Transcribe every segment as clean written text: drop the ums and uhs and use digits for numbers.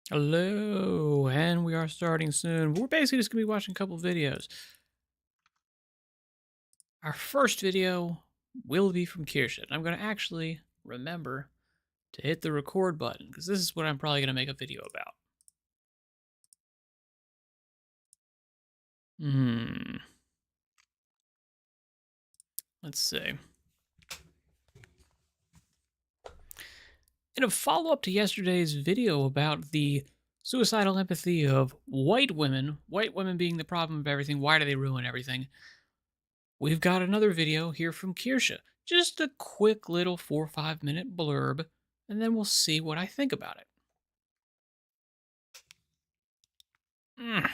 Hello, and we are starting soon. We're basically just gonna be watching a couple videos. Our first video will be from Kirsha. I'm gonna actually remember to hit the record button because this is what I'm probably gonna make a video about. Let's see. In a follow-up to yesterday's video about the suicidal empathy of white women being the problem of everything, why do they ruin everything? We've got another video here from Kirsha. Just a quick little 4 or 5 minute blurb, and then we'll see what I think about it. Mm.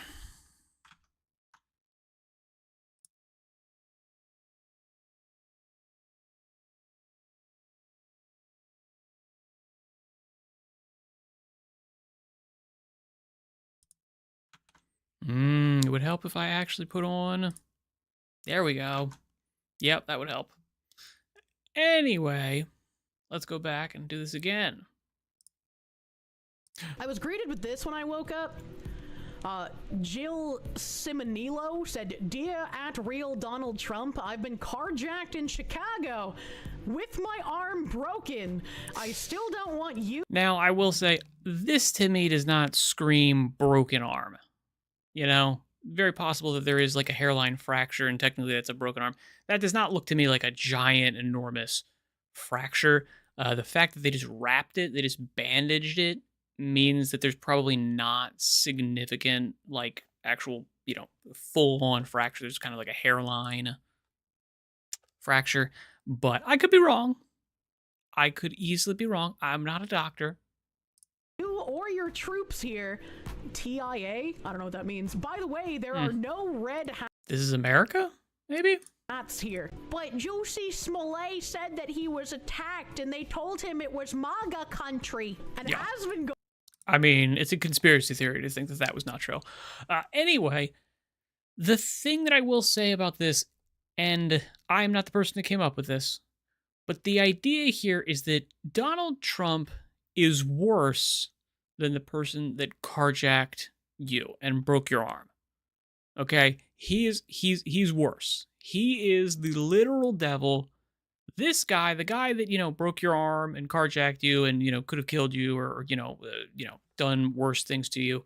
It would help if I actually put on... There we go. Yep, that would help. Anyway, let's go back and do this again. I was greeted with this when I woke up. Jill Simonillo said, "Dear at real Donald Trump, I've been carjacked in Chicago with my arm broken. I still don't want you." Now, I will say, this to me does not scream broken arm. You know, very possible that there is like a hairline fracture and technically that's a broken arm. That does not look to me like a giant, enormous fracture. The fact that they just wrapped it, they just bandaged it, means that there's probably not significant, like, actual, full-on fracture. There's kind of like a hairline fracture. But I could be wrong. I could easily be wrong. I'm not a doctor. You or your troops here. TIA? I don't know what that means. By the way, there are no red This is America? Maybe? hats here. But Juicy Smollett said that he was attacked and they told him it was MAGA country and has been I mean, it's a conspiracy theory to think that that was not true. Anyway, the thing that I will say about this, and I'm not the person that came up with this, but the idea here is that Donald Trump is worse than the person that carjacked you and broke your arm. Okay? He's worse. He is the literal devil. This guy, the guy that, broke your arm and carjacked you and, could have killed you or done worse things to you.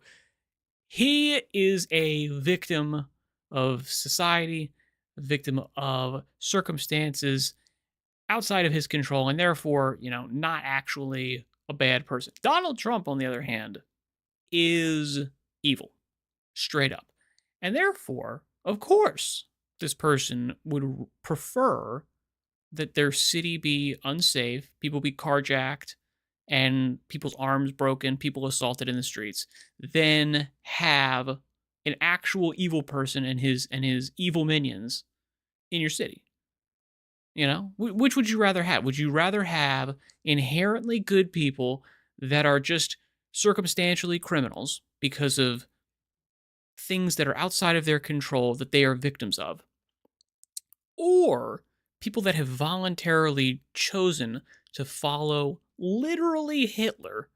He is a victim of society, a victim of circumstances outside of his control, and therefore, not actually a bad person. Donald Trump, on the other hand, is evil, straight up. And therefore, of course, this person would prefer that their city be unsafe, people be carjacked, and people's arms broken, people assaulted in the streets, than have an actual evil person and his evil minions in your city. Which would you rather have? Would you rather have inherently good people that are just circumstantially criminals because of things that are outside of their control that they are victims of, or people that have voluntarily chosen to follow literally Hitler,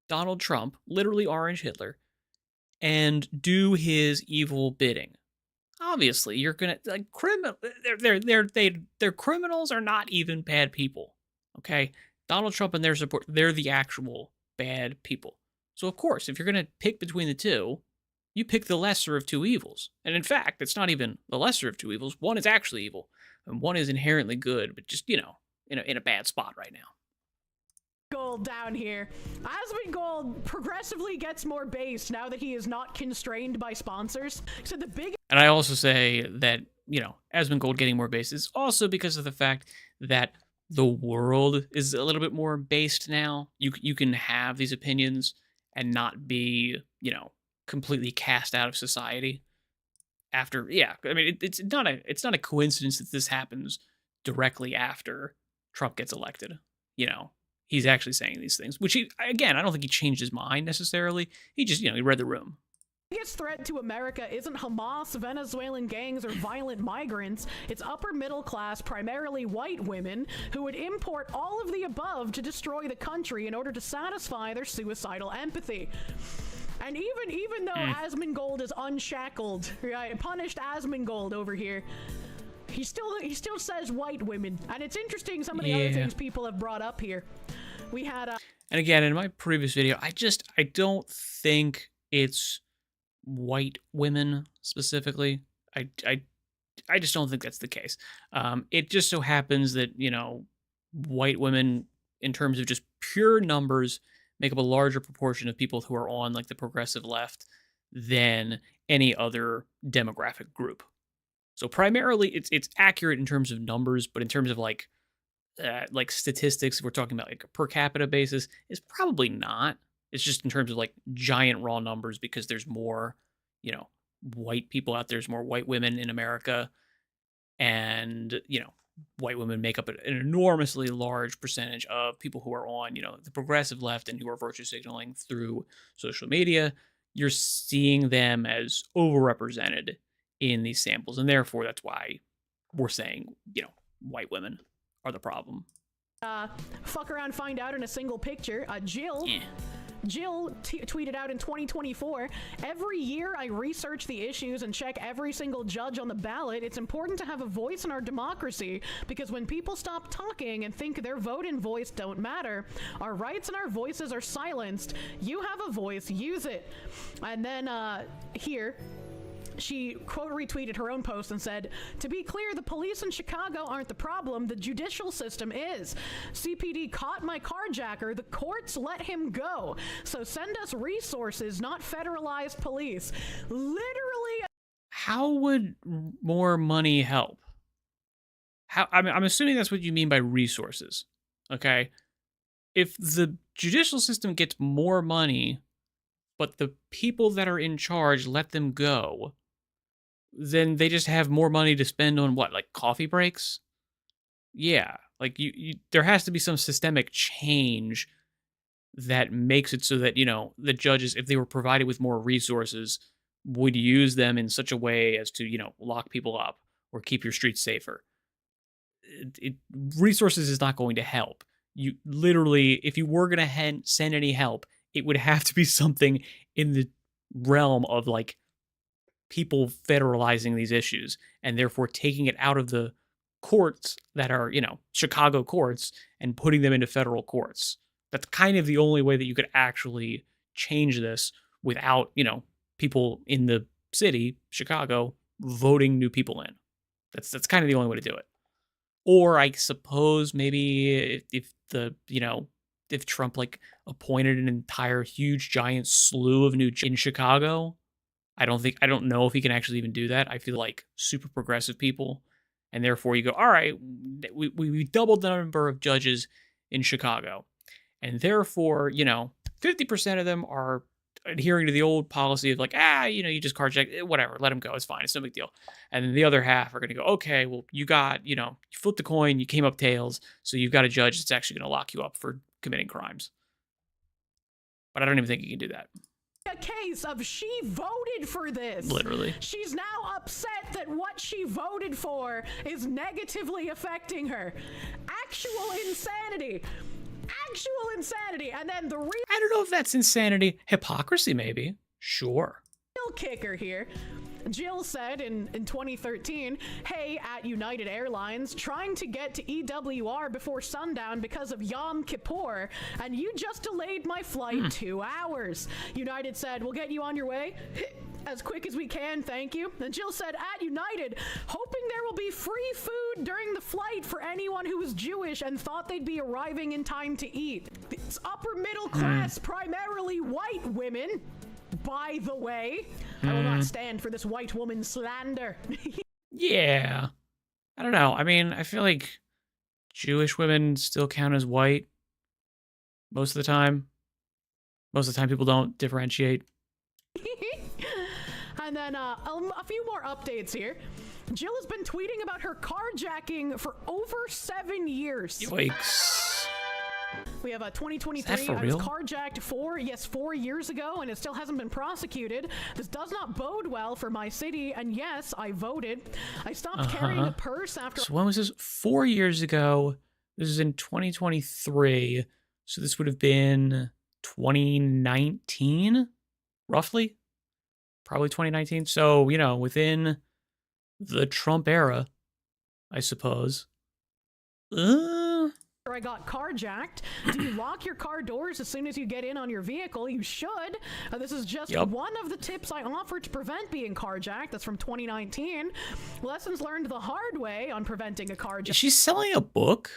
Donald Trump, literally Orange Hitler, and do his evil bidding? Obviously, you're gonna like criminal. They're criminals are not even bad people. Okay, Donald Trump and their support, they're the actual bad people. So of course, if you're gonna pick between the two, you pick the lesser of two evils. And in fact, it's not even the lesser of two evils. One is actually evil, and one is inherently good, but just in a bad spot right now. Gold down here. Asmongold progressively gets more based now that he is not constrained by sponsors. So the big... And I also say that, Asmongold getting more based is also because of the fact that the world is a little bit more based now. You can have these opinions and not be, completely cast out of society after. Yeah, I mean, it's not a coincidence that this happens directly after Trump gets elected. He's actually saying these things, which I don't think he changed his mind necessarily. He just, he read the room. biggest threat to America isn't Hamas, Venezuelan gangs, or violent migrants. It's upper middle class, primarily white women, who would import all of the above to destroy the country in order to satisfy their suicidal empathy. And even though Asmongold is unshackled, right, punished Asmongold over here, he still says white women. And it's interesting some of the other things people have brought up here. We had and again, in my previous video, I don't think it's white women specifically. I just don't think that's the case. It just so happens that, you know, white women, in terms of just pure numbers, make up a larger proportion of people who are on like the progressive left than any other demographic group. So primarily it's accurate in terms of numbers, but in terms of like statistics, if we're talking about like a per capita basis, it's probably not. It's just in terms of like giant raw numbers, because there's more, you know, white people out there. There's more white women in America, and, you know, white women make up an enormously large percentage of people who are on, you know, the progressive left and who are virtue signaling through social media. You're seeing them as overrepresented in these samples, and therefore that's why we're saying, you know, white women are the problem. Fuck around, find out in a single picture. Jill tweeted out in 2024, every year I research the issues and check every single judge on the ballot. It's important to have a voice in our democracy, because when people stop talking and think their vote and voice don't matter, our rights and our voices are silenced. You have a voice, use it. And then here, she quote retweeted her own post and said, to be clear, the police in Chicago aren't the problem, the judicial system is. CPD caught my carjacker, the courts let him go. So send us resources, not federalized police. Literally. How would more money help? I'm assuming that's what you mean by resources. Okay. If the judicial system gets more money, but the people that are in charge let them go, then they just have more money to spend on what, like coffee breaks? Yeah, like there has to be some systemic change that makes it so that, you know, the judges, if they were provided with more resources, would use them in such a way as to, you know, lock people up or keep your streets safer. Resources is not going to help. You literally, if you were going to send any help, it would have to be something in the realm of like people federalizing these issues and therefore taking it out of the courts that are, you know, Chicago courts and putting them into federal courts. That's kind of the only way that you could actually change this without, you know, people in the city, Chicago, voting new people in. That's kind of the only way to do it. Or I suppose maybe if the, you know, if Trump like appointed an entire huge giant slew of new in Chicago, I don't know if he can actually even do that. I feel like super progressive people, and therefore you go, all right, we doubled the number of judges in Chicago, and therefore, you know, 50% of them are adhering to the old policy of like, you know, you just carjack, whatever, let them go, it's fine, it's no big deal. And then the other half are going to go, okay, well, you got, you know, you flipped the coin, you came up tails, so you've got a judge that's actually going to lock you up for committing crimes. But I don't even think you can do that. A case of she voted for this. Literally. She's now upset that what she voted for is negatively affecting her. Actual insanity. Actual insanity. And then the I don't know if that's insanity. Hypocrisy, maybe. Sure. real kicker here. Jill said in 2013, hey, at United Airlines, trying to get to EWR before sundown because of Yom Kippur, and you just delayed my flight 2 hours. United said, we'll get you on your way as quick as we can, thank you. And Jill said, at United, hoping there will be free food during the flight for anyone who is Jewish and thought they'd be arriving in time to eat. It's upper middle class, primarily white women. By the way, I will not stand for this white woman slander. Yeah. I don't know. I mean, I feel like Jewish women still count as white most of the time. Most of the time people don't differentiate. And then a few more updates here. Jill has been tweeting about her carjacking for over 7 years. Yikes. We have a Is 2023. that for I was real? carjacked 4 years ago, and it still hasn't been prosecuted. This does not bode well for my city, and yes, I voted. I stopped carrying a purse after. So when was this? 4 years ago. This is in 2023. So this would have been 2019, roughly. Probably 2019. So, you know, within the Trump era, I suppose. I got carjacked. Do you lock your car doors as soon as you get in on your vehicle? You should. This is just one of the tips I offer to prevent being carjacked. That's from 2019. Lessons learned the hard way on preventing a carjack. Is she selling a book?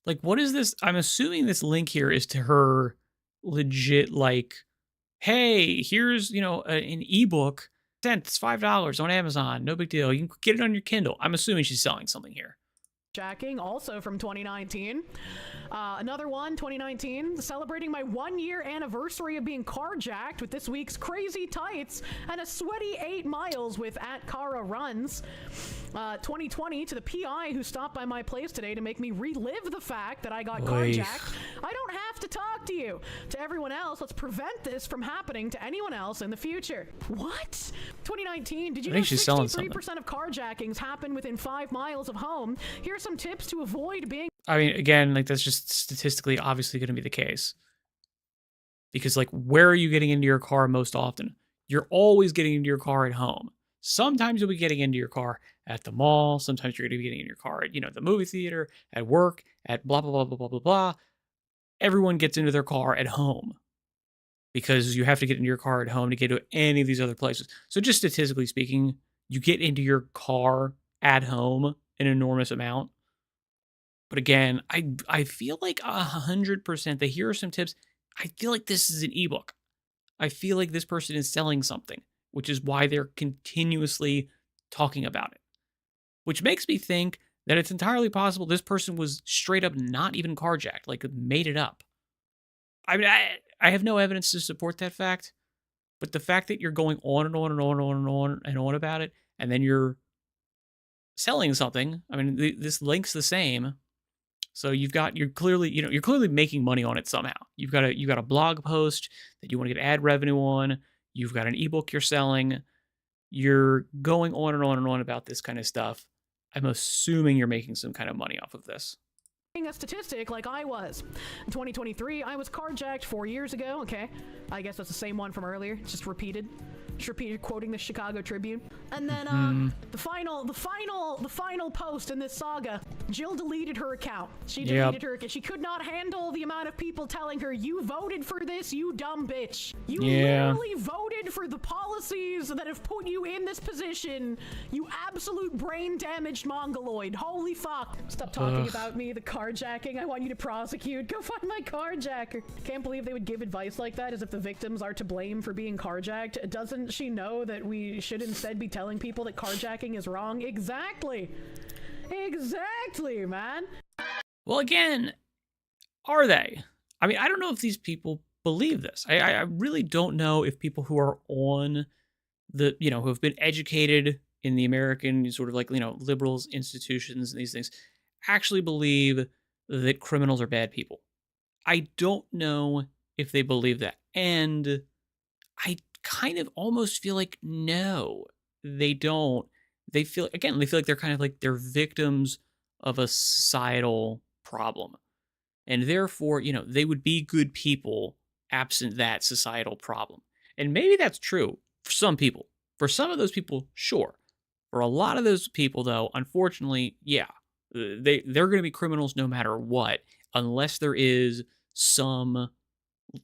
Like, what is this? I'm assuming this link here is to her legit, like, hey, here's, you know, an ebook. It's $5 on Amazon. No big deal. You can get it on your Kindle. I'm assuming she's selling something here. Jacking, also from 2019. Another one, 2019, celebrating my 1-year anniversary of being carjacked with this week's crazy tights and a sweaty 8 miles with @Kara Runs. 2020, to the PI who stopped by my place today to make me relive the fact that I got carjacked. I don't have to talk to you. To everyone else, let's prevent this from happening to anyone else in the future. What? 2019, did you know 63% of carjackings happen within 5 miles of home? Here's some tips to avoid being. I mean, again, like, that's just statistically obviously going to be the case. Because, like, where are you getting into your car most often? You're always getting into your car at home. Sometimes you'll be getting into your car at the mall. Sometimes you're going to be getting in your car at, you know, the movie theater, at work, at blah, blah, blah, blah, blah, blah, blah. Everyone gets into their car at home because you have to get into your car at home to get to any of these other places. So just statistically speaking, you get into your car at home an enormous amount. But again, I feel like 100% that here are some tips. I feel like this is an ebook. I feel like this person is selling something, which is why they're continuously talking about it. Which makes me think that it's entirely possible this person was straight up not even carjacked, like made it up. I mean, I have no evidence to support that fact, but the fact that you're going on and on and on and on and on and on about it, and then you're selling something. I mean, this link's the same. So you're clearly making money on it somehow. You've got a blog post that you want to get ad revenue on. You've got an ebook you're selling. You're going on and on and on about this kind of stuff. I'm assuming you're making some kind of money off of this. A statistic like I was. In 2023, I was carjacked 4 years ago. Okay, I guess that's the same one from earlier. It's just repeated. Just repeated quoting the Chicago Tribune. And then the final post in this saga, Jill deleted her account. She deleted her account. She could not handle the amount of people telling her, "You voted for this, you dumb bitch. You literally voted for the policies that have put you in this position. You absolute brain damaged mongoloid. Holy fuck. Stop talking about me, the carjacking. I want you to prosecute. Go find my carjacker." Can't believe they would give advice like that as if the victims are to blame for being carjacked. Doesn't she know that we should instead be telling people that carjacking is wrong? Exactly, man. Well, again, are they? I mean, I don't know if these people believe this. I really don't know if people who are on the, you know, who have been educated in the American sort of like, you know, liberals institutions and these things actually believe that criminals are bad people. I don't know if they believe that. And I kind of almost feel like, no, they don't. They feel like they're kind of like they're victims of a societal problem. And therefore, you know, they would be good people absent that societal problem. And maybe that's true for some people. For some of those people, sure. For a lot of those people, though, unfortunately, yeah, they're going to be criminals no matter what, unless there is some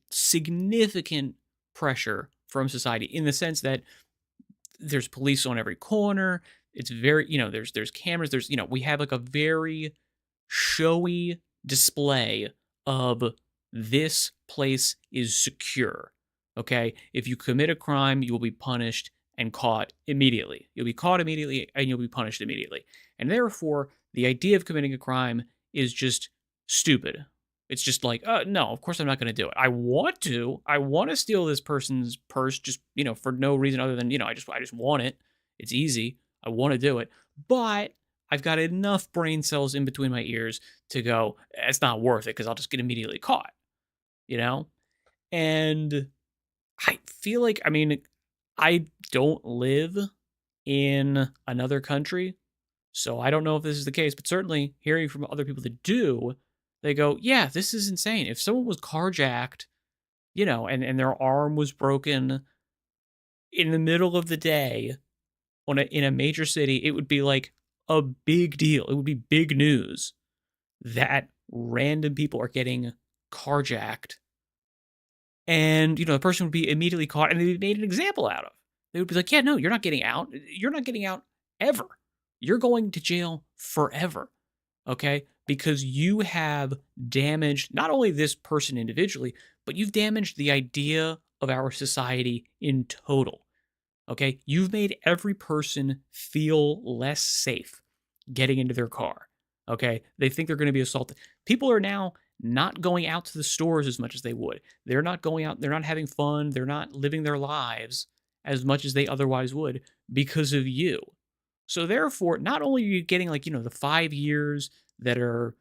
significant pressure from society in the sense that there's police on every corner. It's very, you know, there's cameras. There's, you know, we have like a very showy display of this place is secure. Okay. If you commit a crime, you will be punished and caught immediately. You'll be caught immediately and you'll be punished immediately. And therefore, the idea of committing a crime is just stupid. It's just like, no, of course I'm not going to do it. I want to steal this person's purse just, you know, for no reason other than, you know, I just want it. It's easy. I want to do it. But I've got enough brain cells in between my ears to go, it's not worth it because I'll just get immediately caught, you know? And I feel like, I mean, I don't live in another country, so I don't know if this is the case, but certainly hearing from other people that do, they go, yeah, this is insane. If someone was carjacked, and their arm was broken in the middle of the day in a major city, it would be like a big deal. It would be big news that random people are getting carjacked. And, the person would be immediately caught and they'd be made an example out of. They would be like, yeah, no, you're not getting out. You're not getting out ever. You're going to jail forever. Okay? Because you have damaged not only this person individually, but you've damaged the idea of our society in total. Okay? You've made every person feel less safe getting into their car. Okay? They think they're going to be assaulted. People are now not going out to the stores as much as they would. They're not going out, they're not having fun, they're not living their lives as much as they otherwise would because of you. So therefore, not only are you getting the 5 years that are,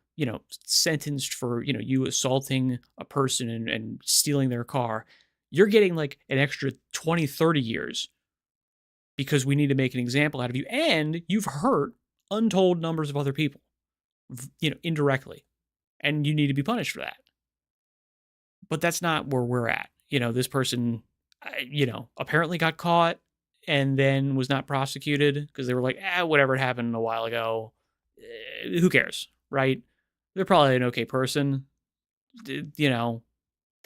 sentenced for, you assaulting a person and stealing their car, you're getting like an extra 20, 30 years because we need to make an example out of you. And you've hurt untold numbers of other people, indirectly. And you need to be punished for that. But that's not where we're at. This person, apparently got caught and then was not prosecuted because they were like, whatever happened a while ago. Who cares, right? They're probably an okay person. They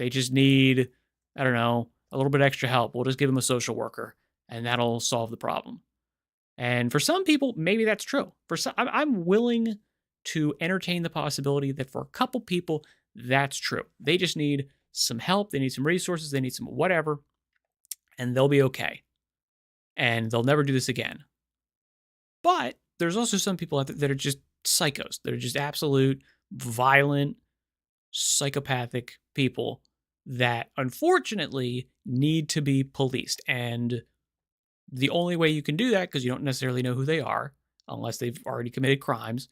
just need, I don't know, a little bit extra help. We'll just give them a social worker and that'll solve the problem. And for some people, maybe that's true. For some, I'm willing to entertain the possibility that for a couple people, that's true. They just need some help. They need some resources. They need some whatever, and they'll be okay. And they'll never do this again. But there's also some people out there that are just psychos. They're just absolute violent, psychopathic people that unfortunately need to be policed. And the only way you can do that, because you don't necessarily know who they are, unless they've already committed crimes,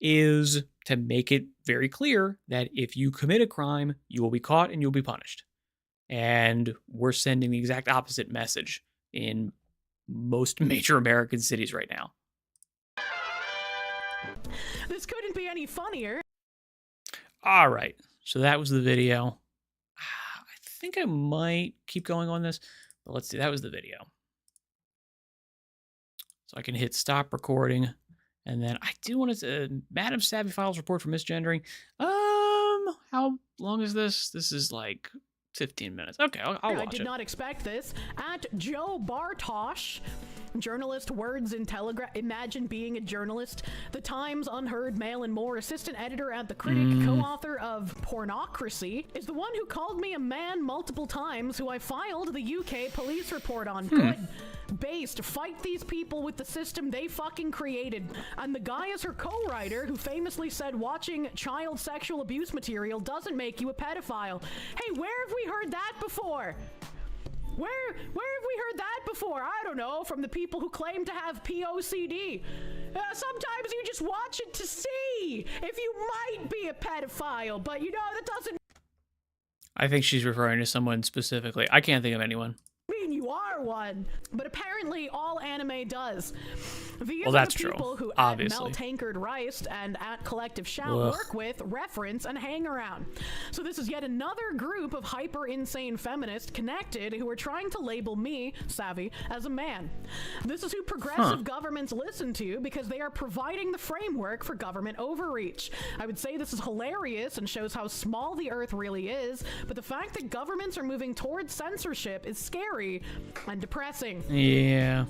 is to make it very clear that if you commit a crime, you will be caught and you'll be punished. And we're sending the exact opposite message in most major American cities right now. This couldn't be any funnier. All right. So that was the video. I think I might keep going on this, but let's see. That was the video. So I can hit stop recording. And then I do want to, Madam Savvy Files report for misgendering. How long is this? This is like 15 minutes. Okay, I'll watch it. I did not expect this. At Joe Bartosh, journalist, words in Telegraph. Imagine being a journalist. The Times, Unheard, Mail and More, assistant editor at The Critic, co-author of Pornocracy, is the one who called me a man multiple times, who I filed the UK police report on. Good. Based, fight these people with the system they fucking created. And the guy is her co-writer who famously said watching child sexual abuse material doesn't make you a pedophile. Hey, where have we heard that before? Where have we heard that before? I don't know, from the people who claim to have POCD. Sometimes you just watch it to see if you might be a pedophile, but that doesn't I think she's referring to someone specifically. I can't think of anyone. mean you are one, but apparently all anime does. These Well, that's are the people true, who obviously. at Mel Tankard Rice and at Collective Shout Ugh. work with, reference, and hang around. So this is yet another group of hyper insane feminists connected who are trying to label me, Savvy, as a man. This is who progressive governments listen to because they are providing the framework for government overreach. I would say this is hilarious and shows how small the earth really is, but the fact that governments are moving towards censorship is scary and depressing. Yeah.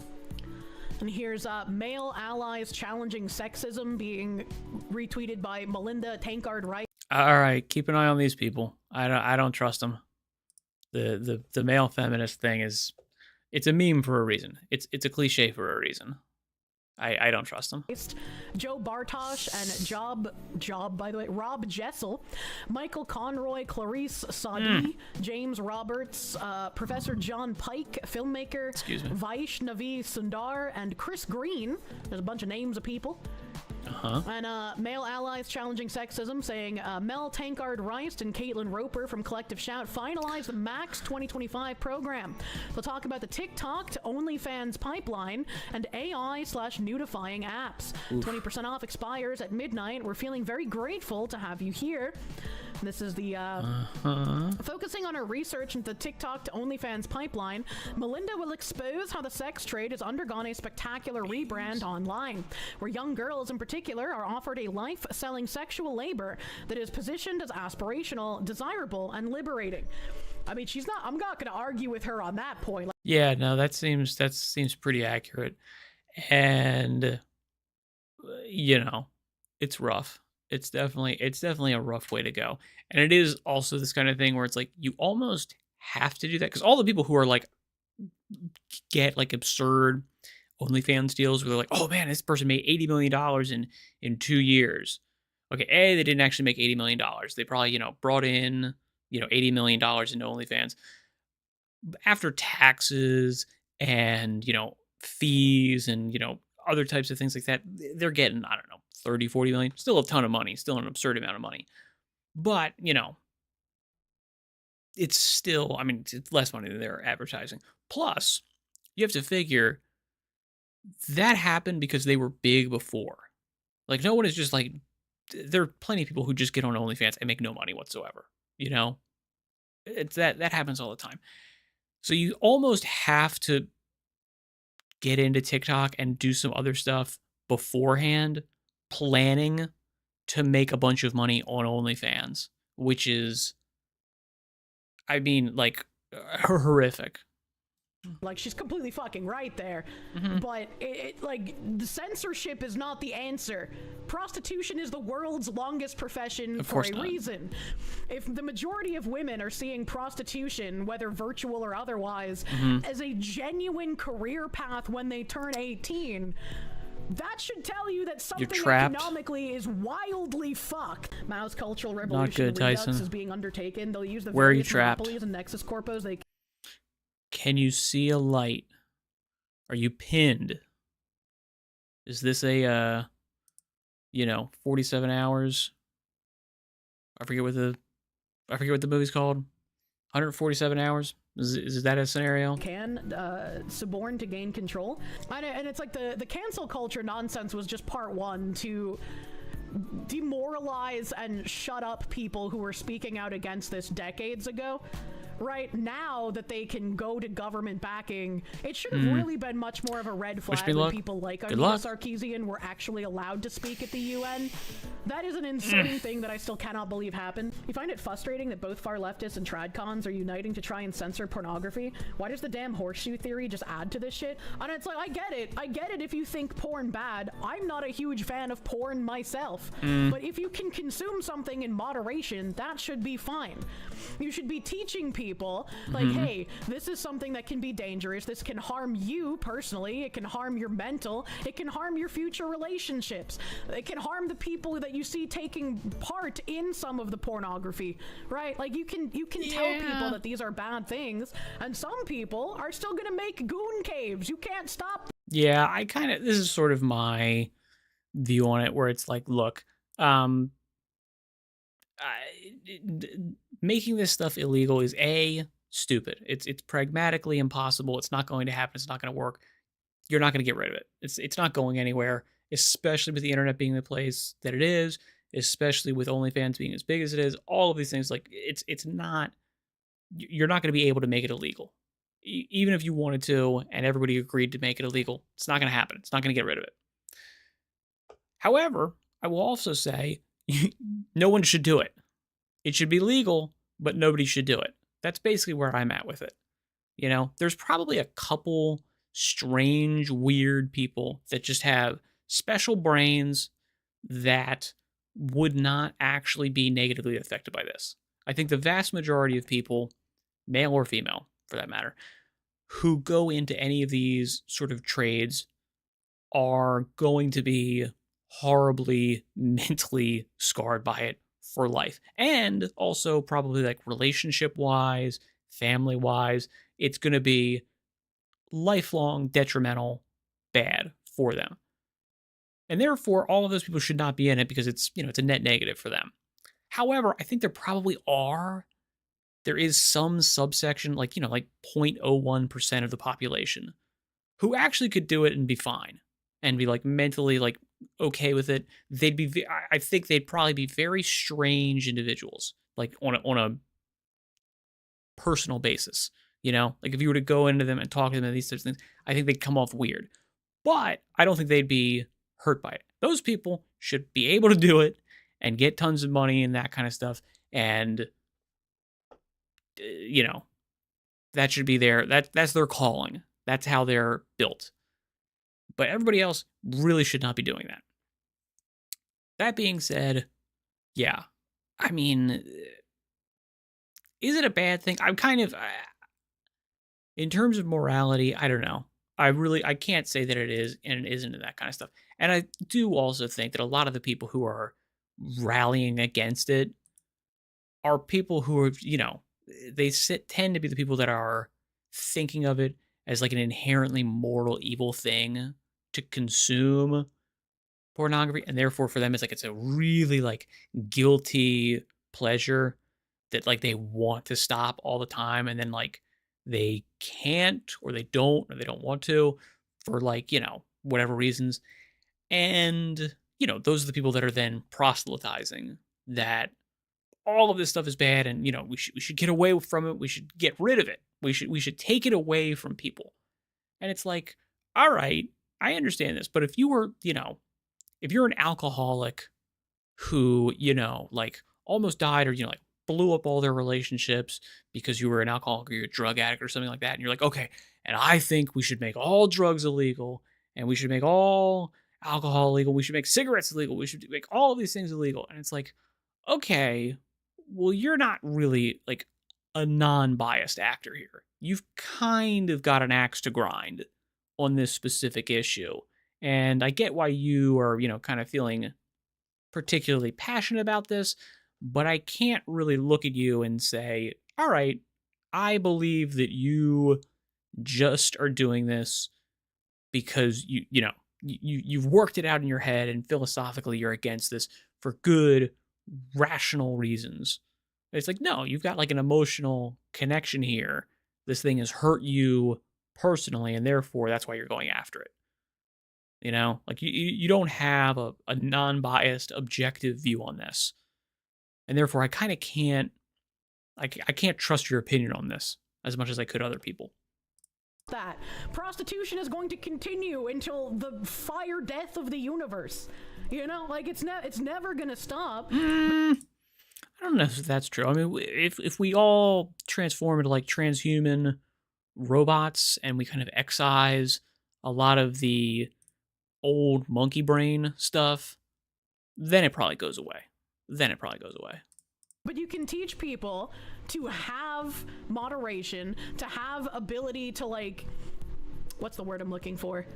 And here's male allies challenging sexism being retweeted by Melinda Tankard Rice. All right, keep an eye on these people. I don't trust them. The male feminist thing it's a meme for a reason. It's a cliche for a reason. I don't trust them. Joe Bartosh and by the way, Rob Jessel, Michael Conroy, Clarice Sadi, James Roberts, Professor John Pike, filmmaker, Excuse me. Vaishnavi Sundar, and Chris Green. There's a bunch of names of people. And male allies challenging sexism, saying Mel Tankard Rice and Caitlin Roper from Collective Shout finalized the Max 2025 program. They'll talk about the TikTok to OnlyFans pipeline and AI/nudifying apps. 20% off expires at midnight. We're feeling very grateful to have you here. This is the focusing on her research into the TikTok to OnlyFans pipeline. Melinda will expose how the sex trade has undergone a spectacular rebrand online, where young girls in particular are offered a life selling sexual labor that is positioned as aspirational, desirable, and liberating. I mean, I'm not going to argue with her on that point. Yeah, no, that seems pretty accurate. And it's rough. It's definitely a rough way to go. And it is also this kind of thing where it's like you almost have to do that, because all the people who are like get like absurd OnlyFans deals where they're like, oh man, this person made $80 million in 2 years. Okay, they didn't actually make $80 million. They probably, brought in, $80 million into OnlyFans. After taxes and, fees and, other types of things like that, they're getting, I don't know, 30, 40 million. Still a ton of money. Still an absurd amount of money. But, it's still, I mean, it's less money than they're advertising. Plus, you have to figure that happened because they were big before. Like, no one is just like, there are plenty of people who just get on OnlyFans and make no money whatsoever. It's that happens all the time. So you almost have to get into TikTok and do some other stuff beforehand, planning to make a bunch of money on OnlyFans, which is, I mean, like, horrific. Like, she's completely fucking right there. But like, the censorship is not the answer. Prostitution is the world's longest profession for a reason. If the majority of women are seeing prostitution, whether virtual or otherwise, as a genuine career path when they turn 18, that should tell you that something economically is wildly fucked. Mao's cultural revolution redux is being undertaken. They'll use the various monopolies and Nexus corpos they. Can you see a light? Are you pinned? Is this a 47 hours? I forget what the movie's called. 147 hours? Is that a scenario? Suborn to gain control. And it's like the cancel culture nonsense was just part one to demoralize and shut up people who were speaking out against this decades ago. Right now that they can go to government backing, it should have really been much more of a red flag when people like Anita Sarkeesian were actually allowed to speak at the UN. That is an insane thing that I still cannot believe happened. You find it frustrating that both far leftists and tradcons are uniting to try and censor pornography? Why does the damn horseshoe theory just add to this shit? And it's like, I get it if you think porn bad. I'm not a huge fan of porn myself. But if you can consume something in moderation, that should be fine. You should be teaching people, like, hey, this is something that can be dangerous. This can harm you personally. It can harm your mental. It can harm your future relationships. It can harm the people that you see taking part in some of the pornography, right? Like, you can tell people that these are bad things, and some people are still gonna make goon caves. You can't stop. Yeah, this is sort of my view on it, where it's like, look, making this stuff illegal is stupid. It's pragmatically impossible. It's not going to happen. It's not going to work. You're not going to get rid of it. It's not going anywhere, especially with the internet being the place that it is, especially with OnlyFans being as big as it is. All of these things, like, it's not, you're not going to be able to make it illegal. Even if you wanted to and everybody agreed to make it illegal, it's not going to happen. It's not going to get rid of it. However, I will also say no one should do it. It should be legal, but nobody should do it. That's basically where I'm at with it. There's probably a couple strange, weird people that just have special brains that would not actually be negatively affected by this. I think the vast majority of people, male or female for that matter, who go into any of these sort of trades are going to be horribly mentally scarred by it for life. And also, probably like relationship wise, family wise, it's going to be lifelong detrimental bad for them. And therefore, all of those people should not be in it because it's, it's a net negative for them. However, I think there is some subsection, like, like 0.01% of the population who actually could do it and be fine and be like mentally like okay with it. I think they'd probably be very strange individuals, like on a personal basis, like if you were to go into them and talk to them and these sorts of things, I think they'd come off weird, but I don't think they'd be hurt by it. Those people should be able to do it and get tons of money and that kind of stuff. And, that should be that's their calling. That's how they're built. But everybody else really should not be doing that. That being said, yeah, I mean, is it a bad thing? I'm kind of, in terms of morality, I don't know. I can't say that it is and it isn't, and that kind of stuff. And I do also think that a lot of the people who are rallying against it are people who are, tend to be the people that are thinking of it as like an inherently moral evil thing to consume pornography, and therefore for them it's a really like guilty pleasure that like they want to stop all the time, and then like they can't or they don't want to for like whatever reasons. And those are the people that are then proselytizing that all of this stuff is bad, and we should get away from it, we should get rid of it, we should take it away from people. And it's like, all right, I understand this, but if you were if you're an alcoholic who, like almost died or, like blew up all their relationships because you were an alcoholic or you're a drug addict or something like that, and you're like, okay, and I think we should make all drugs illegal and we should make all alcohol illegal, we should make cigarettes illegal, we should make all of these things illegal. And it's like, okay, well, you're not really like a non-biased actor here. You've kind of got an axe to grind on this specific issue. And I get why you are, kind of feeling particularly passionate about this, but I can't really look at you and say, all right, I believe that you just are doing this because you've worked it out in your head and philosophically you're against this for good, rational reasons. It's like, no, you've got like an emotional connection here. This thing has hurt you personally, and therefore that's why you're going after it. Like you don't have a non-biased, objective view on this. And therefore I kind of can't, I can't trust your opinion on this as much as I could other people. That prostitution is going to continue until the fire death of the universe. Like it's never gonna stop. I don't know if that's true. I mean, if we all transform into like transhuman robots and we kind of excise a lot of the old monkey brain stuff, then it probably goes away. But you can teach people to have moderation, to have ability to like, what's the word I'm looking for?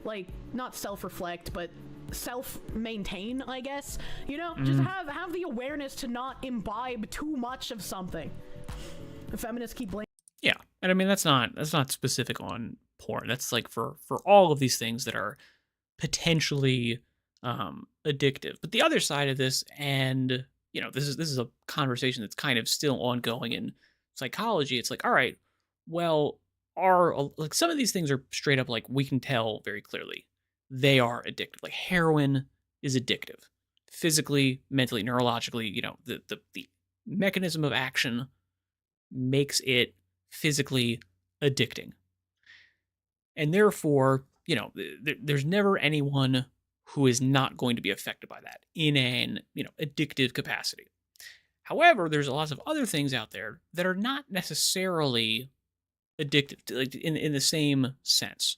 Like, not self-reflect, but self-maintain, I guess. Just have the awareness to not imbibe too much of something. The feminists keep blaming. Yeah, and I mean that's not specific on porn. That's like for all of these things that are potentially addictive. But the other side of this, and this is a conversation that's kind of still ongoing in psychology. It's like, all right, well, like some of these things are straight up like we can tell very clearly they are addictive. Like heroin is addictive, physically, mentally, neurologically. The mechanism of action makes it physically addicting, and therefore, there's never anyone who is not going to be affected by that in an addictive capacity. However, there's lots of other things out there that are not necessarily addictive, like in the same sense.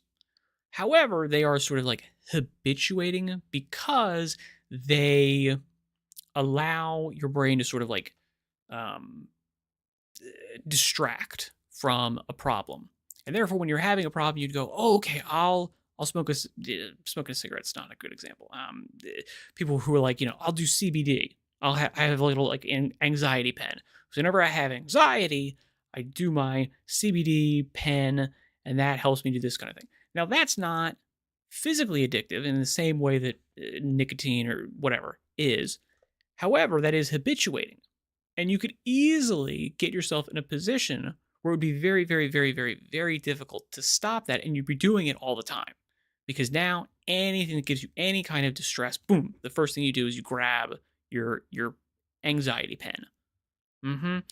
However, they are sort of like habituating because they allow your brain to sort of like distract from a problem. And therefore, when you're having a problem, you'd go, oh, okay, I'll I'll smoking a cigarette's not a good example. People who are like, I'll do CBD. I have a little like anxiety pen. So whenever I have anxiety, I do my CBD pen, and that helps me do this kind of thing. Now that's not physically addictive in the same way that nicotine or whatever is. However, that is habituating. And you could easily get yourself in a position where it would be very, very, very, very, very difficult to stop that, and you'd be doing it all the time. Because now anything that gives you any kind of distress, boom, the first thing you do is you grab your anxiety pen.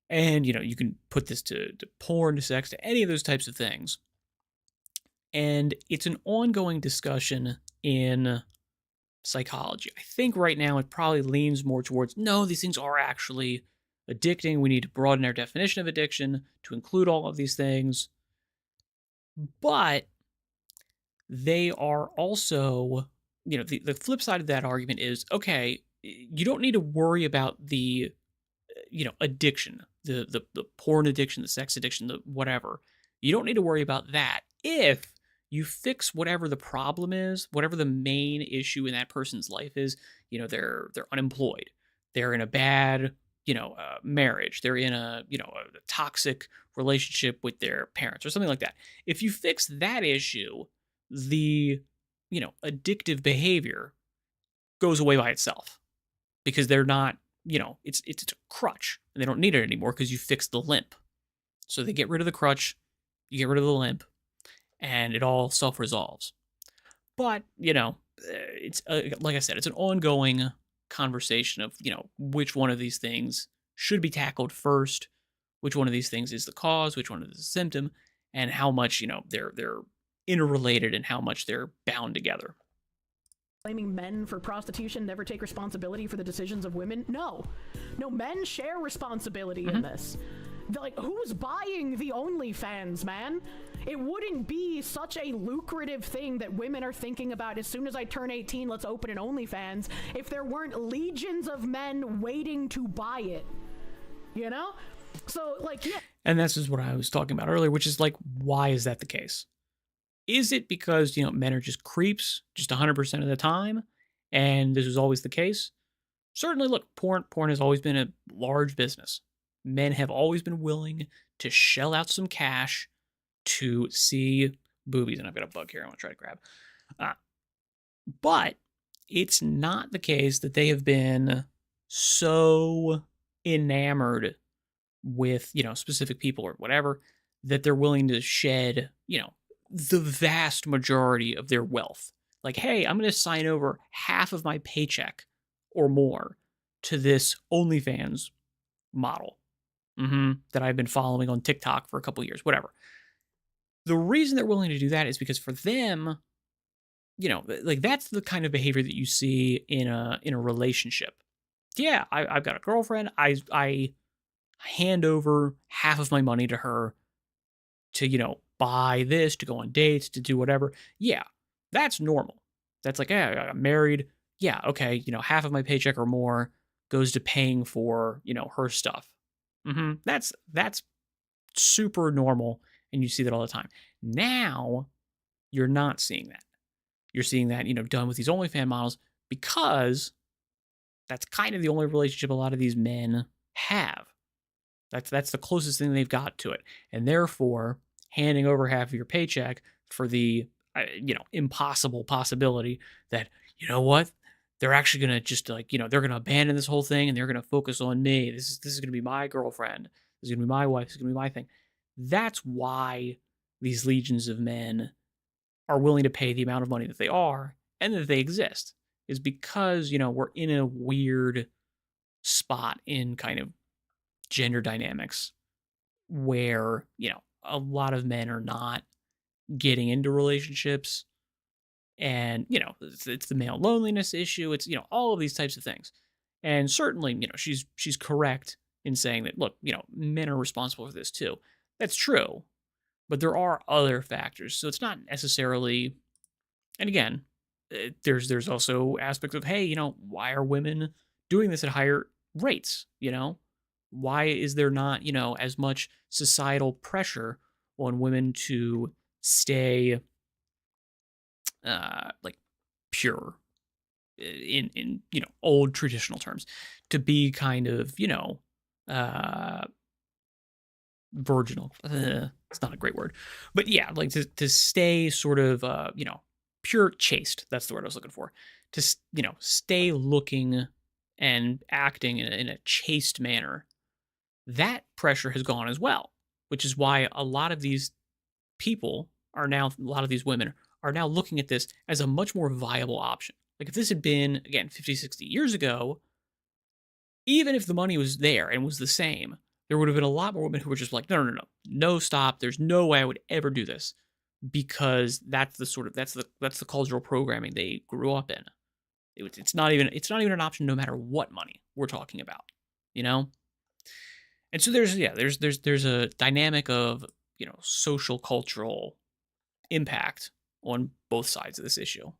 And you can put this to porn, to sex, to any of those types of things. And it's an ongoing discussion in psychology. I think right now it probably leans more towards, no, these things are actually addicting. We need to broaden our definition of addiction to include all of these things. But they are also, the flip side of that argument is, okay, you don't need to worry about the, addiction, the porn addiction, the sex addiction, the whatever. You don't need to worry about that if you fix whatever the problem is, whatever the main issue in that person's life is. They're unemployed, they're in a bad marriage, they're in a toxic relationship with their parents or something like that. If you fix that issue, the addictive behavior goes away by itself, because they're not, it's a crutch and they don't need it anymore because you fixed the limp. So they get rid of the crutch, you get rid of the limp, and it all self-resolves. But, it's like I said, it's an ongoing conversation of, which one of these things should be tackled first, which one of these things is the cause, which one is the symptom, and how much, they're interrelated and how much they're bound together. Blaming men for prostitution, never take responsibility for the decisions of women. No, men share responsibility in this. Like, who's buying the OnlyFans, man? It wouldn't be such a lucrative thing that women are thinking about as soon as I turn 18, let's open an OnlyFans, if there weren't legions of men waiting to buy it. So, like, yeah. And this is what I was talking about earlier, which is like, why is that the case? Is it because, men are just creeps just 100% of the time, and this is always the case? Certainly, look, porn has always been a large business. Men have always been willing to shell out some cash to see boobies. And I've got a bug here I want to try to grab. But it's not the case that they have been so enamored with, specific people or whatever, that they're willing to shed, the vast majority of their wealth. Like, hey, I'm going to sign over half of my paycheck or more to this OnlyFans model that I've been following on TikTok for a couple years, whatever. The reason they're willing to do that is because for them, like, that's the kind of behavior that you see in a relationship. Yeah, I've got a girlfriend. I hand over half of my money to her to, buy this, to go on dates, to do whatever. Yeah, that's normal. That's like, yeah, I'm married. Yeah, okay, half of my paycheck or more goes to paying for, her stuff. That's super normal, and you see that all the time. Now, you're not seeing that. You're seeing that, done with these OnlyFans models, because that's kind of the only relationship a lot of these men have. That's the closest thing they've got to it. And therefore, handing over half of your paycheck for the, impossible possibility that, what? They're actually going to just they're going to abandon this whole thing and they're going to focus on me. This is going to be my girlfriend. This is going to be my wife. This is going to be my thing. That's why these legions of men are willing to pay the amount of money that they are and that they exist, is because, we're in a weird spot in kind of gender dynamics where, a lot of men are not getting into relationships. And, it's the male loneliness issue. It's, all of these types of things. And certainly, she's correct in saying that, look, men are responsible for this too. That's true. But there are other factors. So it's not necessarily, and again, there's also aspects of, hey, why are women doing this at higher rates? Why is there not, as much societal pressure on women to stay like pure in old traditional terms, to be kind of uh virginal. It's not a great word, but yeah, like to stay sort of pure chaste. That's the word I was looking for. To stay looking and acting in a chaste manner. That pressure has gone as well, which is why a lot of these people are now, a lot of these women are now looking at this as a much more viable option. Like if this had been, again, 50, 60 years ago, even if the money was there and was the same, there would have been a lot more women who were just like, no, no, no, no, stop. There's no way I would ever do this, because that's the sort of that's the cultural programming they grew up in. It's not even an option, no matter what money we're talking about, you know. And so there's a dynamic of social cultural impact on both sides of this issue.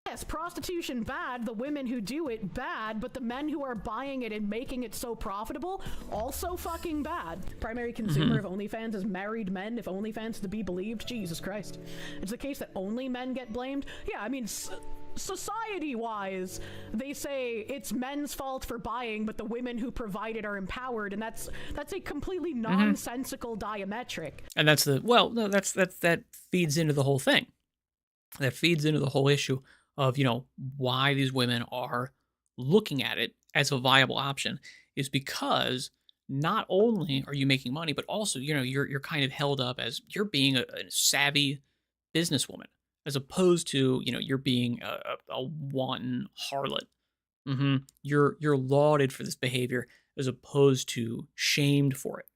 Yes, prostitution bad, the women who do it bad, but the men who are buying it and making it so profitable also fucking bad. Primary consumer of OnlyFans is married men. If OnlyFans is to be believed, Jesus Christ. It's the case that only men get blamed? Yeah, I mean, society-wise, they say it's men's fault for buying, but the women who provide it are empowered, and that's a completely nonsensical diametric. And that's that feeds into the whole thing. That feeds into the whole issue of why these women are looking at it as a viable option, is because not only are you making money, but also you're kind of held up as you're being a savvy businesswoman, as opposed to you're being a wanton harlot. You're lauded for this behavior as opposed to shamed for it.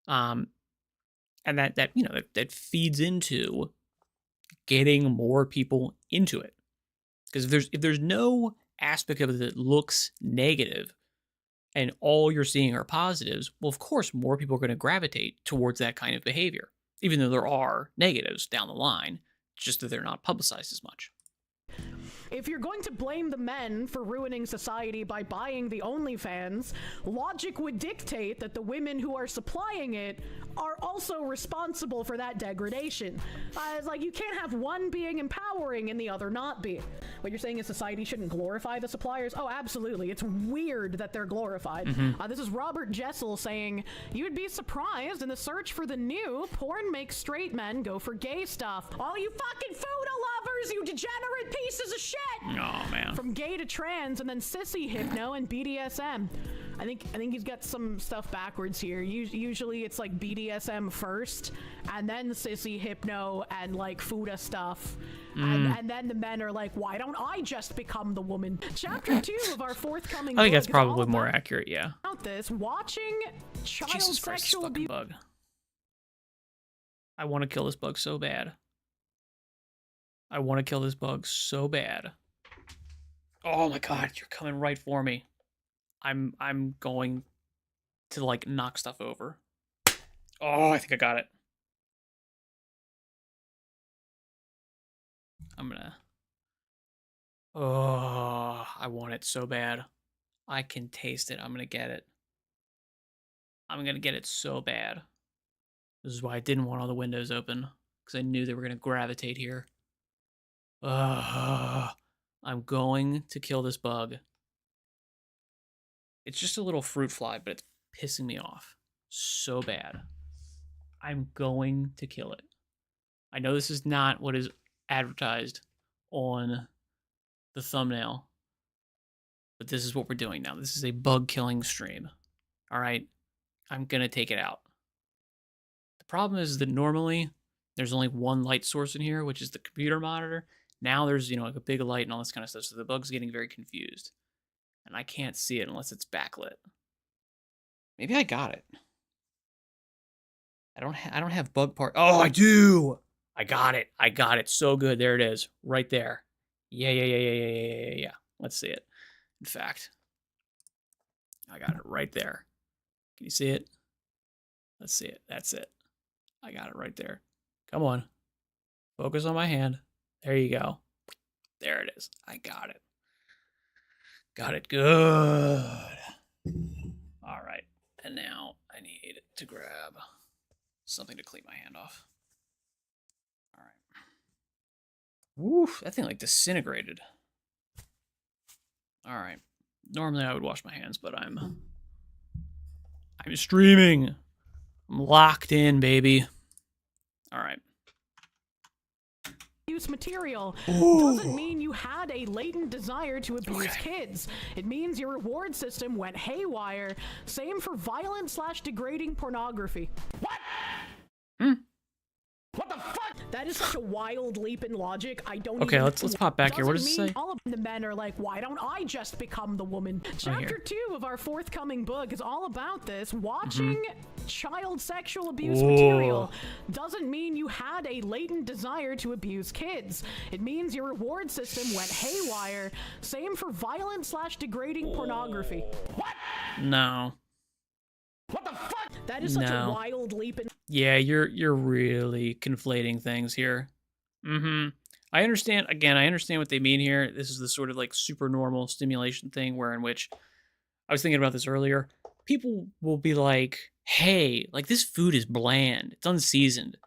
And that feeds into getting more people into it. Because if there's no aspect of it that looks negative and all you're seeing are positives, well, of course, more people are going to gravitate towards that kind of behavior, even though there are negatives down the line, just that they're not publicized as much. If you're going to blame the men for ruining society by buying the OnlyFans, logic would dictate that the women who are supplying it are also responsible for that degradation. It's like you can't have one being empowering and the other not be. What you're saying is society shouldn't glorify the suppliers? Oh, absolutely. It's weird that they're glorified. This is Robert Jessel saying, you'd be surprised in the search for the new, porn makes straight men go for gay stuff. All you fucking Fuda lovers, you degenerate pieces of shit! Oh, man. From gay to trans, and then sissy hypno and BDSM. I think he's got some stuff backwards here. Usually it's like BDSM first, and then sissy hypno and like Fuda stuff. And then the men are like, why don't I just become the woman? Chapter 2 of our forthcoming I think book that's probably more accurate, yeah. About this, watching child Jesus Christ, sexual fucking abuse. bug. I want to kill this bug so bad. I want to kill this bug so bad. Oh my god, you're coming right for me. I'm going to like knock stuff over. Oh, I think I got it. I'm gonna. Oh, I want it so bad. I can taste it. I'm gonna get it. I'm gonna get it so bad. This is why I didn't want all the windows open, because I knew they were gonna gravitate here. I'm going to kill this bug. It's just a little fruit fly, but it's pissing me off so bad. I'm going to kill it. I know this is not what is advertised on the thumbnail, but this is what we're doing now. This is a bug killing stream. All right, I'm gonna take it out. The problem is that normally there's only one light source in here, which is the computer monitor. Now there's like a big light and all this kind of stuff, so the bug's getting very confused, and I can't see it unless it's backlit. Maybe I got it. I don't have bug part. Oh, I do. I got it. I got it. So good. There it is. Right there. Yeah. Let's see it. In fact, I got it right there. Can you see it? Let's see it. That's it. I got it right there. Come on. Focus on my hand. There you go. There it is. I got it. Got it. Good. All right. And now I need to grab something to clean my hand off. All right. Woof, that thing like disintegrated. All right. Normally I would wash my hands, but I'm streaming. I'm locked in, baby. All right. Abuse material Ooh. doesn't mean you had a latent desire to abuse kids. It means your reward system went haywire. Same for violent/degrading pornography. What? What the fuck? That is such a wild leap in logic. I don't Okay, even... let's pop back here. What does it say? All of the men are like, why don't I just become the woman? Chapter 2 of our forthcoming book is all about this. Watching child sexual abuse material doesn't mean you had a latent desire to abuse kids. It means your reward system went haywire. Same for violent/degrading pornography. What? No. What the fuck? That is such a wild leap in... Yeah, you're really conflating things here. I understand, again, I understand what they mean here. This is the sort of like super normal stimulation thing where in which, I was thinking about this earlier, people will be like, hey, like this food is bland, it's unseasoned.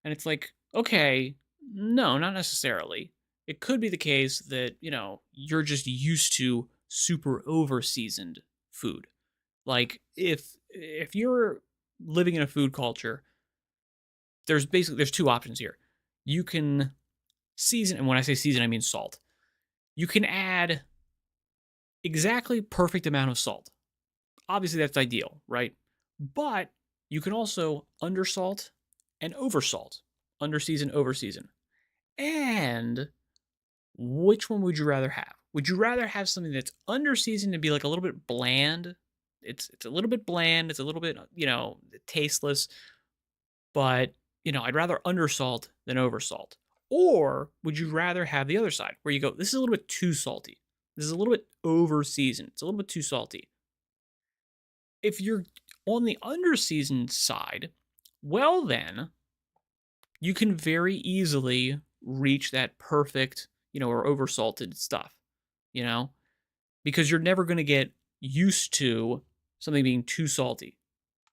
And it's like, okay, no, not necessarily. It could be the case that, you know, you're just used to super over-seasoned food. Like, if you're living in a food culture, there's two options here. You can season, and when I say season, I mean salt. You can add exactly perfect amount of salt. Obviously, that's ideal, right? But you can also undersalt and oversalt. Underseason, overseason. And which one would you rather have? Would you rather have something that's underseasoned and be like a little bit bland? It's a little bit bland. It's a little bit, you know, tasteless. But, you know, I'd rather undersalt than oversalt. Or would you rather have the other side where you go, this is a little bit too salty. This is a little bit over-seasoned. It's a little bit too salty. If you're on the under-seasoned side, well then, you can very easily reach that perfect, you know, or over-salted stuff, you know? Because you're never going to get used to something being too salty.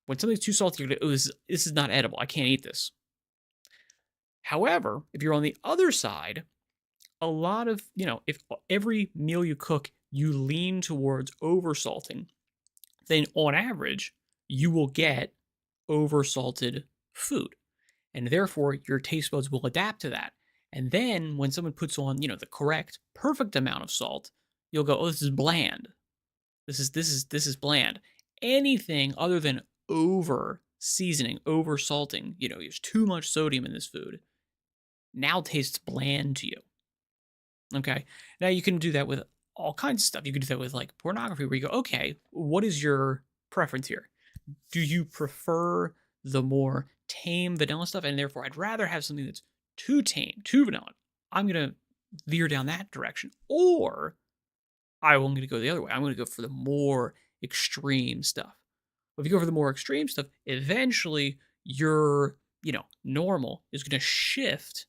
When something's too salty, you're going to, oh, this is not edible. I can't eat this. However, if you're on the other side, a lot of, you know, if every meal you cook, you lean towards over-salting, then on average, you will get over-salted food. And therefore, your taste buds will adapt to that. And then when someone puts on, you know, the correct, perfect amount of salt, you'll go, oh, this is bland. This is bland. Anything other than over seasoning, over salting, you know, there's too much sodium in this food, now tastes bland to you. Okay. Now you can do that with all kinds of stuff. You can do that with like pornography where you go, okay, what is your preference here? Do you prefer the more tame vanilla stuff? And therefore I'd rather have something that's too tame, too vanilla. I'm going to veer down that direction. Or I'm going to go the other way. I'm going to go for the more extreme stuff. If you go for the more extreme stuff, eventually your, you know, normal is going to shift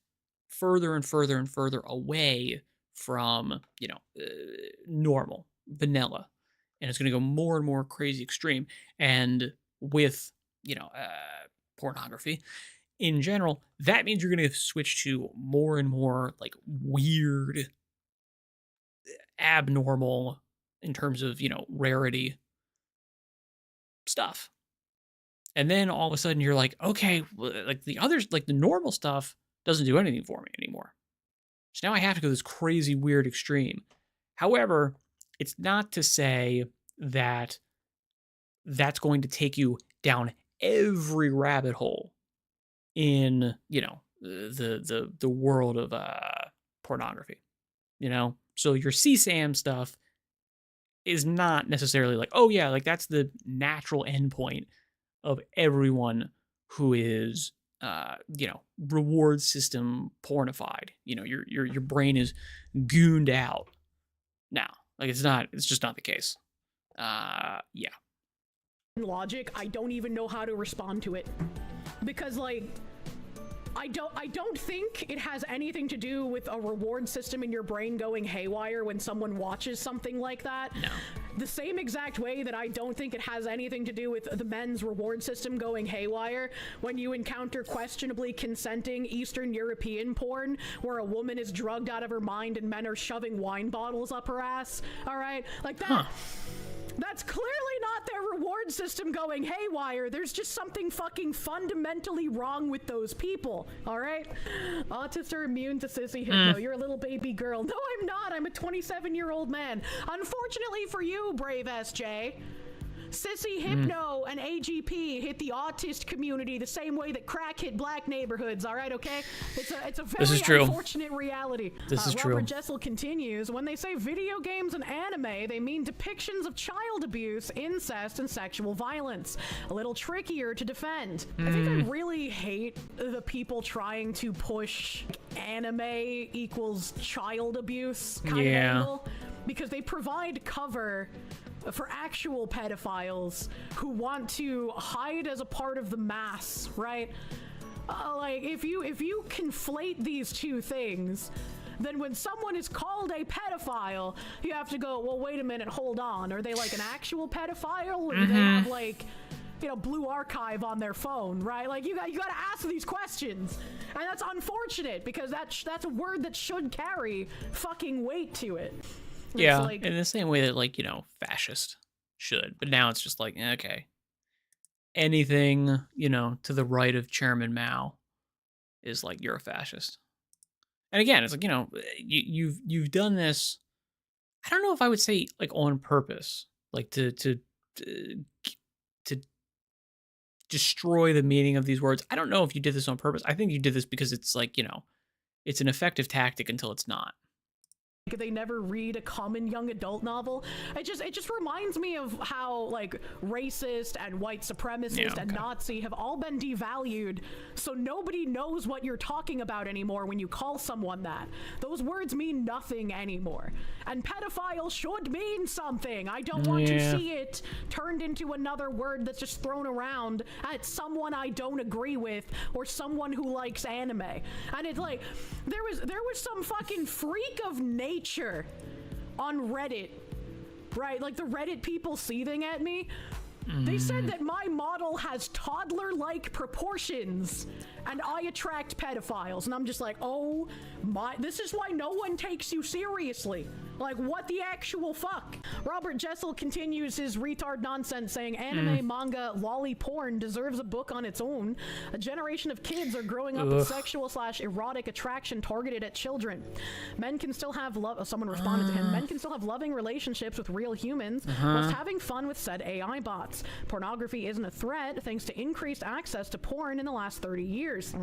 further and further and further away from, you know, normal, vanilla. And it's going to go more and more crazy extreme. And with, you know, pornography in general, that means you're going to switch to more and more like weird, abnormal in terms of, you know, rarity stuff. And then all of a sudden you're like, okay, like the others, like the normal stuff doesn't do anything for me anymore. So now I have to go this crazy, weird extreme. However, it's not to say that that's going to take you down every rabbit hole in, you know, the world of pornography, you know? So your CSAM stuff is not necessarily like, oh yeah, like that's the natural endpoint of everyone who is, you know, reward system pornified. You know, your brain is gooned out. Now, like it's just not the case. Yeah. Logic, I don't even know how to respond to it. Because like, I don't think it has anything to do with a reward system in your brain going haywire when someone watches something like that. No. the same exact way that I don't think it has anything to do with the men's reward system going haywire when you encounter questionably consenting Eastern European porn where a woman is drugged out of her mind and men are shoving wine bottles up her ass. All right, like that. Huh. That's clearly not their reward system going haywire. There's just something fucking fundamentally wrong with those people, all right? Autists are immune to sissy hypno. You're a little baby girl. No, I'm not. I'm a 27-year-old man. Unfortunately for you, Brave SJ, sissy hypno and AGP hit the autist community the same way that crack hit black neighborhoods, all right, okay? It's a very unfortunate reality. This is true. Robert Jessel continues, when they say video games and anime, they mean depictions of child abuse, incest, and sexual violence. A little trickier to defend. I think I really hate the people trying to push anime equals child abuse kind of angle, because they provide cover for actual pedophiles who want to hide as a part of the mass, right? Like, if you conflate these two things, then when someone is called a pedophile, you have to go, well, wait a minute, hold on. Are they like an actual pedophile? Or do they have like, you know, Blue Archive on their phone, right? Like, you got to ask these questions. And that's unfortunate because that's a word that should carry fucking weight to it. Yeah, like, in the same way that, like, you know, fascist should. But now it's just like, okay. Anything, you know, to the right of Chairman Mao is like, you're a fascist. And again, it's like, you know, you've done this, I don't know if I would say, like, on purpose. Like, to destroy the meaning of these words. I don't know if you did this on purpose. I think you did this because it's like, you know, it's an effective tactic until it's not. They never read a common young adult novel. It just reminds me of how like racist and white supremacist and Nazi have all been devalued, so nobody knows what you're talking about anymore when you call someone that. Those words mean nothing anymore. And pedophile should mean something. I don't want to see it turned into another word that's just thrown around at someone I don't agree with or someone who likes anime. And it's like there was some fucking freak of nature on Reddit, right? Like the Reddit people seething at me. They said that my model has toddler-like proportions and I attract pedophiles. And I'm just like, oh my, this is why no one takes you seriously. Like, what the actual fuck? Robert Jessel continues his retard nonsense saying anime, manga, lolly porn deserves a book on its own. A generation of kids are growing up with sexual/erotic attraction targeted at children. Men can still have someone responded to him. Men can still have loving relationships with real humans whilst having fun with said AI bots. Pornography isn't a threat thanks to increased access to porn in the last 30 years.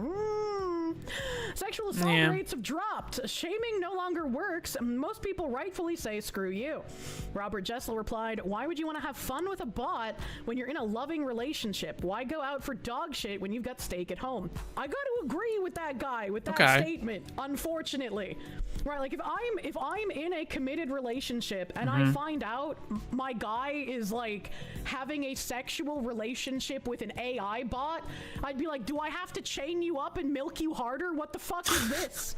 Sexual assault rates have dropped. Shaming no longer works. Most people rightfully say screw you. Robert Jessel replied, why would you want to have fun with a bot when you're in a loving relationship? Why go out for dog shit when you've got steak at home? I got to agree with that guy with that statement, unfortunately. Right, like if I'm in a committed relationship and I find out my guy is like having a sexual relationship with an AI bot, I'd be like, do I have to chain you up and milk you harder? What the fuck is this?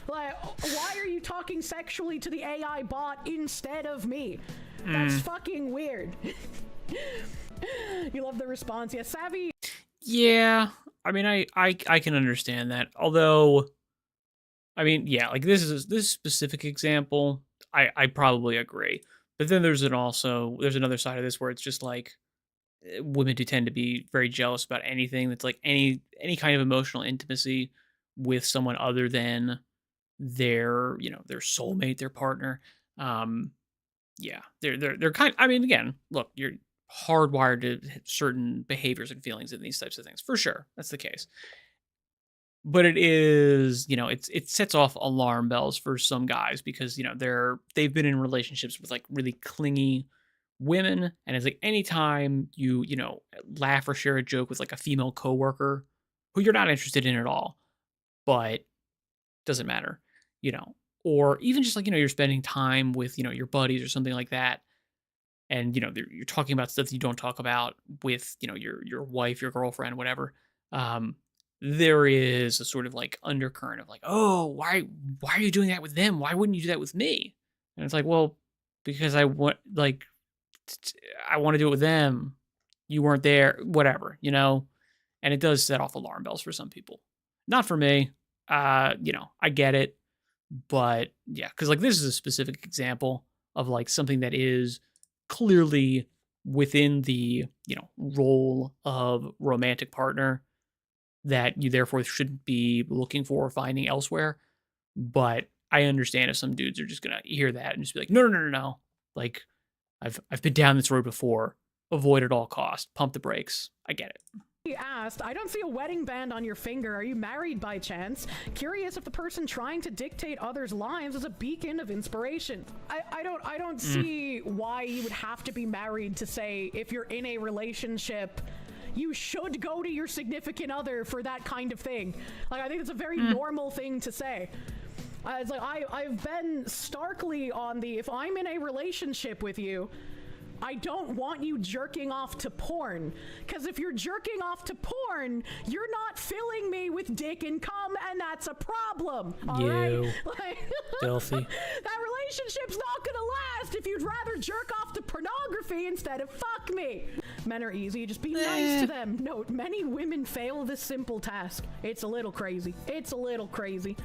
Like, why are you talking sexually to the AI bot instead of me? That's fucking weird. You love the response. Yeah, Savvy. Yeah, I mean, I can understand that. Although, I mean, yeah, like this specific example, I probably agree. But then there's another side of this where it's just like women do tend to be very jealous about anything that's like any kind of emotional intimacy with someone other than their, you know, their soulmate, their partner. Yeah, they're kind. I mean, again, look, you're hardwired to certain behaviors and feelings in these types of things for sure. That's the case. But it is, you know, it sets off alarm bells for some guys because, you know, they've been in relationships with like really clingy women, and it's like anytime you know, laugh or share a joke with like a female coworker who you're not interested in at all, but doesn't matter, you know, or even just like, you know, you're spending time with, you know, your buddies or something like that, and, you know, you're talking about stuff that you don't talk about with, you know, your wife, your girlfriend, whatever. There is a sort of like undercurrent of like, oh, why are you doing that with them? Why wouldn't you do that with me? And it's like, well, because I want, like, I want to do it with them. You weren't there, whatever, you know? And it does set off alarm bells for some people. Not for me. You know, I get it. But yeah, because like this is a specific example of like something that is clearly within the, you know, role of romantic partner that you therefore shouldn't be looking for or finding elsewhere. But I understand if some dudes are just gonna hear that and just be like, no, no, no, no, no. Like, I've been down this road before. Avoid at all costs. Pump the brakes. I get it. He asked, I don't see a wedding band on your finger. Are you married by chance? Curious if the person trying to dictate others' lives is a beacon of inspiration. I don't see why you would have to be married to say if you're in a relationship you should go to your significant other for that kind of thing. Like, I think it's a very normal thing to say. It's like, I've been starkly on the, if I'm in a relationship with you, I don't want you jerking off to porn. Because if you're jerking off to porn, you're not filling me with dick and cum, and that's a problem. All right? Like, Filthy. that relationship's not gonna last if you'd rather jerk off to pornography instead of fuck me. Men are easy, just be nice to them. Note, many women fail this simple task. It's a little crazy. It's a little crazy.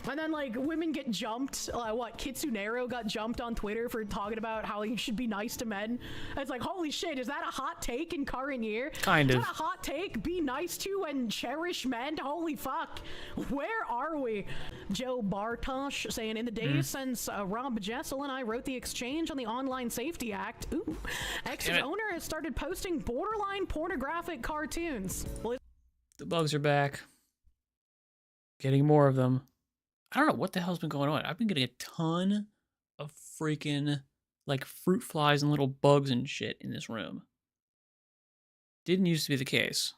And then, like, women get jumped. Kitsunero got jumped on Twitter for talking about how you should be nice to men. And it's like, holy shit, is that a hot take in current year? Kind of. Is that a hot take? Be nice to and cherish men? Holy fuck. Where are we? Joe Bartosh saying, in the days since Rob Jessel and I wrote the exchange on the Online Safety Act, X's owner has started posting borderline pornographic cartoons. Well, the bugs are back. Getting more of them. I don't know what the hell's been going on. I've been getting a ton of freaking, like, fruit flies and little bugs and shit in this room. Didn't used to be the case.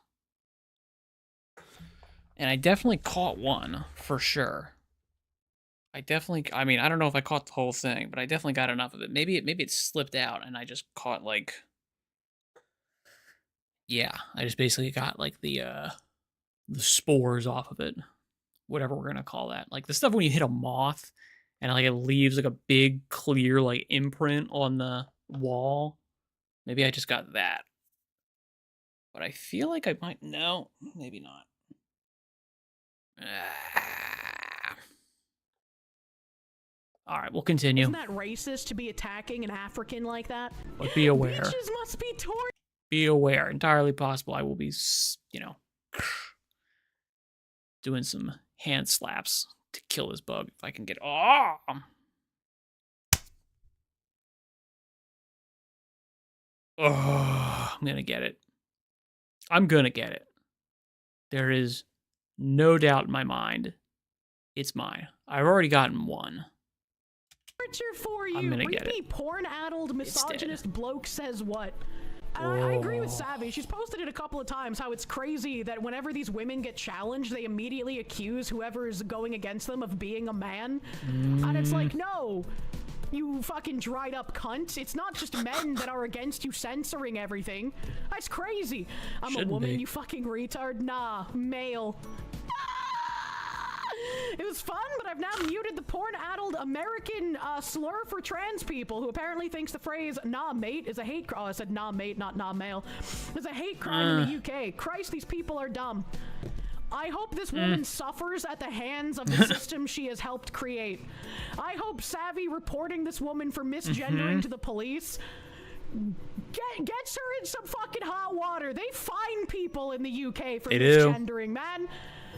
And I definitely caught one, for sure. I mean, I don't know if I caught the whole thing, but I definitely got enough of it. Maybe it slipped out and I just caught, like... Yeah, I just basically got, like, the spores off of it. Whatever we're gonna call that. Like the stuff when you hit a moth and like it leaves like a big clear like imprint on the wall. Maybe I just got that. But I feel like I might, no, maybe not. All right, we'll continue. Isn't that racist to be attacking an African like that? But be aware. Bitches must be torn. Be aware. Entirely possible I will be, you know, doing some hand slaps to kill this bug if I can get. Oh! Oh, I'm gonna get it. I'm gonna get it. There is no doubt in my mind. It's mine. I've already gotten one. For you. I'm gonna get it. Porn-addled misogynist bloke says what? I agree with Savvy. She's posted it a couple of times how it's crazy that whenever these women get challenged, they immediately accuse whoever is going against them of being a man. And it's like, no, you fucking dried up cunt. It's not just men that are against you censoring everything. That's crazy. I'm a woman, you fucking retard. Nah, male. It was fun, but I've now muted the porn-addled American slur for trans people who apparently thinks the phrase "nah mate" is a hate crime. Oh, I said "nah mate," not "nah male." Is a hate crime in the UK. Christ, these people are dumb. I hope this woman suffers at the hands of the system she has helped create. I hope Savvy reporting this woman for misgendering to the police gets her in some fucking hot water. They fine people in the UK for misgendering, man.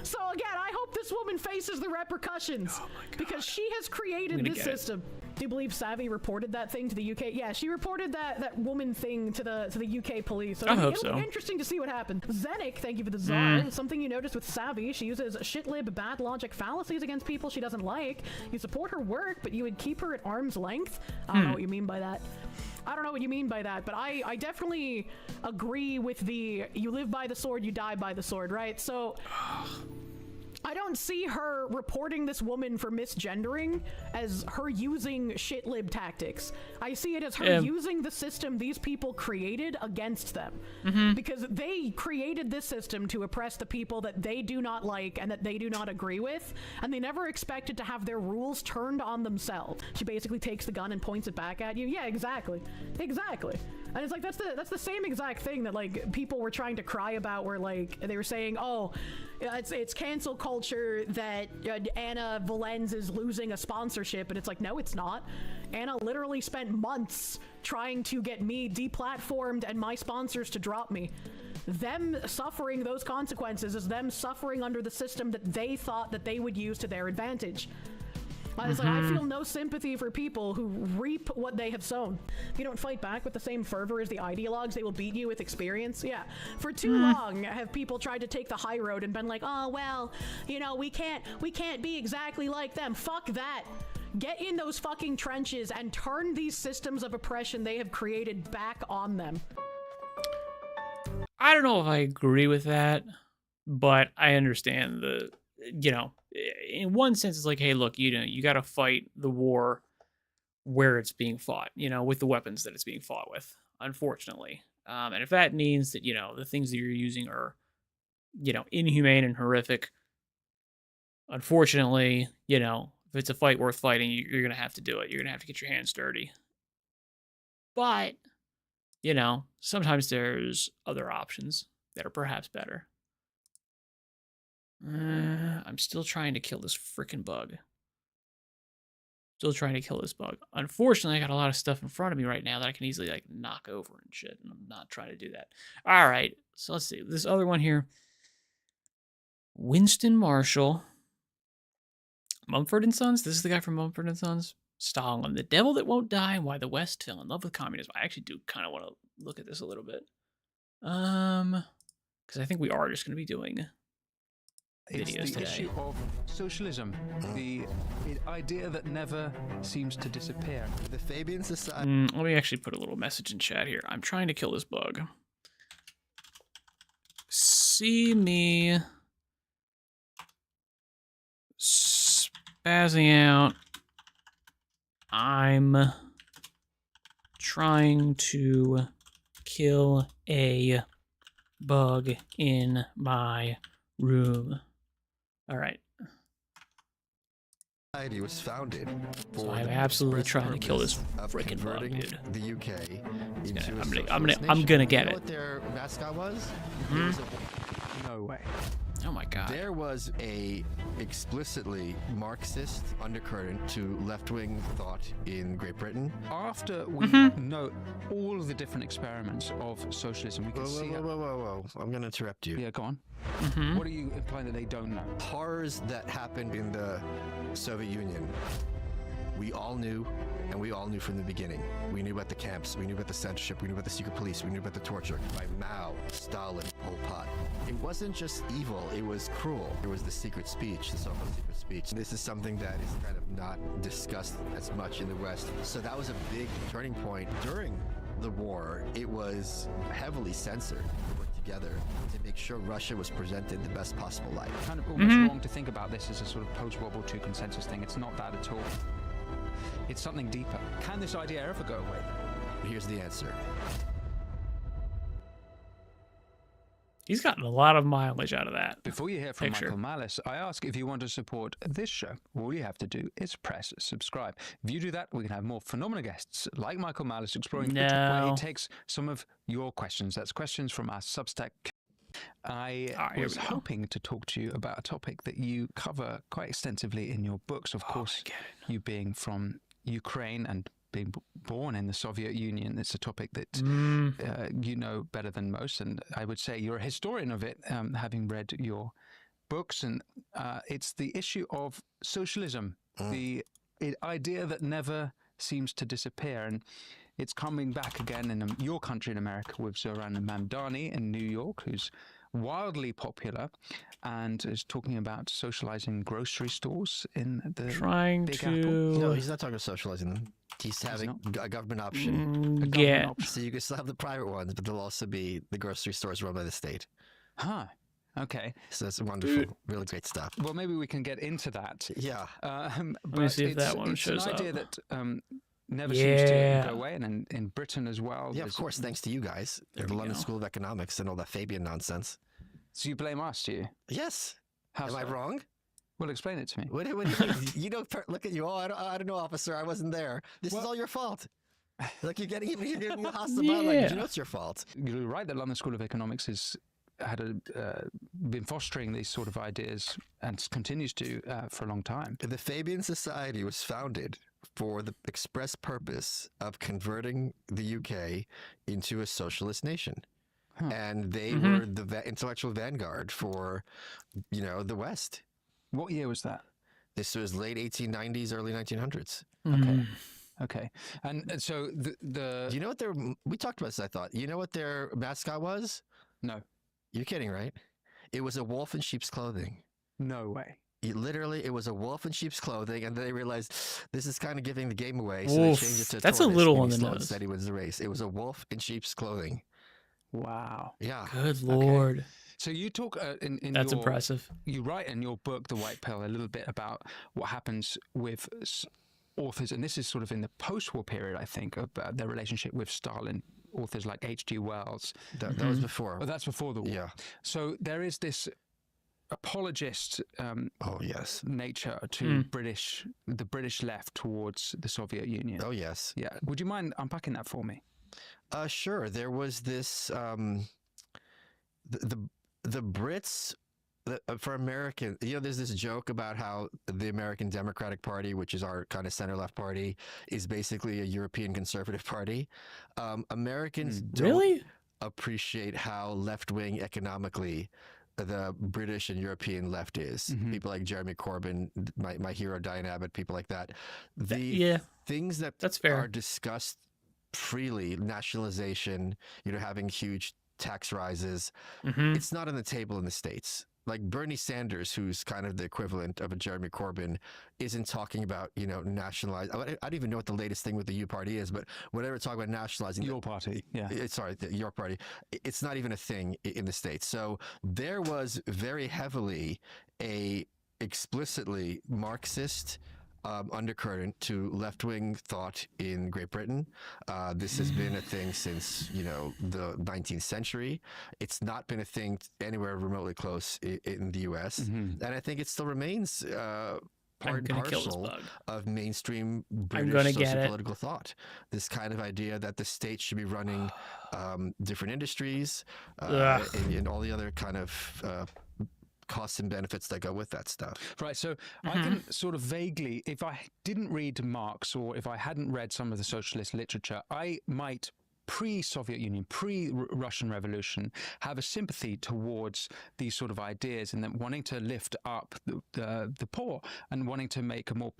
So again, I hope this woman faces the repercussions because she has created this system. Do you believe Savvy reported that thing to the UK? Yeah, she reported that woman thing to the UK police. So I hope it'll be interesting to see what happens. Zenik, thank you for the czar. Something you noticed with Savvy, she uses shitlib bad logic fallacies against people she doesn't like. You support her work, but you would keep her at arm's length. I don't know what you mean by that. I don't know what you mean by that, but I definitely agree with the you live by the sword, you die by the sword, right? So I don't see her reporting this woman for misgendering as her using shitlib tactics. I see it as her using the system these people created against them. Because they created this system to oppress the people that they do not like and that they do not agree with, and they never expected to have their rules turned on themselves. She basically takes the gun and points it back at you. Yeah, exactly. Exactly. And it's like, that's the same exact thing that, like, people were trying to cry about, where, like, they were saying, oh, it's cancel culture that Anna Valenz is losing a sponsorship, and it's like, no, it's not. Anna literally spent months trying to get me deplatformed and my sponsors to drop me. Them suffering those consequences is them suffering under the system that they thought that they would use to their advantage. It's like, I feel no sympathy for people who reap what they have sown. If you don't fight back with the same fervor as the ideologues, they will beat you with experience. Yeah. For too long have people tried to take the high road and been like, oh, well, you know, we can't be exactly like them. Fuck that. Get in those fucking trenches and turn these systems of oppression they have created back on them. I don't know if I agree with that, but I understand the, in one sense, it's like, hey, look, you got to fight the war where it's being fought, with the weapons that it's being fought with, unfortunately. And if that means that, the things that you're using are, inhumane and horrific, unfortunately, if it's a fight worth fighting, you're going to have to do it. You're going to have to get your hands dirty. But, sometimes there's other options that are perhaps better. I'm still trying to kill this freaking bug. Still trying to kill this bug. Unfortunately, I got a lot of stuff in front of me right now that I can easily, like, knock over and shit, and I'm not trying to do that. All right, so let's see. This other one here. Winston Marshall. Mumford & Sons? This is the guy from Mumford & Sons? Stalin, the devil that won't die, and why the West fell in love with communism. I actually do kind of want to look at this a little bit. Because I think we are just going to be doing videos it's the today. Issue of socialism, the idea that never seems to disappear. The Fabian Society. Let me actually put a little message in chat here. I'm trying to kill this bug. See me spazzing out. I'm trying to kill a bug in my room. All right. Society was founded for So I'm the absolutely express trying to kill this purpose of freaking bug, converting dude. the UK into gonna- a I'm socialist gonna nation. get You know it. what their mascot was? Hmm? It was a No way. Oh my god. There was a explicitly Marxist undercurrent to left-wing thought in Great Britain. After we know all of the different experiments of socialism, we can Whoa, see whoa, whoa, whoa, whoa, whoa. I'm going to interrupt you. Yeah, go on. Mhm. What are you implying that they don't know? Horrors that happened in the Soviet Union. We all knew, and we all knew from the beginning. We knew about the camps, we knew about the censorship, we knew about the secret police, we knew about the torture by Mao, Stalin, Pol Pot. It wasn't just evil, it was cruel. There was the secret speech, the so-called secret speech. This is something that is kind of not discussed as much in the West. So that was a big turning point. During the war, it was heavily censored. We worked together to make sure Russia was presented the best possible light. Kind of almost wrong to think about this as a sort of post-World War II consensus thing. It's not that at all. It's something deeper. Can this idea ever go away? Here's the answer. He's gotten a lot of mileage out of that. Before you hear from Picture. Michael Malice, I ask if you want to support this show. All you have to do is press subscribe. If you do that, we can have more phenomenal guests like Michael Malice exploring where No. he takes some of your questions. That's questions from our Substack. I Here was we go. hoping to talk to you about a topic that you cover quite extensively in your books. Of course, you being from Ukraine and being born in the Soviet Union, it's a topic that you know better than most, and I would say you're a historian of it, having read your books, and it's the issue of socialism, the idea that never seems to disappear, and it's coming back again in your country in America with Zoran Mamdani in New York, who's wildly popular and is talking about socializing grocery stores in the Trying Big to No, he's not talking about socializing. He's having a government option. get. So you can still have the private ones, but there'll also be the grocery stores run by the state. Huh. Okay. So it's wonderful, really great stuff. Well, maybe we can get into that. Yeah. But me see if that it's, one it's shows an idea up. that never seems to Yeah. go away, and in Britain as well. Yeah, of there's- course, thanks to you guys, There the we London go. School of Economics and all that Fabian nonsense. So you blame us, do you? Yes. How Am I so? wrong? Well, explain it to me. What do you think? You know, look at you. Oh, I don't know, officer. I wasn't there. This is all your fault. Like you're giving me a hostile Yeah. language. You know it's your fault. You're right that London School of Economics has been fostering these sort of ideas and continues to for a long time. The Fabian Society was founded for the express purpose of converting the UK into a socialist nation. And they were the intellectual vanguard for, the West. What year was that? This was late 1890s, early 1900s. Mm. Okay, and so Do you know what we talked about this, I thought. You know what their mascot was? no, You're kidding, right? It was a wolf in sheep's clothing. no way. It was a wolf in sheep's clothing, and they realized this is kind of giving the game away, so Oof, they changed it to that's a tortoise, little meaning on the slow and nose. steady wins the race. It was a wolf in sheep's clothing. Wow. Yeah. Good lord, So you talk in that's your, impressive. You write in your book, The White Pill, a little bit about what happens with authors, and this is sort of in the post-war period, I think, about their relationship with Stalin. Authors like H.G. Wells. That was before. Oh, that's before the war. Yeah. So there is this apologist Oh, yes. nature to the British left towards the Soviet Union. Oh, yes. Yeah. Would you mind unpacking that for me? Sure. There was this, the Brits, for American, there's this joke about how the American Democratic Party, which is our kind of center-left party, is basically a European conservative party. Americans don't Really? appreciate how left-wing economically the British and European left is. People like Jeremy Corbyn, my hero Diane Abbott, people like that. The Yeah, things that that's fair. are discussed freely, nationalization, having huge tax rises, it's not on the table in the States. Like Bernie Sanders, who's kind of the equivalent of a Jeremy Corbyn, isn't talking about, nationalize. I don't even know what the latest thing with the U Party is, but whenever talk about nationalizing Your party, yeah. Sorry, your party. It's not even a thing in the States. So there was very heavily a explicitly Marxist undercurrent to left-wing thought in Great Britain. This has been a thing since, the 19th century. It's not been a thing anywhere remotely close in the U.S. And I think it still remains part and gonna kill this parcel bug. of mainstream gonna British get it. socio-political thought. This kind of idea that the state should be running different industries and all the other kind of costs and benefits that go with that stuff. Right, so I can sort of vaguely, if I didn't read Marx or if I hadn't read some of the socialist literature, I might pre-Soviet Union, pre-Russian Revolution, have a sympathy towards these sort of ideas and then wanting to lift up the poor and wanting to make a more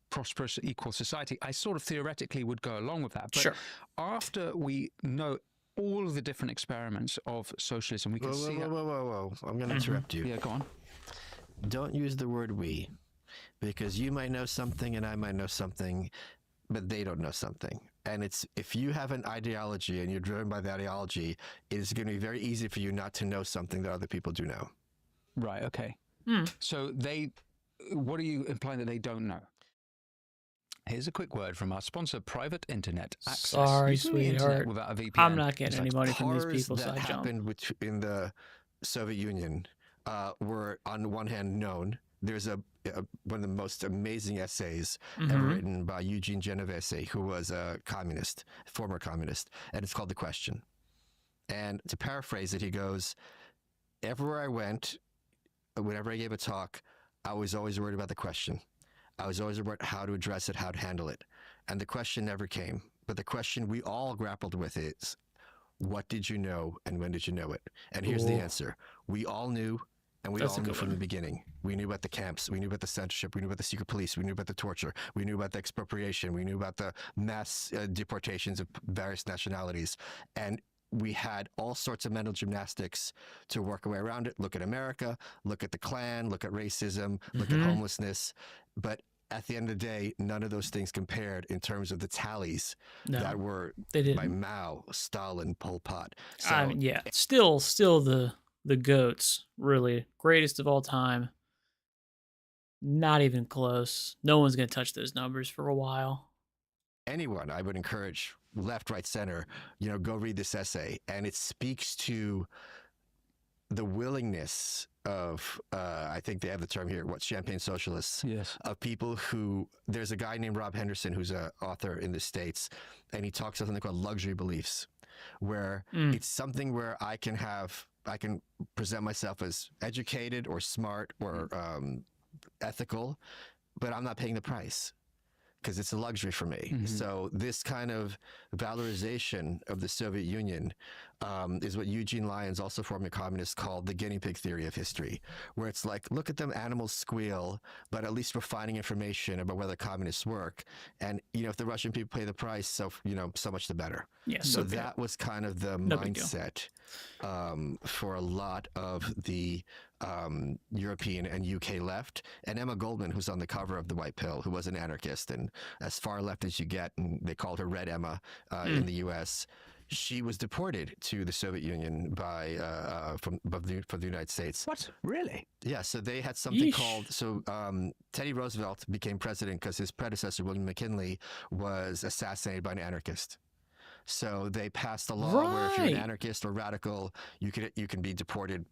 prosperous, equal society. I sort of theoretically would go along with that. But Sure. after we know all of the different experiments of socialism, we can see how... Whoa. I'm going to interrupt you. Yeah, go on. Don't use the word we, because you might know something and I might know something, but they don't know something. And if you have an ideology and you're driven by the ideology, it is going to be very easy for you not to know something that other people do know. Right, okay. So what are you implying that they don't know? Here's a quick word from our sponsor, Private Internet Access. Sorry, Using the internet sweetheart. without a VPN. I'm not getting any It's money from these Horrors people, so that I jump. happened in the Soviet Union were, on one hand, known. There's one of the most amazing essays ever written by Eugene Genovese, who was a communist, former communist, and it's called The Question. And to paraphrase it, he goes, everywhere I went, whenever I gave a talk, I was always worried about the question. I was always worried how to address it, how to handle it. And the question never came. But the question we all grappled with is, what did you know and when did you know it? And here's the answer. We all knew, and we That's all a knew good from one. the beginning. We knew about the camps. We knew about the censorship. We knew about the secret police. We knew about the torture. We knew about the expropriation. We knew about the mass deportations of various nationalities. And we had all sorts of mental gymnastics to work our way around it. Look at America, look at the Klan, look at racism, look at homelessness. But at the end of the day, none of those things compared in terms of the tallies No, that were they didn't. by Mao, Stalin, Pol Pot. So I mean, yeah, still the the GOATs, really. Greatest of all time. Not even close. No one's going to touch those numbers for a while. Anyone, I would encourage, left, right, center, go read this essay. And it speaks to the willingness of, I think they have the term here, champagne socialists. Yes. Of people who, there's a guy named Rob Henderson who's an author in the States, and he talks about something called luxury beliefs, where it's something where I can present myself as educated or smart or ethical, but I'm not paying the price because it's a luxury for me. Mm-hmm. So this kind of valorization of the Soviet Union is what Eugene Lyons, also former communist, called the guinea pig theory of history, where it's like, look at them animals squeal, but at least we're finding information about whether communists work. And, if the Russian people pay the price, so much the better. Yeah, so that was kind of the mindset for a lot of the European and UK left. And Emma Goldman, who's on the cover of The White Pill, who was an anarchist and as far left as you get, and they called her Red Emma in the US. She was deported to the Soviet Union from the United States. What? Really? Yeah, so they had something called, Teddy Roosevelt became president because his predecessor, William McKinley, was assassinated by an anarchist. So they passed a law where if you're an anarchist or radical, you can be deported,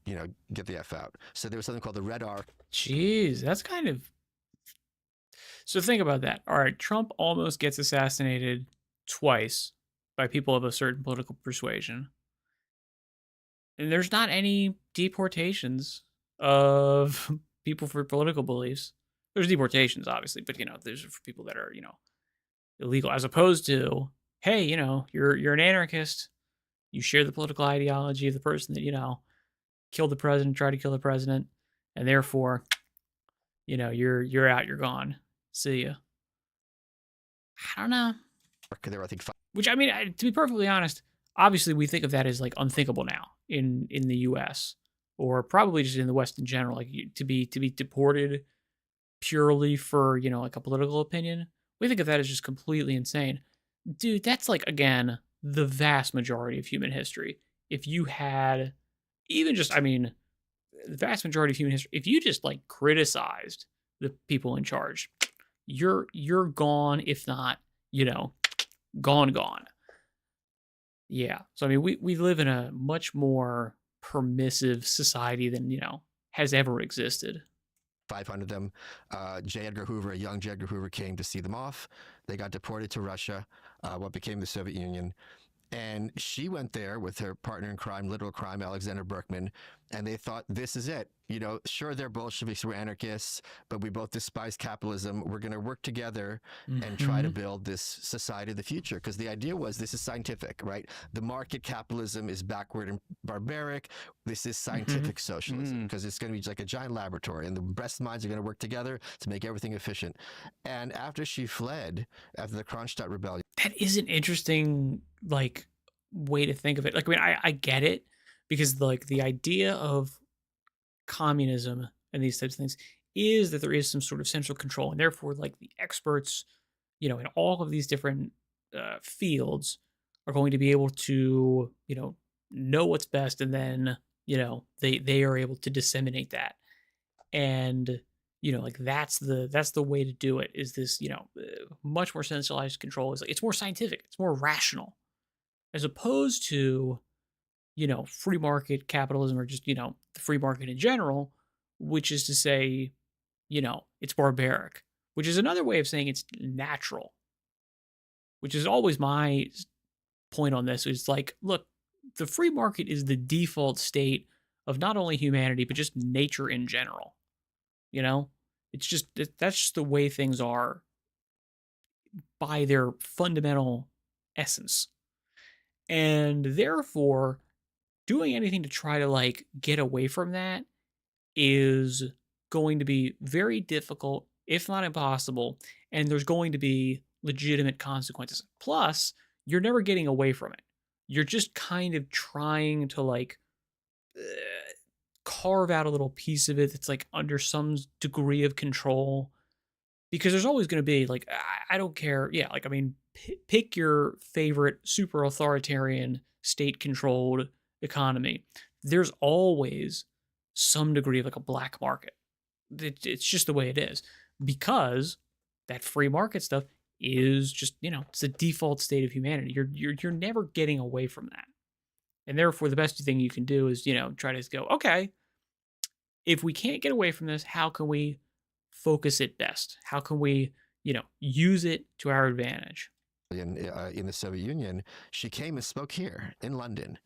get the F out. So there was something called the Red Arc. Jeez, that's kind of... So think about that. All right, Trump almost gets assassinated twice by people of a certain political persuasion. And there's not any deportations of people for political beliefs. There's deportations, obviously, but, there's for people that are, illegal, as opposed to, hey, you're an anarchist. You share the political ideology of the person that, killed the president, tried to kill the president, and therefore, you're out, you're gone. See ya. I don't know. There were, I think, Which, I mean, to be perfectly honest, obviously we think of that as like unthinkable now in the U.S. or probably just in the West in general, like to be deported purely for like a political opinion. We think of that as just completely insane, dude. That's like, again, the vast majority of human history. If you had even just, the vast majority of human history, if you just like criticized the people in charge, you're gone. If not, gone. Yeah. So, we live in a much more permissive society than, has ever existed. 500 of them. J. Edgar Hoover, a young J. Edgar Hoover, came to see them off. They got deported to Russia, what became the Soviet Union. And she went there with her partner in crime, literal crime, Alexander Berkman, and they thought, this is it. Sure, they're Bolsheviks, we're anarchists, but we both despise capitalism. We're going to work together and try to build this society of the future. Because the idea was, this is scientific, right? The market capitalism is backward and barbaric. This is scientific socialism, because it's going to be like a giant laboratory, and the best minds are going to work together to make everything efficient. And after she fled, after the Kronstadt rebellion, that is an interesting way to think of it. I get it, because the idea of communism and these types of things is that there is some sort of central control, and therefore the experts in all of these different fields are going to be able to know what's best, and then they are able to disseminate that. And that's the way to do it, is this much more centralized control. It's more scientific, it's more rational, as opposed to free market capitalism, or just the free market in general, which is to say it's barbaric, which is another way of saying it's natural, which is always my point on this. Is look, the free market is the default state of not only humanity but just nature in general. It's just, that's just the way things are by their fundamental essence. And therefore, doing anything to try to get away from that is going to be very difficult, if not impossible, and there's going to be legitimate consequences. Plus, you're never getting away from it. You're just kind of trying to carve out a little piece of it that's under some degree of control, because there's always going to be I don't care. Yeah, pick your favorite super authoritarian state controlled economy. there's always some degree of like a black market. It's just the way it is, because that free market stuff is just, it's a default state of humanity. You're never getting away from that. And therefore the best thing you can do is, try to go, okay, if we can't get away from this, how can we focus it best? How can we, use it to our advantage? In the Soviet Union, she came and spoke here in London.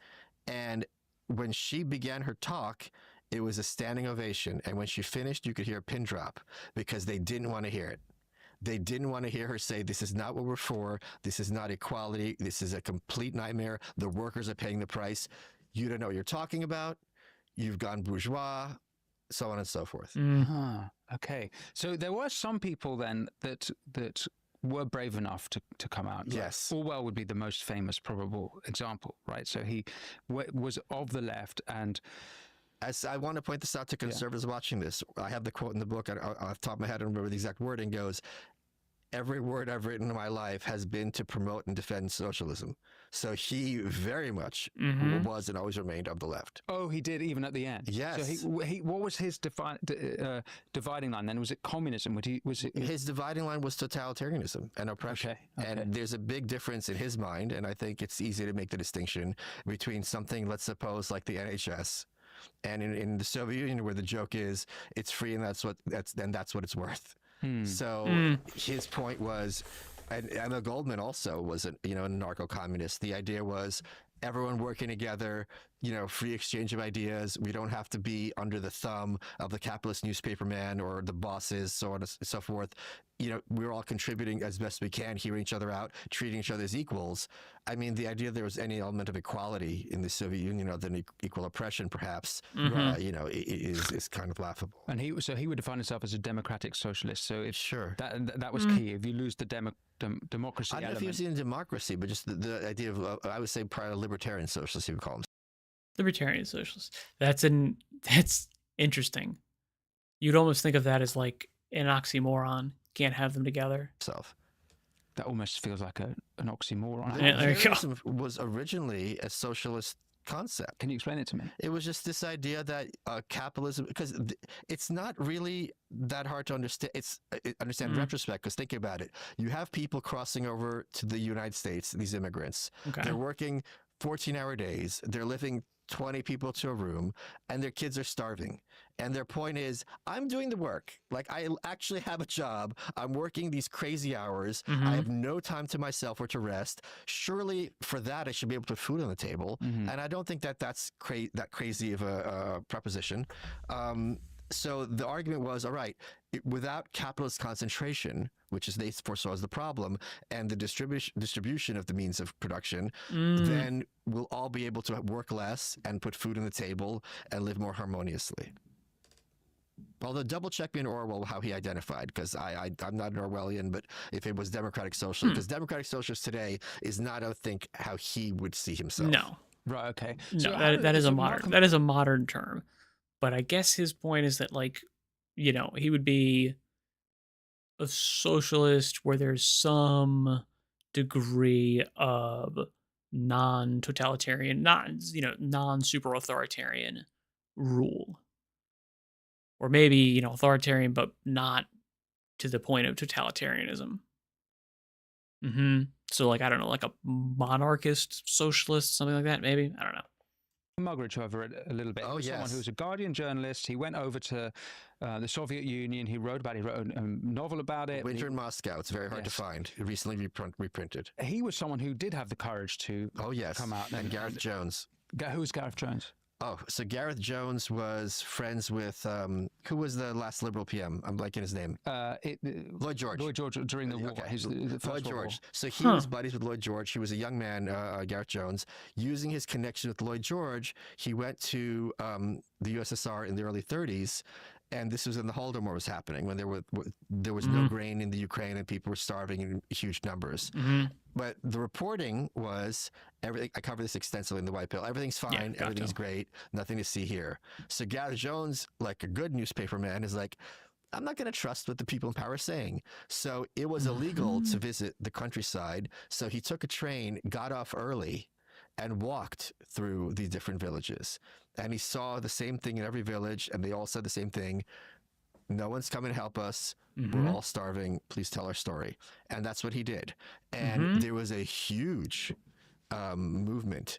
And when she began her talk, it was a standing ovation. And when she finished, you could hear a pin drop because they didn't want to hear it. They didn't want to hear her say, this is not what we're for. This is not equality. This is a complete nightmare. The workers are paying the price. You don't know what you're talking about. You've gone bourgeois, so on and so forth. Okay. So there were some people then that were brave enough to come out. Yes. Orwell would be the most famous probable example, right? So he was of the left, and as I want to point this out to conservatives watching this, I have the quote in the book, off the top of my head, I don't remember the exact wording, goes, every word I've written in my life has been to promote and defend socialism. So he very much was and always remained of the left. Oh, he did, even at the end. Yes. So he what was his dividing line then? Was it communism? His dividing line was totalitarianism and oppression. Okay. And there's a big difference in his mind, and I think it's easy to make the distinction between something, let's suppose, like the NHS, and in the Soviet Union, where the joke is it's free and that's what it's worth. So his point was, and Emma Goldman also was a narco-communist. The idea was everyone working together, free exchange of ideas. We don't have to be under the thumb of the capitalist newspaperman or the bosses, so on and so forth. We're all contributing as best we can, hearing each other out, treating each other as equals. I mean, the idea there was any element of equality in the Soviet Union other than equal oppression, perhaps, is kind of laughable. And he would define himself as a democratic socialist. So that was key. If you lose the democracy I don't know if he was in democracy, but just the idea of, I would say, probably a libertarian socialist, he would call him. Libertarian socialist. That's interesting. You'd almost think of that as like an oxymoron. Can't have them together. That almost feels like an oxymoron. Yeah, there you go. Libertarianism was originally a socialist concept. Can you explain it to me? It was just this idea that capitalism, because it's not really that hard to understand. Understand in retrospect, because think about it. You have people crossing over to the United States, these immigrants. Okay. They're working 14-hour days. They're living 20 people to a room, and their kids are starving. And their point is, I'm doing the work. Like, I actually have a job. I'm working these crazy hours. I have no time to myself or to rest. Surely for that, I should be able to put food on the table. And I don't think that's that crazy of a proposition. So the argument was, all right, without capitalist concentration, which is they foresaw as the problem, and the distribution of the means of production, then we'll all be able to work less and put food on the table and live more harmoniously. Although double check me in Orwell how he identified, because I'm not an Orwellian, but if it was democratic socialist, because democratic socialist today is not, I think, how he would see himself. No. Right. Okay. No, So that is a modern term. But I guess his point is that, like, he would be a socialist where there's some degree of non-totalitarian, non-super authoritarian rule. Or maybe, authoritarian, but not to the point of totalitarianism. So, like, I don't know, like a monarchist socialist, something like that, maybe? I don't know. Muggeridge, who I've read a little bit. Oh, yes. Someone who was a Guardian journalist. He went over to the Soviet Union. He wrote about it. He wrote a novel about it. Winter in Moscow. It's very hard to find. Recently reprinted. He was someone who did have the courage to come out. And Gareth Jones. Who was Gareth Jones? Oh, so Gareth Jones was friends with, who was the last Liberal PM? I'm blanking his name. Lloyd George. Lloyd George during the war. Okay. The Lloyd George. So he was buddies with Lloyd George. He was a young man, Gareth Jones. Using his connection with Lloyd George, he went to the USSR in the early 30s. And this was when the Holodomor was happening, when there was no grain in the Ukraine and people were starving in huge numbers. But the reporting was everything. I cover this extensively in the White Pill. Everything's fine. Everything's great. Nothing to see here. So Gareth Jones, like a good newspaper man, is like, I'm not going to trust what the people in power are saying. So it was illegal to visit the countryside. So he took a train, got off early, and walked through these different villages. And he saw the same thing in every village, and they all said the same thing. No one's coming to help us. We're all starving. Please tell our story. And that's what he did. And there was a huge movement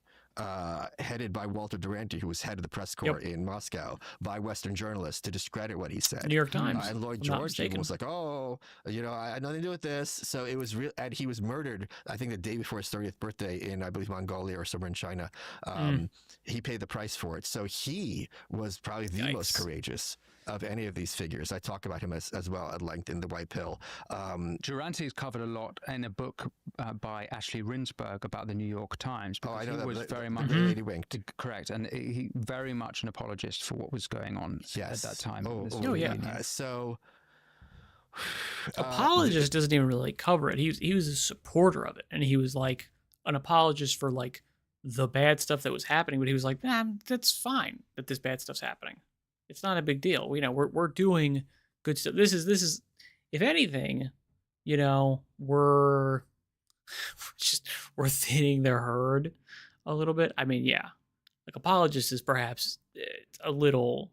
headed by Walter Duranty, who was head of the press corps in Moscow, by Western journalists to discredit what he said. New York Times. And Lloyd George even was like, "Oh, you know, I had nothing to do with this." So it was real. And he was murdered, I think, the day before his 30th birthday in, I believe, Mongolia or somewhere in China. He paid the price for it. So he was probably the most courageous of any of these figures. I talk about him as well at length in The White Pill. Duranty is covered a lot in a book by Ashley Rinsberg about the New York Times. I know he that was very much Lady Winked. correct, and he very much an apologist for what was going on at that time. So apologist doesn't even really cover it. He was a supporter of it, and he was like an apologist for like the bad stuff that was happening. But he was like, that's fine that this bad stuff's happening. It's not a big deal. You know, we're doing good stuff. This is, if anything, you know, we're thinning their herd a little bit. I mean, yeah, like apologist is perhaps a little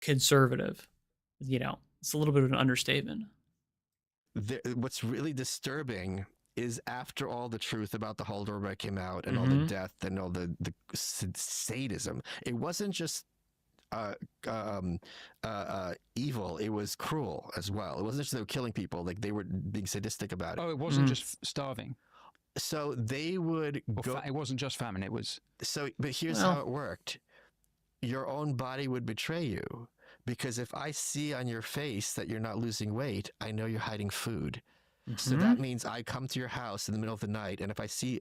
conservative. You know, it's a little bit of an understatement. What's really disturbing is after all the truth about the Holodomor came out and all the death and all the sadism, it wasn't just evil, it was cruel as well. It wasn't just they were killing people, like they were being sadistic about it. Oh, it wasn't just starving. So they would go. It wasn't just famine, it was. So, but here's how it worked. Your own body would betray you, because if I see on your face that you're not losing weight, I know you're hiding food. So that means I come to your house in the middle of the night, and if I see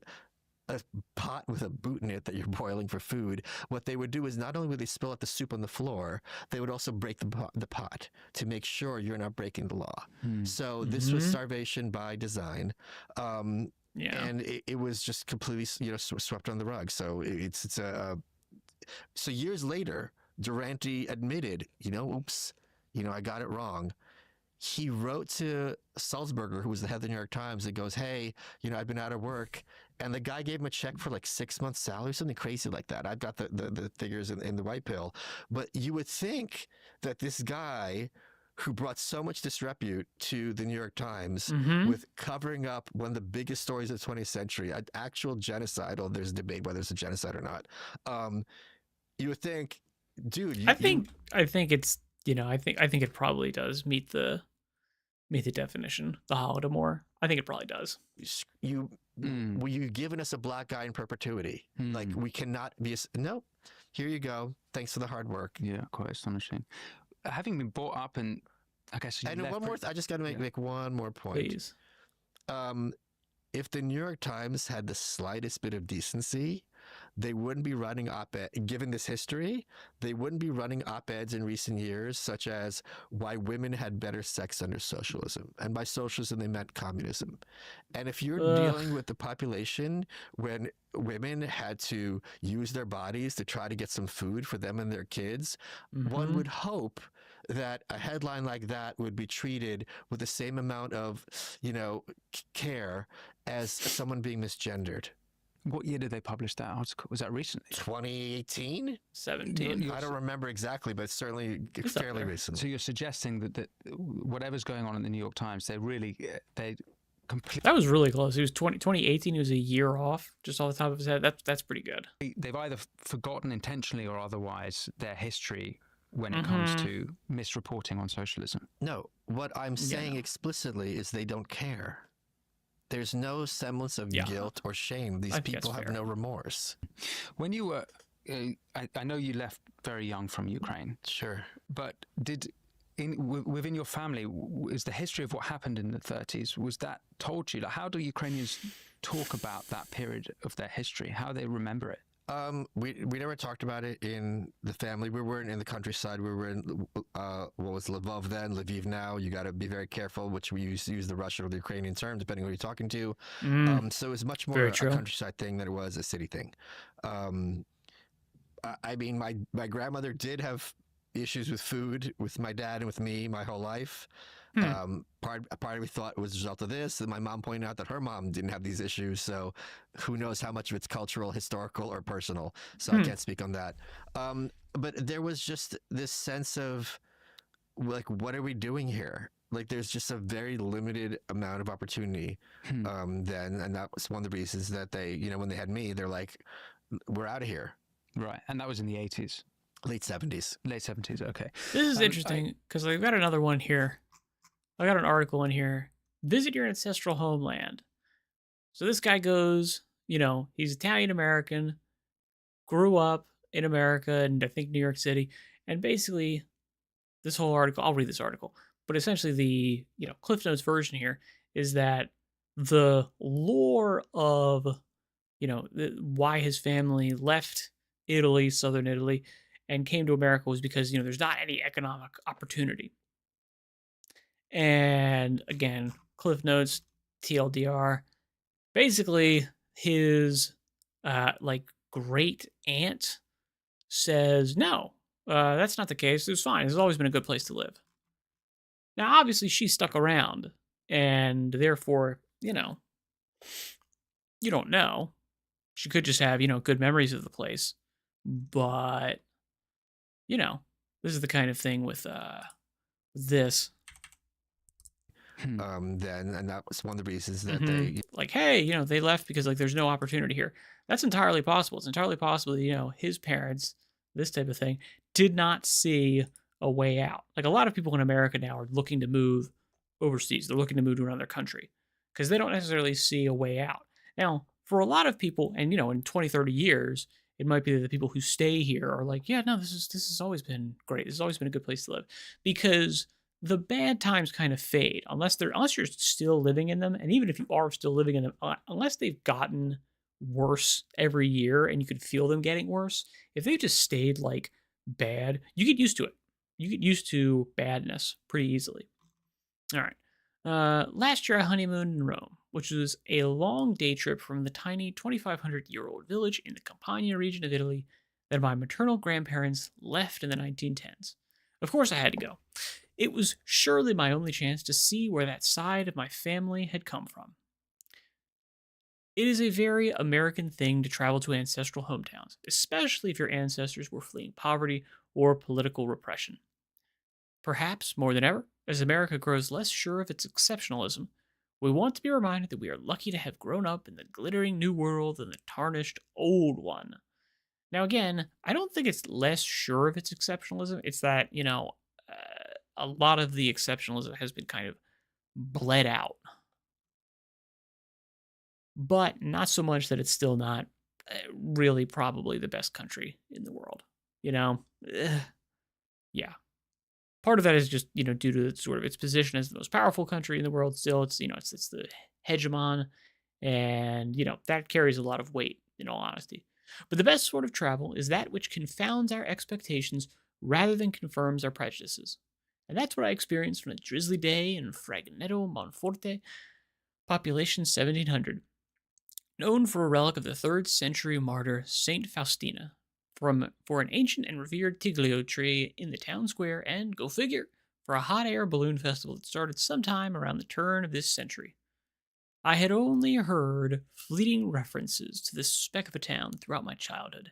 a pot with a boot in it that you're boiling for food, what they would do is not only would they spill out the soup on the floor, they would also break the pot to make sure you're not breaking the law. So this was starvation by design. And it was just completely, you know, swept on the rug. So so years later, Duranty admitted, you know, oops, you know, I got it wrong. He wrote to Sulzberger, who was the head of the New York Times, and goes, "Hey, you know, I've been out of work." And the guy gave him a check for like 6 months' salary, something crazy like that. I've got the figures in The White Pill. But you would think that this guy who brought so much disrepute to the New York Times with covering up one of the biggest stories of the 20th century, an actual genocide, although there's debate whether it's a genocide or not, you would think, dude, I think it's, you know, I think it probably does meet the definition, the Holodomor. I think it probably does. Well, you've given us a black guy in perpetuity. Like, we cannot be nope, here you go. Thanks for the hard work. Yeah, quite astonishing. Having been brought up, and I guess I just got to make one more point. Please. If the New York Times had the slightest bit of decency, they wouldn't be running given this history, they wouldn't be running op-eds in recent years, such as why women had better sex under socialism. And by socialism, they meant communism. And if you're dealing with the population when women had to use their bodies to try to get some food for them and their kids, one would hope that a headline like that would be treated with the same amount of, you know, care as someone being misgendered. What year did they publish that article? Was that recently? 2018? 17. I don't remember exactly, but certainly fairly recent. So you're suggesting that whatever's going on in the New York Times, they completely... That was really close. It was 2018. It was a year off, just off the top of his head. That's pretty good. They've either forgotten intentionally or otherwise their history when it comes to misreporting on socialism. No, what I'm saying explicitly is they don't care. There's no semblance of guilt or shame. These people have no remorse. When you were, I know you left very young from Ukraine. Sure. But within your family, is the history of what happened in the 30s, was that told to you? Like, how do Ukrainians talk about that period of their history? How do they remember it? We never talked about it in the family. We weren't in the countryside. We were in what was Lvov then, Lviv now. You got to be very careful, which we use the Russian or the Ukrainian term, depending on who you're talking to. So it was much more a countryside thing than it was a city thing. I mean, my grandmother did have issues with food with my dad and with me my whole life. Part of me thought it was a result of this, and my mom pointed out that her mom didn't have these issues. So, who knows how much of it's cultural, historical, or personal? So I can't speak on that. But there was just this sense of like, what are we doing here? Like, there's just a very limited amount of opportunity. Then, and that was one of the reasons that they, when they had me, they're like, we're out of here. Right. And that was in the 80s. Late 70s. Late 70s. Okay. This is interesting because I've got another one here. I got an article in here. Visit your ancestral homeland. So this guy goes, he's Italian American, grew up in America and I think New York City. And basically, this whole article, I'll read this article, but essentially the, Cliff Notes version here is that the lore of, why his family left Italy, southern Italy, and came to America was because, there's not any economic opportunity. And again, Cliff Notes, TLDR, basically his great aunt says, no, that's not the case. It was fine. It's always been a good place to live. Now, obviously, she stuck around, and therefore, you don't know. She could just have, good memories of the place. But, this is the kind of thing with this. Then, and that was one of the reasons that they hey, they left because there's no opportunity here. That's entirely possible. It's entirely possible that, his parents, this type of thing, did not see a way out. Like a lot of people in America now are looking to move overseas. They're looking to move to another country because they don't necessarily see a way out. Now, for a lot of people, and in 20, 30 years, it might be that the people who stay here are like, yeah, no, this has always been great. This has always been a good place to live because the bad times kind of fade unless you're still living in them. And even if you are still living in them, unless they've gotten worse every year and you could feel them getting worse, if they just stayed bad, you get used to it. You get used to badness pretty easily. All right. Last year I honeymooned in Rome, which was a long day trip from the tiny 2,500-year-old village in the Campania region of Italy that my maternal grandparents left in the 1910s. Of course I had to go. It was surely my only chance to see where that side of my family had come from. It is a very American thing to travel to ancestral hometowns, especially if your ancestors were fleeing poverty or political repression. Perhaps, more than ever, as America grows less sure of its exceptionalism, we want to be reminded that we are lucky to have grown up in the glittering new world than the tarnished old one. Now again, I don't think it's less sure of its exceptionalism. It's that, a lot of the exceptionalism has been kind of bled out. But not so much that it's still not really probably the best country in the world. Yeah. Part of that is just, due to sort of its position as the most powerful country in the world still. It's, it's the hegemon. And, that carries a lot of weight, in all honesty. But the best sort of travel is that which confounds our expectations rather than confirms our prejudices. And that's what I experienced on a drizzly day in Fragneto Monforte, population 1700. Known for a relic of the 3rd century martyr Saint Faustina, for an ancient and revered tiglio tree in the town square, and, go figure, for a hot air balloon festival that started sometime around the turn of this century. I had only heard fleeting references to this speck of a town throughout my childhood,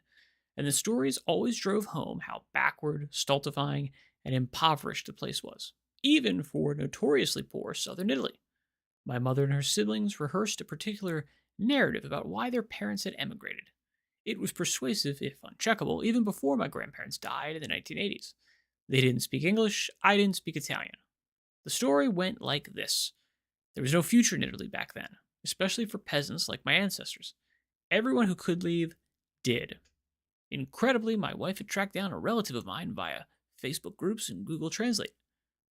and the stories always drove home how backward, stultifying, and impoverished the place was, even for notoriously poor southern Italy. My mother and her siblings rehearsed a particular narrative about why their parents had emigrated. It was persuasive, if uncheckable, even before my grandparents died in the 1980s. They didn't speak English, I didn't speak Italian. The story went like this. There was no future in Italy back then, especially for peasants like my ancestors. Everyone who could leave did. Incredibly, my wife had tracked down a relative of mine via Facebook groups and Google Translate.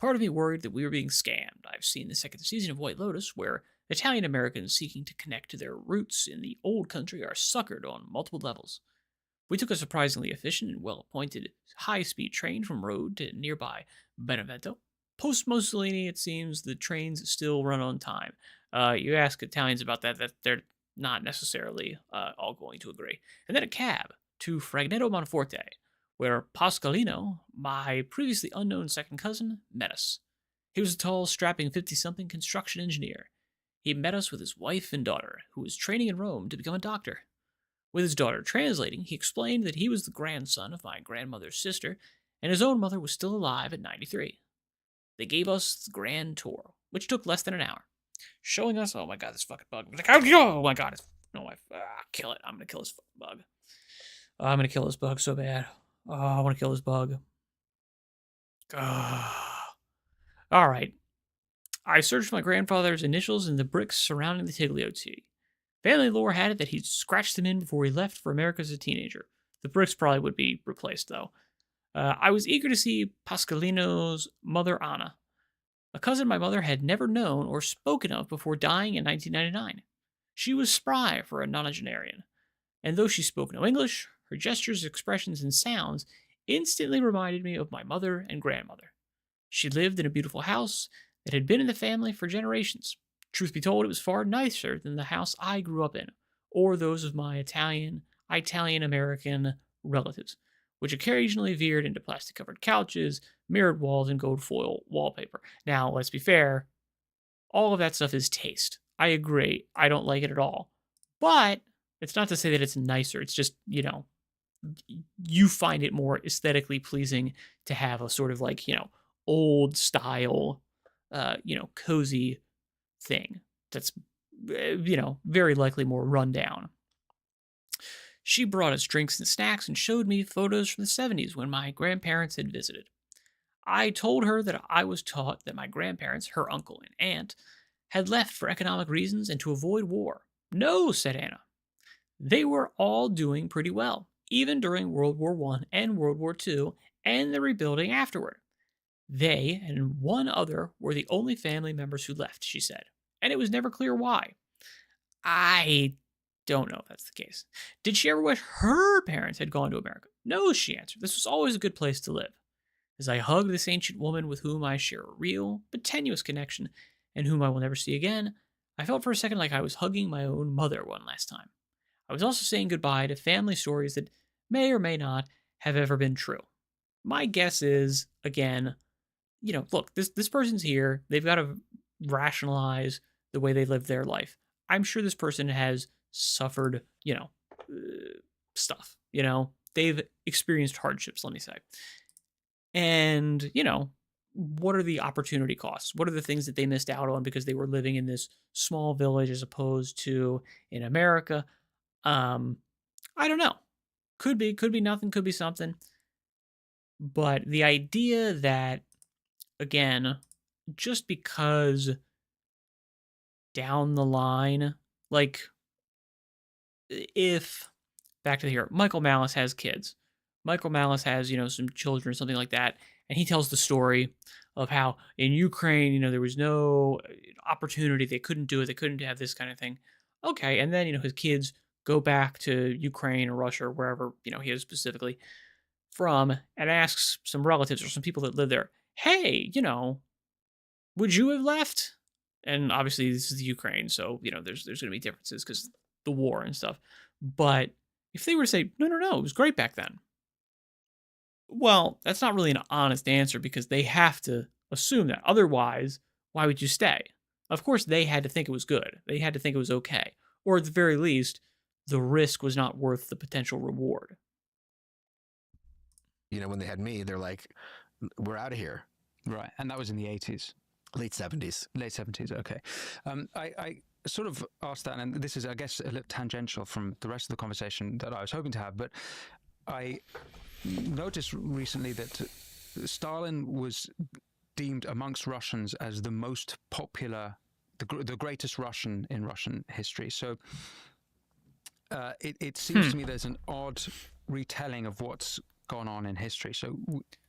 Part of me worried that we were being scammed. I've seen the 2nd season of White Lotus, where Italian Americans seeking to connect to their roots in the old country are suckered on multiple levels. We took a surprisingly efficient and well-appointed high-speed train from Rome to nearby Benevento. Post-Mussolini, it seems, the trains still run on time. You ask Italians about that they're not necessarily all going to agree. And then a cab to Fragneto Monforte, where Pasqualino, my previously unknown second cousin, met us. He was a tall, strapping 50-something construction engineer. He met us with his wife and daughter, who was training in Rome to become a doctor. With his daughter translating, he explained that he was the grandson of my grandmother's sister, and his own mother was still alive at 93. They gave us the grand tour, which took less than an hour, showing us, oh my god, this fucking bug. Like, oh my god, kill it. I'm gonna kill this fucking bug. I'm gonna kill this bug so bad. Oh, I want to kill this bug. All right. I searched my grandfather's initials in the bricks surrounding the Tigliotti. Family lore had it that he'd scratched them in before he left for America as a teenager. The bricks probably would be replaced, though. I was eager to see Pasqualino's mother, Anna, a cousin my mother had never known or spoken of before dying in 1999. She was spry for a nonagenarian, and though she spoke no English, her gestures, expressions, and sounds instantly reminded me of my mother and grandmother. She lived in a beautiful house that had been in the family for generations. Truth be told, it was far nicer than the house I grew up in, or those of my Italian-American relatives, which occasionally veered into plastic-covered couches, mirrored walls, and gold foil wallpaper. Now, let's be fair, all of that stuff is taste. I agree. I don't like it at all. But it's not to say that it's nicer. It's just, you find it more aesthetically pleasing to have a sort of like, old style, cozy thing that's, very likely more run down. She brought us drinks and snacks and showed me photos from the 70s when my grandparents had visited. I told her that I was taught that my grandparents, her uncle and aunt, had left for economic reasons and to avoid war. No, said Anna. They were all doing pretty well, even during World War I and World War II and the rebuilding afterward. They and one other were the only family members who left, she said, and it was never clear why. I don't know if that's the case. Did she ever wish her parents had gone to America? No, she answered. This was always a good place to live. As I hugged this ancient woman with whom I share a real but tenuous connection and whom I will never see again, I felt for a second like I was hugging my own mother one last time. I was also saying goodbye to family stories that may or may not have ever been true. My guess is, again, look, this person's here. They've got to rationalize the way they live their life. I'm sure this person has suffered, stuff. They've experienced hardships, let me say. And, what are the opportunity costs? What are the things that they missed out on because they were living in this small village as opposed to in America? I don't know. Could be nothing, could be something. But the idea that, again, just because down the line, like, if, back to here, Michael Malice has kids. Michael Malice has, some children or something like that. And he tells the story of how in Ukraine, there was no opportunity. They couldn't do it. They couldn't have this kind of thing. Okay. And then, his kids go back to Ukraine or Russia or wherever, he is specifically from, and asks some relatives or some people that live there, hey, would you have left? And obviously this is the Ukraine. So, there's going to be differences because the war and stuff. But if they were to say, no, it was great back then. Well, that's not really an honest answer because they have to assume that. Otherwise, why would you stay? Of course, they had to think it was good. They had to think it was okay. Or at the very least, the risk was not worth the potential reward. When they had me, they're like, we're out of here. Right. And that was in the 80s. Late 70s. Late 70s, okay. I sort of asked that, and this is, I guess, a little tangential from the rest of the conversation that I was hoping to have, but I noticed recently that Stalin was deemed amongst Russians as the most popular, the greatest Russian in Russian history. So it seems to me there's an odd retelling of what's gone on in history. So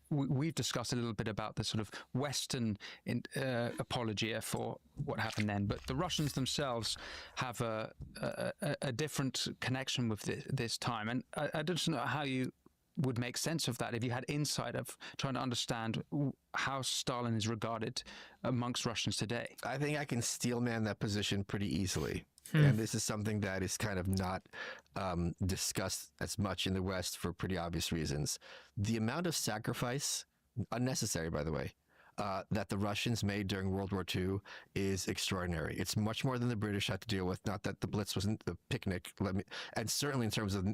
we've discussed a little bit about the sort of Western apologia for what happened then, but the Russians themselves have a different connection with this time. And I don't know how you would make sense of that if you had insight of trying to understand how Stalin is regarded amongst Russians today. I think I can steelman that position pretty easily. And this is something that is kind of not discussed as much in the West for pretty obvious reasons. The amount of sacrifice, unnecessary by the way, that the Russians made during World War II is extraordinary. It's much more than the British had to deal with. Not that the Blitz wasn't the picnic, and certainly in terms of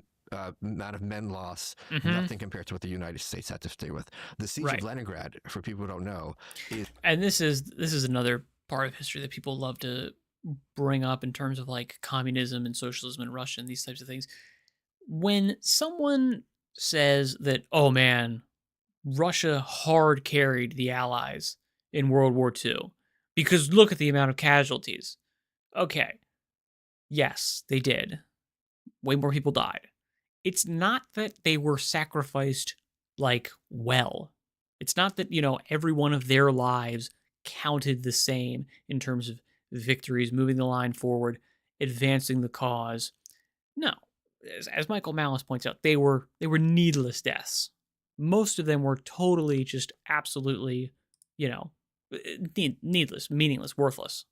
amount of men lost, nothing compared to what the United States had to deal with. The siege Right. of Leningrad, for people who don't know, is And this is another part of history that people love to bring up in terms of like communism and socialism in Russia and these types of things. When someone says that, oh man, Russia hard carried the Allies in World War II because look at the amount of casualties. Okay. Yes, they did. Way more people died. It's not that they were sacrificed like well. It's not that, every one of their lives counted the same in terms of victories, moving the line forward, advancing the cause. No. As Michael Malice points out, they were needless deaths. Most of them were totally just absolutely, needless, meaningless, worthless.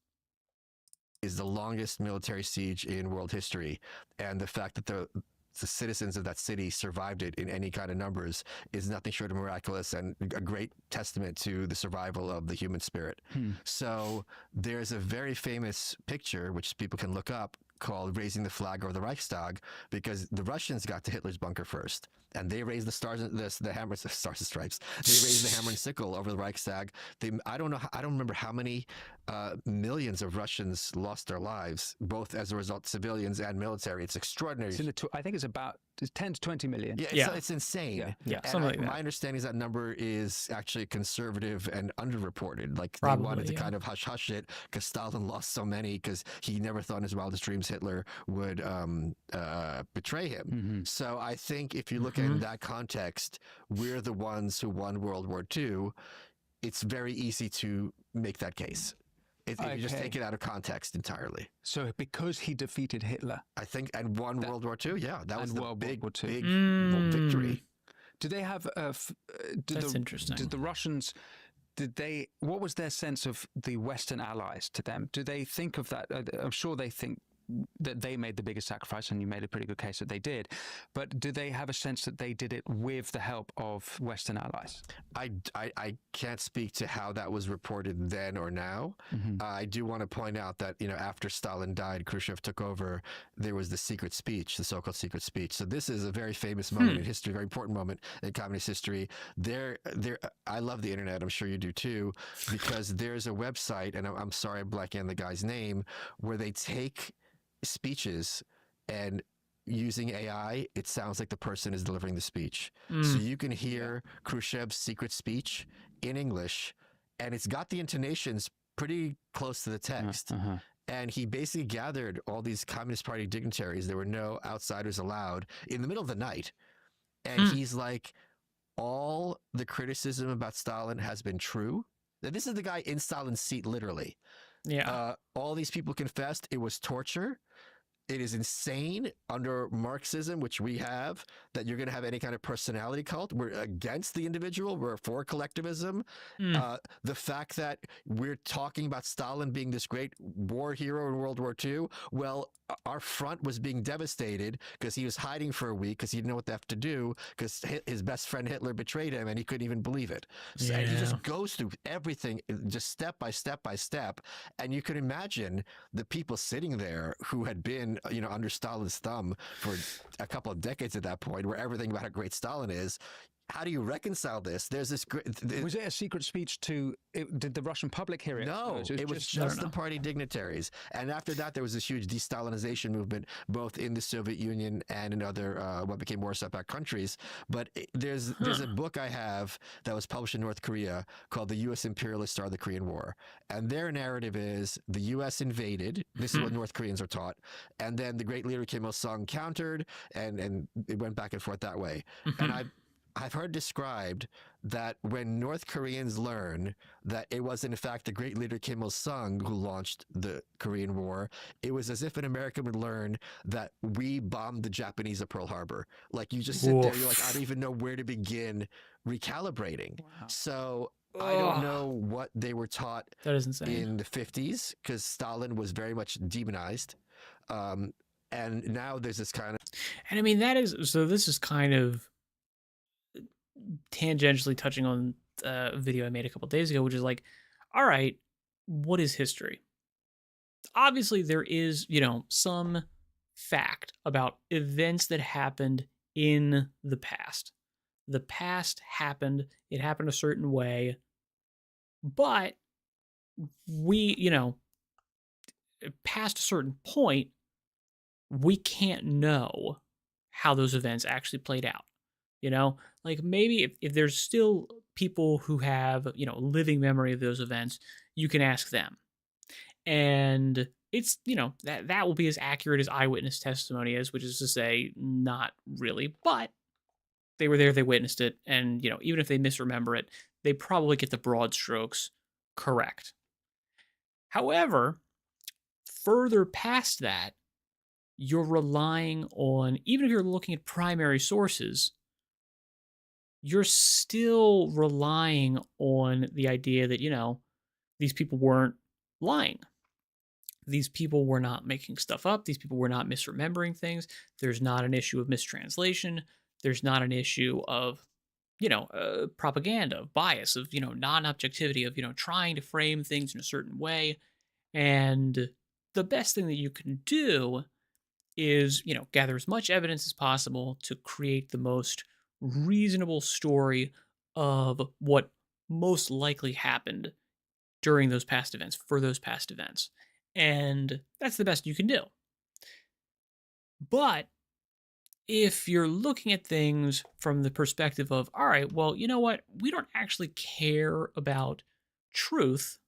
the longest military siege in world history, and the fact that the citizens of that city survived it in any kind of numbers is nothing short of miraculous and a great testament to the survival of the human spirit. So there's a very famous picture, which people can look up, called Raising the Flag Over the Reichstag, because the Russians got to Hitler's bunker first. And they raised the stars, the hammer, the stars and stripes. They raised the hammer and sickle over the Reichstag. I don't remember how many millions of Russians lost their lives, both as a result, civilians and military. It's extraordinary. It's in the I think it's about 10 to 20 million. Yeah, it's insane. Yeah, And something like that. my understanding is that number is actually conservative and underreported. Like Probably, they wanted to yeah. kind of hush it because Stalin lost so many because he never thought in his wildest dreams Hitler would betray him. So I think if you look in that context, we're the ones who won World War II. It's very easy to make that case. If you just Okay. take it out of context entirely. So because he defeated Hitler, I think, and won World War II, yeah, that was and the World big, War II. big victory. do they have? That's interesting. Did the Russians? What was their sense of the Western allies to them? Do they think of that? I'm sure they think that they made the biggest sacrifice, and you made a pretty good case that they did. But do they have a sense that they did it with the help of Western allies? I can't speak to how that was reported then or now. I do want to point out that, after Stalin died, Khrushchev took over, there was the secret speech, the so-called secret speech. So this is a very famous moment in history, very important moment in communist history. I love the internet. I'm sure you do too, because there's a website, and I'm sorry I'm blanking on the guy's name, where they take speeches and using AI, it sounds like the person is delivering the speech. So you can hear Khrushchev's secret speech in English, and it's got the intonations pretty close to the text. And he basically gathered all these Communist Party dignitaries. There were no outsiders allowed in the middle of the night. And he's like, all the criticism about Stalin has been true. Now, this is the guy in Stalin's seat, literally. Yeah. All these people confessed it was torture. It is insane under Marxism, which we have, that you're going to have any kind of personality cult. We're against the individual. We're for collectivism. The fact that we're talking about Stalin being this great war hero in World War II, well, our front was being devastated because he was hiding for a week because he didn't know what to have to do because his best friend Hitler betrayed him and he couldn't even believe it. So, and he just goes through everything just step by step by step. And you can imagine the people sitting there who had been, under Stalin's thumb for a couple of decades at that point, where everything about how great Stalin is. How do you reconcile this? There's this great. Was it a secret speech did the Russian public hear it? No, it was just the party dignitaries. And after that, there was this huge de-Stalinization movement, both in the Soviet Union and in other, what became Warsaw-backed countries. But there's a book I have that was published in North Korea called The U.S. Imperialists Started the Korean War. And their narrative is the U.S. invaded. This is what North Koreans are taught. And then the great leader Kim Il-sung countered, and it went back and forth that way. And I've heard described that when North Koreans learn that it was in fact the great leader Kim Il-sung who launched the Korean War, it was as if an American would learn that we bombed the Japanese at Pearl Harbor. Like you just sit there, you're like, I don't even know where to begin recalibrating. Wow. So I don't know what they were taught That is insane. in the 50s because Stalin was very much demonized. And now there's this kind of... And I mean, this is kind of tangentially touching on video I made a couple days ago, which is like, all right, what is history? Obviously, there is, some fact about events that happened in the past. The past happened, it happened a certain way, but we, past a certain point, we can't know how those events actually played out. Like maybe if there's still people who have, living memory of those events, you can ask them. And it's, that will be as accurate as eyewitness testimony is, which is to say, not really, but they were there, they witnessed it, and, even if they misremember it, they probably get the broad strokes correct. However, further past that, you're relying on, even if you're looking at primary sources, you're still relying on the idea that, these people weren't lying. These people were not making stuff up. These people were not misremembering things. There's not an issue of mistranslation. There's not an issue of, propaganda, of bias, of, non-objectivity, of, trying to frame things in a certain way. And the best thing that you can do is, gather as much evidence as possible to create the most reasonable story of what most likely happened during those past events, for those past events. And that's the best you can do. But if you're looking at things from the perspective of, all right, well, you know what? We don't actually care about truth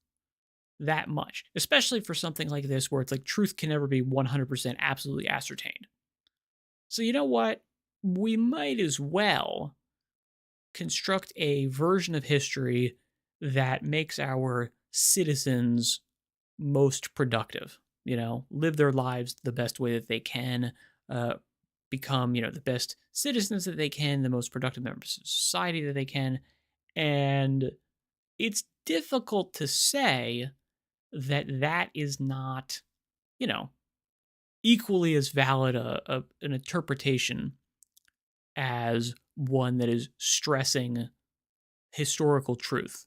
that much, especially for something like this where it's like truth can never be 100% absolutely ascertained. So you know what? We might as well construct a version of history that makes our citizens most productive, live their lives the best way that they can, become, the best citizens that they can, the most productive members of society that they can. And it's difficult to say that is not, equally as valid an interpretation as one that is stressing historical truth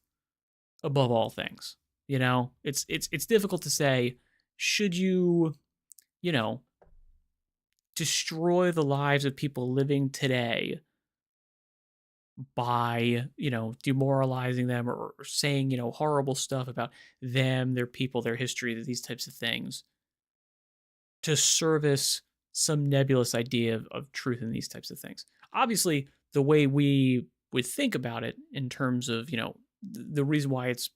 above all things. It's difficult to say, should you, destroy the lives of people living today by, demoralizing them or saying, horrible stuff about them, their people, their history, these types of things, to service some nebulous idea of truth in these types of things. Obviously, the way we would think about it in terms of, the reason why it's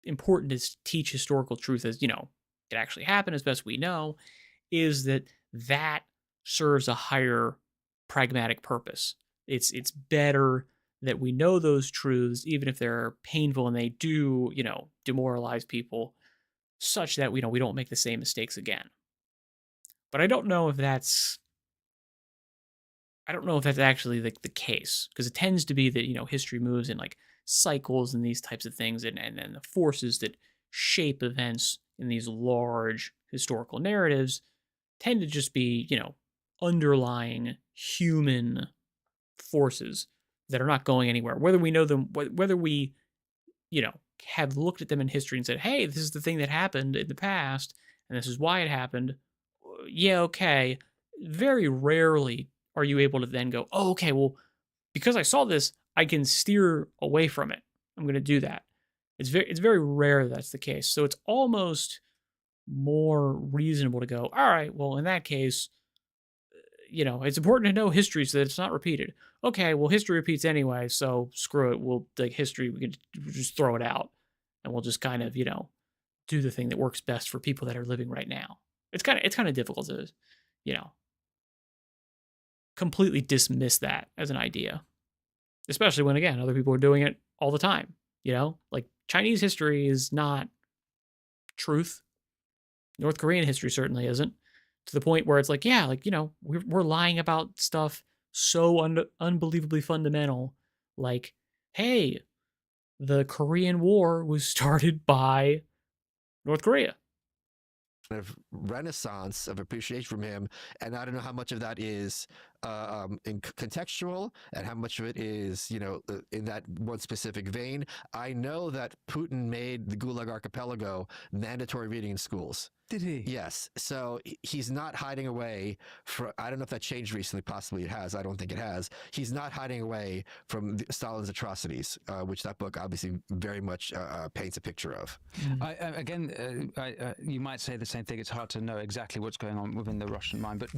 important to teach historical truth as, it actually happened as best we know, is that serves a higher pragmatic purpose. It's better that we know those truths, even if they're painful and they do, demoralize people, such that we don't make the same mistakes again. But I don't know if that's actually the case, because it tends to be that, history moves in like cycles and these types of things, and the forces that shape events in these large historical narratives tend to just be, underlying human forces that are not going anywhere. Whether we know them, whether we, have looked at them in history and said, hey, this is the thing that happened in the past, and this is why it happened. Yeah, okay. Very rarely are you able to then go, oh, okay, well, because I saw this, I can steer away from it. I'm going to do that. It's very rare that's the case. So it's almost more reasonable to go, all right, well, in that case, it's important to know history so that it's not repeated. Okay, well, history repeats anyway, so screw it. We'll history, we can just throw it out, and we'll just kind of, do the thing that works best for people that are living right now. It's kind of difficult to, completely dismiss that as an idea, especially when, again, other people are doing it all the time. Like Chinese history is not truth. North Korean history certainly isn't. To the point where it's like, yeah, like, we're lying about stuff so unbelievably fundamental. Like, hey, the Korean War was started by North Korea. Of renaissance of appreciation from him, and I don't know how much of that is contextual and how much of it is, in that one specific vein. I know that Putin made the Gulag Archipelago mandatory reading in schools. Did he? Yes. So he's not hiding away from, I don't know if that changed recently. Possibly it has. I don't think it has. He's not hiding away from Stalin's atrocities, which that book obviously very much paints a picture of. You might say the same thing. It's hard to know exactly what's going on within the Russian mind. But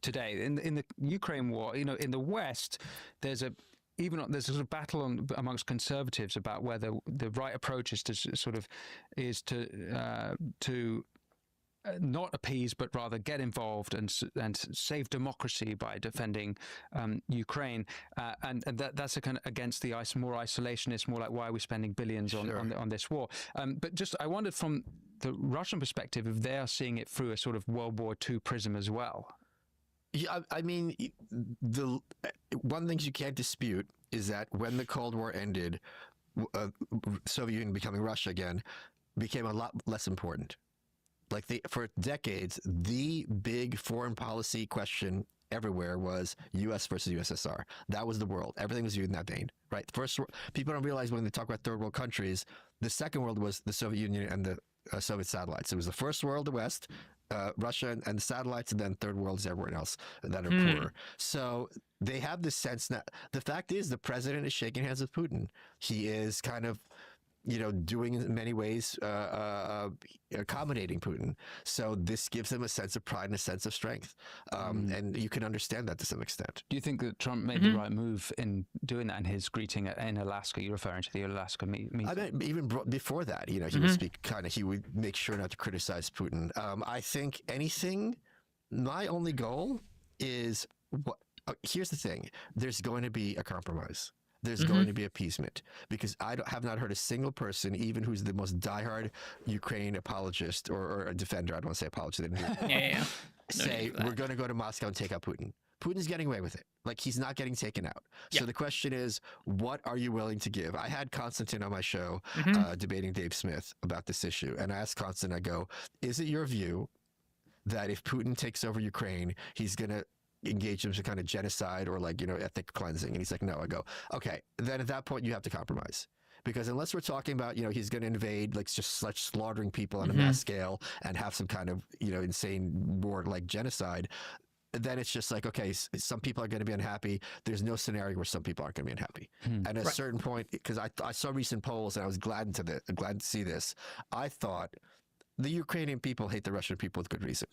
today, in the Ukraine war, in the West, there's a sort of battle amongst conservatives about whether the right approach is to not appease, but rather get involved and save democracy by defending Ukraine, and that's a kind of against the more isolationist, more like why are we spending billions on this war? But just I wondered from the Russian perspective if they are seeing it through a sort of World War II prism as well. Yeah, I mean, the one thing you can't dispute is that when the Cold War ended, Soviet Union becoming Russia again became a lot less important. Like for decades, the big foreign policy question everywhere was U.S. versus USSR. That was the world. Everything was viewed in that vein, right? First, people don't realize when they talk about third world countries, the second world was the Soviet Union and the Soviet satellites. It was the first world, the West, Russia and the satellites, and then third world is everyone else that are poorer. So they have this sense that the fact is the president is shaking hands with Putin. He is kind of, doing in many ways accommodating Putin. So this gives him a sense of pride and a sense of strength. And you can understand that to some extent. Do you think that Trump made the right move in doing that in his greeting in Alaska? You're referring to the Alaska meeting. I mean, even before that, he would speak he would make sure not to criticize Putin. I think my only goal is here's the thing. There's going to be a compromise. There's going to be appeasement, because I have not heard a single person, even who's the most diehard Ukraine apologist or a defender, I don't want to say apologist, say we're going to go to Moscow and take out Putin. Putin's getting away with it. Like, he's not getting taken out. So the question is, what are you willing to give? I had Konstantin on my show debating Dave Smith about this issue. And I asked Konstantin, I go, is it your view that if Putin takes over Ukraine, he's going to engage in some kind of genocide or ethnic cleansing? And he's like, no. I go, okay, then at that point you have to compromise. Because unless we're talking about, he's going to invade, just slaughtering people on a mass scale and have some kind of, insane war like genocide, then it's just like, okay, some people are going to be unhappy. There's no scenario where some people aren't going to be unhappy. And at a certain point, because I saw recent polls and I was glad to see this, I thought the Ukrainian people hate the Russian people with good reason.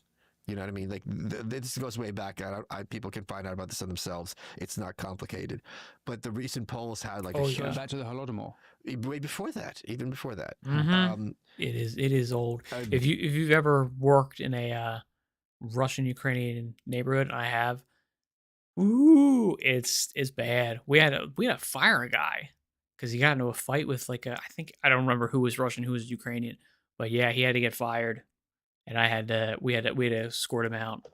You know what I mean? Like, this goes way back. People can find out about this on themselves. It's not complicated. But the recent polls had back to the Holodomor. Way before that, even before that. It is old. If you've ever worked in a Russian-Ukrainian neighborhood, and I have, it's bad. We had to fire a guy because he got into a fight with I don't remember who was Russian, who was Ukrainian, but yeah, he had to get fired. And we had to escort him out.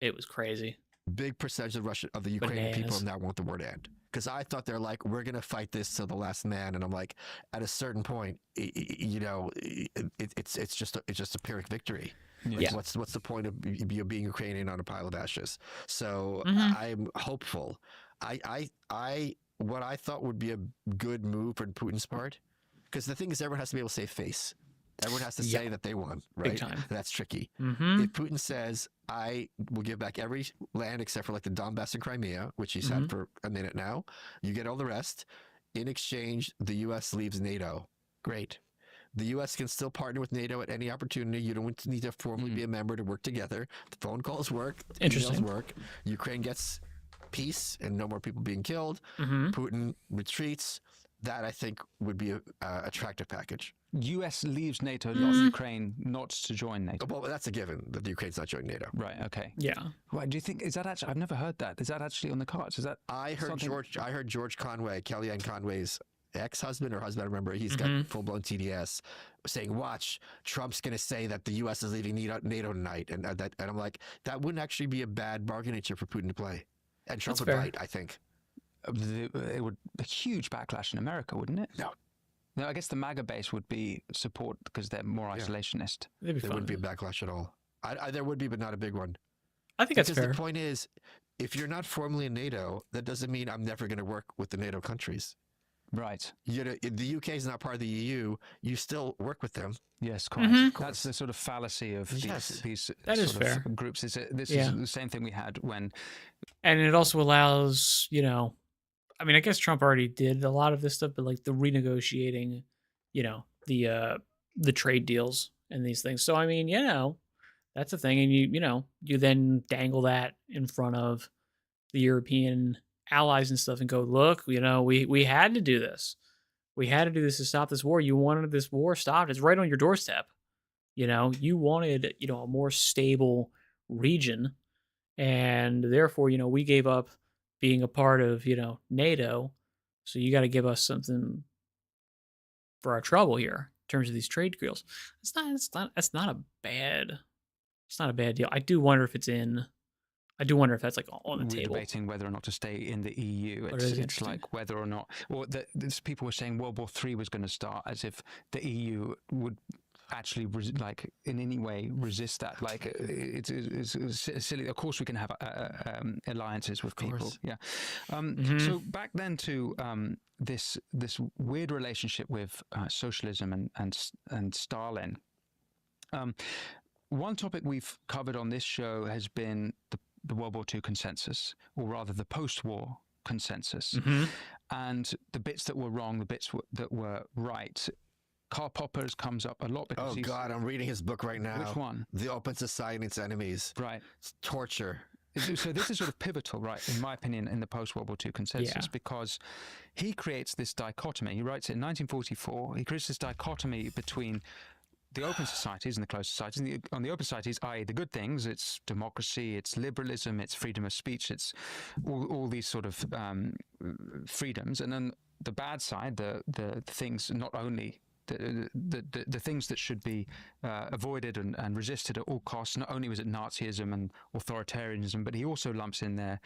It was crazy. Big percentage of the Ukrainian people now want the war to end. Because I thought they're like, we're going to fight this till the last man. And I'm like, at a certain point, it's just a Pyrrhic victory. What's the point of being Ukrainian on a pile of ashes? So I'm hopeful. What I thought would be a good move for Putin's part, because the thing is, everyone has to be able to save face. Everyone has to say that they won, right? Big time. That's tricky. If Putin says, I will give back every land except for the Donbass and Crimea, which he's had for a minute now, you get all the rest. In exchange, the U.S. leaves NATO. Great. The U.S. can still partner with NATO at any opportunity. You don't need to formally be a member to work together. The phone calls work. Emails work. Ukraine gets peace and no more people being killed. Putin retreats. That, I think, would be an attractive package. U.S. leaves NATO, not Ukraine not to join NATO. Well, that's a given that the Ukraine's not joining NATO. Right. Okay. Yeah. Right. Do you think is that actually? I've never heard that. Is that actually on the cards? Is that? I heard George Conway, Kellyanne Conway's ex-husband or husband. I remember he's got full-blown TDS, saying, "Watch, Trump's going to say that the U.S. is leaving NATO tonight," and I'm like, that wouldn't actually be a bad bargaining chip for Putin to play, and Trump would bite, I think. It would a huge backlash in America, wouldn't it? No, I guess the MAGA base would be support because they're more isolationist. There wouldn't be a backlash at all. There would be, but not a big one. I think that's fair. The point is, if you're not formally in NATO, that doesn't mean I'm never going to work with the NATO countries. Right. You know, if the UK is not part of the EU, you still work with them. Yes, quite. Mhm. That's the sort of fallacy of Yes. these That is sort of fair. groups. This Yeah. is the same thing we had when And it also allows, I mean, I guess Trump already did a lot of this stuff, but like the renegotiating, the trade deals and these things. So I mean, that's a thing, and you then dangle that in front of the European allies and stuff, and go, look, we had to do this. We had to do this to stop this war. You wanted this war stopped. It's right on your doorstep. You wanted a more stable region, and therefore we gave up being a part of NATO. So you got to give us something for our trouble here in terms of these trade deals. That's not a bad deal. I do wonder if that's like on the we're table. debating whether or not to stay in the EU. But it is It's interesting. like whether or not, or people were saying World War III was going to start, as if the EU would actually like in any way resist that. Like it's silly. Of course, we can have alliances with people. course. Yeah. Mhm. So back then to this weird relationship with socialism and Stalin. One topic we've covered on this show has been the World War II consensus, or rather the post-war consensus, Mhm. and the bits that were wrong, the bits that were right. Karl Popper's comes up a lot because Oh he's... God, I'm reading his book right now. Which one? The Open Society and Its Enemies. Right. It's torture. So this is sort of pivotal, right, in my opinion, in the post-World War II consensus, Yeah. because he creates this dichotomy. He writes it in 1944. He creates this dichotomy between the open societies and the closed societies. On the open societies, i.e. the good things, it's democracy, it's liberalism, it's freedom of speech, it's all these sort of freedoms. And then the bad side, the things, not only the things that should be avoided and resisted at all costs. Not only was it Nazism and authoritarianism, but he also lumps in there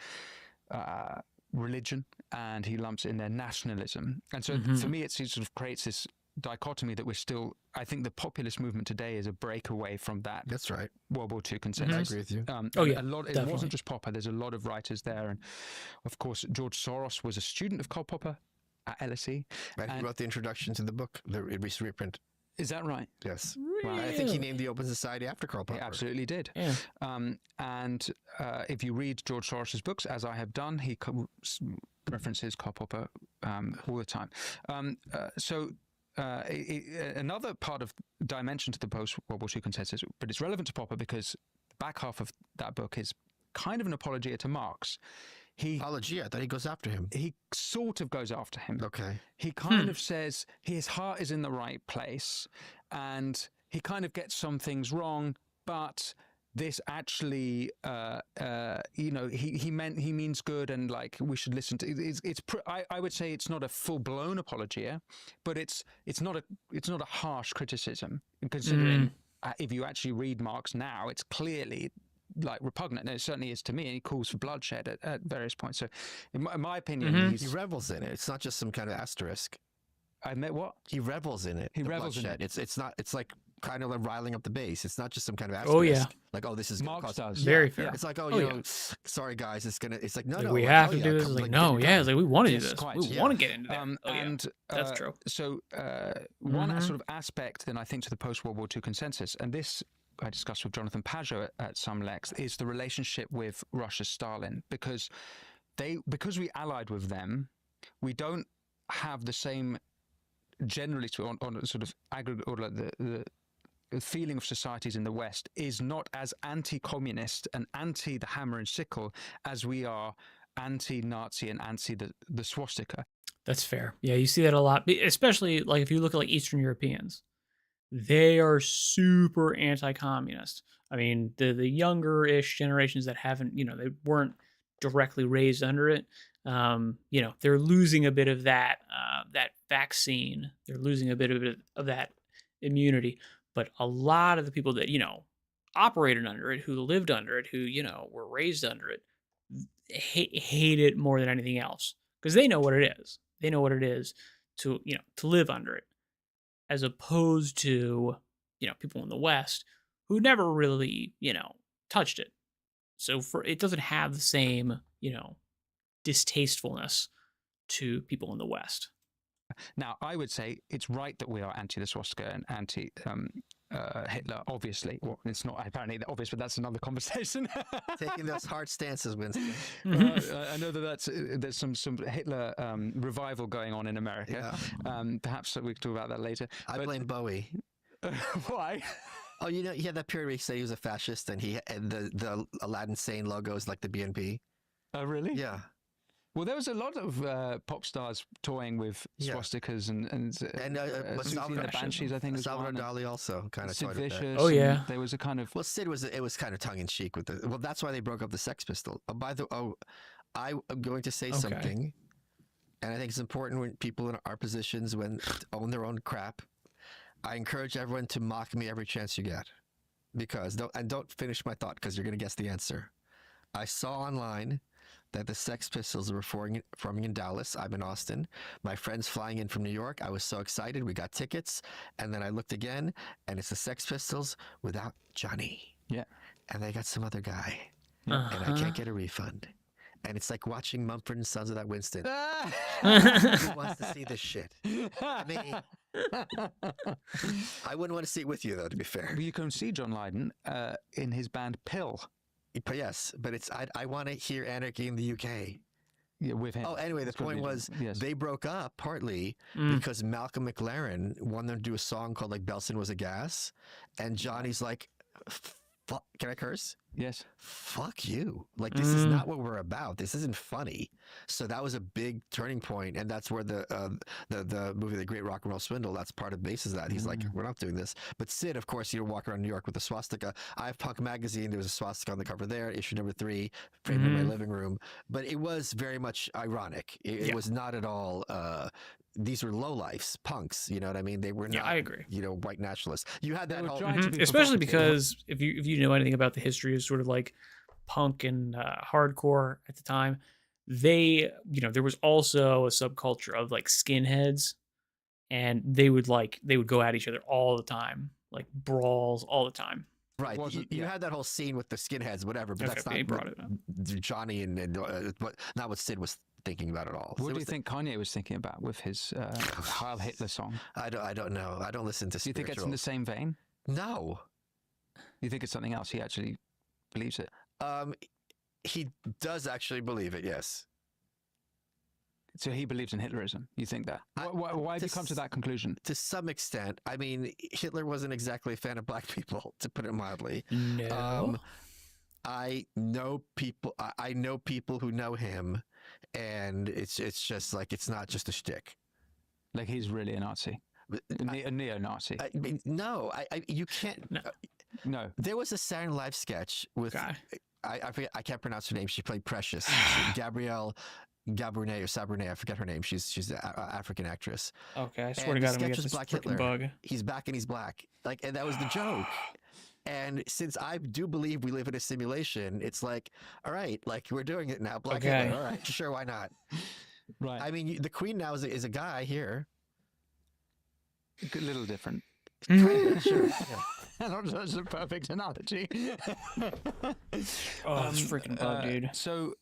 religion, and he lumps in there nationalism. And so for me, it sort of creates this dichotomy that we're still... I think the populist movement today is a breakaway from that That's right. World War II I consensus. agree with you. Oh, yeah, It definitely. wasn't just Popper. There's a lot of writers there, and of course George Soros was a student of Karl Popper at LSE. And he wrote the introduction to the book, the recent reprint. Is that right? Yes. Wow. I think he named the Open Society after Karl Popper. He absolutely did. Yeah. And if you read George Soros's books, as I have done, he references Karl Popper all the time. Another part of dimension to the post-World War II consensus, but it's relevant to Popper because the back half of that book is kind of an apologia to Marx. Apologia. I thought he goes after him. He sort of goes after him. Okay. He kind of says his heart is in the right place, and he kind of gets some things wrong, but this actually, he means good, and like we should listen to. I would say it's not a full blown apologia, but it's not a harsh criticism, considering if you actually read Marx now, it's clearly like repugnant, and it certainly is to me, and he calls for bloodshed at various points. So in my opinion, He revels in it. It's not just some kind of asterisk. I admit what? He revels in it. He the revels in bloodshed. it. It's not. It's like kind of like riling up the base. It's not just some kind of asterisk. Oh, yeah. Like, oh, this is gonna Marx cause... does. Very fair. It's like, Oh, you yeah. know, sorry guys, it's gonna. It's like no, Like, no. we like, have oh, to yeah, do this. come, It's like, like, no, get your yeah. gun. It's like, we want to do Yes, this. quite, We yeah. want to get into that. And That's true. So one sort of aspect, then I think, to the post-World War II consensus, and this I discussed with Jonathan Pageau at some length, is the relationship with Russia's Stalin, because we allied with them, we don't have the same, generally on a sort of aggregate, or like the feeling of societies in the West is not as anti-communist and anti the hammer and sickle as we are anti-Nazi and anti the swastika. That's fair. Yeah, you see that a lot, especially like if you look at like Eastern Europeans. They are super anti-communist. I mean, the younger-ish generations that haven't, they weren't directly raised under it. They're losing a bit of that vaccine. They're losing a bit of that immunity. But a lot of the people that operated under it, who lived under it, who were raised under it, hate it more than anything else, because they know what it is. They know what it is to live under it, as opposed to people in the West who never really touched it. So it doesn't have the same, distastefulness to people in the West. Now, I would say it's right that we are anti the swastika and anti Hitler, obviously. Well, it's not apparently obvious, but that's another conversation. Taking those hard stances, Winston. I know that there's some Hitler revival going on in America. Yeah. Perhaps we can talk about that later. I blame Bowie. Why? Oh, he had that period where he said he was a fascist, and the Aladdin Sane logo is like the BNP. Oh, really? Yeah. Well, there was a lot of pop stars toying with swastikas and Susie and the Banshees, I think, was Salvador one. Dali also kind of Sid toyed with that. Vicious. Oh, yeah. There was a kind of... Well, Sid it was kind of tongue in cheek with it. Well, that's why they broke up the Sex Pistols. I am going to say something, and I think it's important when people in our positions own their own crap. I encourage everyone to mock me every chance you get, because don't finish my thought because you're going to guess the answer. I saw online that the Sex Pistols were performing in Dallas. I'm in Austin. My friend's flying in from New York. I was so excited. We got tickets. And then I looked again, and it's the Sex Pistols without Johnny. Yeah. And they got some other guy. And I can't get a refund. And it's like watching Mumford & Sons without Winston. Who wants to see this shit? I mean, I wouldn't want to see it with you, though, to be fair. You can see John Lydon in his band Pill. But yes, but I want to hear Anarchy in the UK. Yeah, with him. Oh, anyway, the point was they broke up partly because Malcolm McLaren wanted them to do a song called like Belson Was a Gas, and Johnny's like, can I curse? Yes. Fuck you. Like, this is not what we're about. This isn't funny. So that was a big turning point, and that's where the movie The Great Rock and Roll Swindle, that's part of the basis of that. He's like, we're not doing this. But Sid, of course, walk around New York with a swastika. I have Punk Magazine. There was a swastika on the cover there, issue number 3, framed in my living room. But it was very much ironic. It was not at all... these were lowlifes, punks. You know what I mean? They were not. Yeah, I agree. White nationalists. You had that whole, especially because if you know anything about the history of sort of like punk and hardcore at the time, there was also a subculture of like skinheads, and they would go at each other all the time, like brawls all the time. Right. You had that whole scene with the skinheads, whatever, but that's not brought it up. Johnny and not what Sid was thinking about at all. What do you think Kanye was thinking about with his Heil Hitler song? I don't know. I don't listen to Do you think it's in the same vein? No. You think it's something else? He actually believes it? He does actually believe it, yes. So he believes in Hitlerism. You think that? Why have you come to that conclusion? To some extent. I mean, Hitler wasn't exactly a fan of black people, to put it mildly. No. I know people. I know people who know him, and it's just like it's not just a shtick. Like he's really a Nazi, a neo-Nazi. I mean, no, you can't. No. There was a Saturday Night Live sketch with I forget, I can't pronounce her name. She played Precious. Gabrielle Gabrunet or Sabrunet, I forget her name. She's an African actress. Okay, I swear to God, I'm gonna get this Black freaking Hitler. bug. He's back and he's black. Like, and that was the joke. And since I do believe we live in a simulation, it's like, all right, like we're doing it now. Black Hitler. All right, sure, why not? Right. I mean, the Queen now is a guy here. A little different. Sure. Yeah. That's a perfect analogy. Oh, this freaking bug, dude. So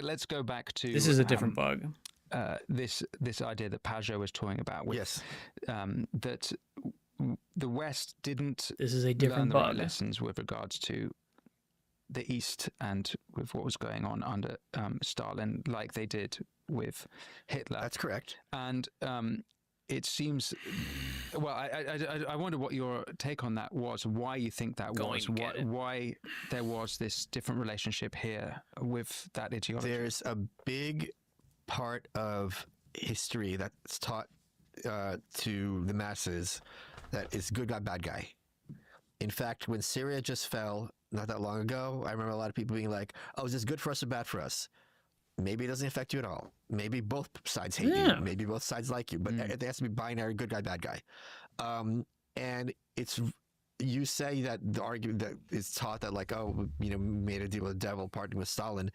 let's go back to this is a different bug. This idea that Pajot was toying about with, Yes. that the West didn't This is a different learn the right bug. lessons with regards to the East and with what was going on under Stalin, like they did with Hitler. That's correct. And it seems, well, I wonder what your take on that was, why you think that was, why there was this different relationship here with that ideology. There's a big part of history that's taught to the masses that is good guy, bad guy. In fact, when Syria just fell not that long ago, I remember a lot of people being like, oh, is this good for us or bad for us? Maybe it doesn't affect you at all. Maybe both sides hate you. Maybe both sides like you. But it has to be binary, good guy, bad guy. And it's, you say that the argument that is taught that like, oh, made a deal with the devil, partnering with Stalin.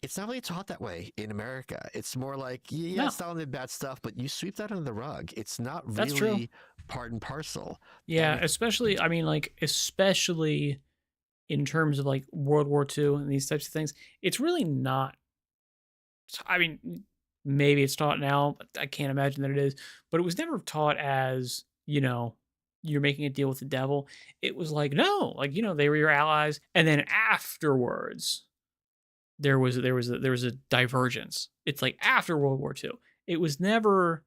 It's not really taught that way in America. It's more like, Stalin did bad stuff, but you sweep that under the rug. It's not really part and parcel. Yeah, especially in terms of like World War II and these types of things, it's really not. I mean, maybe it's taught now, but I can't imagine that it is. But it was never taught as, you're making a deal with the devil. It was like, no, like, they were your allies. And then afterwards, there was a divergence. It's like after World War II. It was never,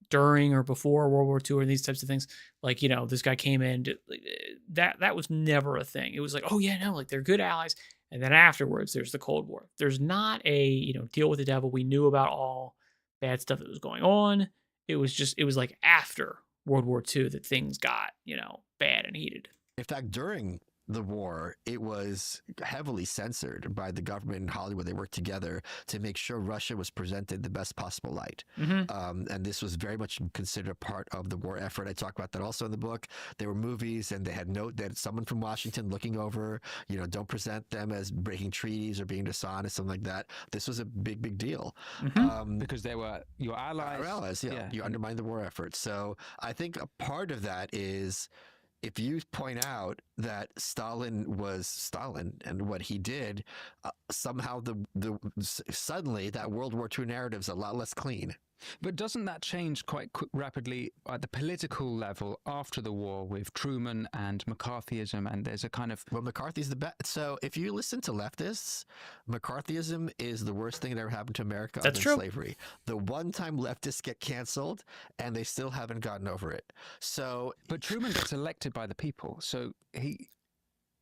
during or before World War II or these types of things. Like, this guy came in, that was never a thing. It was like, oh yeah, no, like they're good allies. And then afterwards, there's the Cold War. There's not a, deal with the devil. We knew about all bad stuff that was going on. It was like after World War II that things got, bad and heated. In fact, during the war, it was heavily censored by the government in Hollywood. They worked together to make sure Russia was presented the best possible light. And this was very much considered a part of the war effort. I talk about that also in the book. There were movies and they had someone from Washington looking over, don't present them as breaking treaties or being dishonest, something like that. This was a big, big deal. Because they were your allies. Our allies, yeah. You undermine the war effort. So I think a part of that is, if you point out that Stalin was Stalin and what he did, somehow suddenly that World War II narrative is a lot less clean. But doesn't that change quite rapidly at the political level after the war with Truman and McCarthyism? And there's a kind of... Well, McCarthy's the best. So if you listen to leftists, McCarthyism is the worst thing that ever happened to America other than slavery. The one time leftists get canceled and they still haven't gotten over it. So... But Truman gets elected by the people. So he...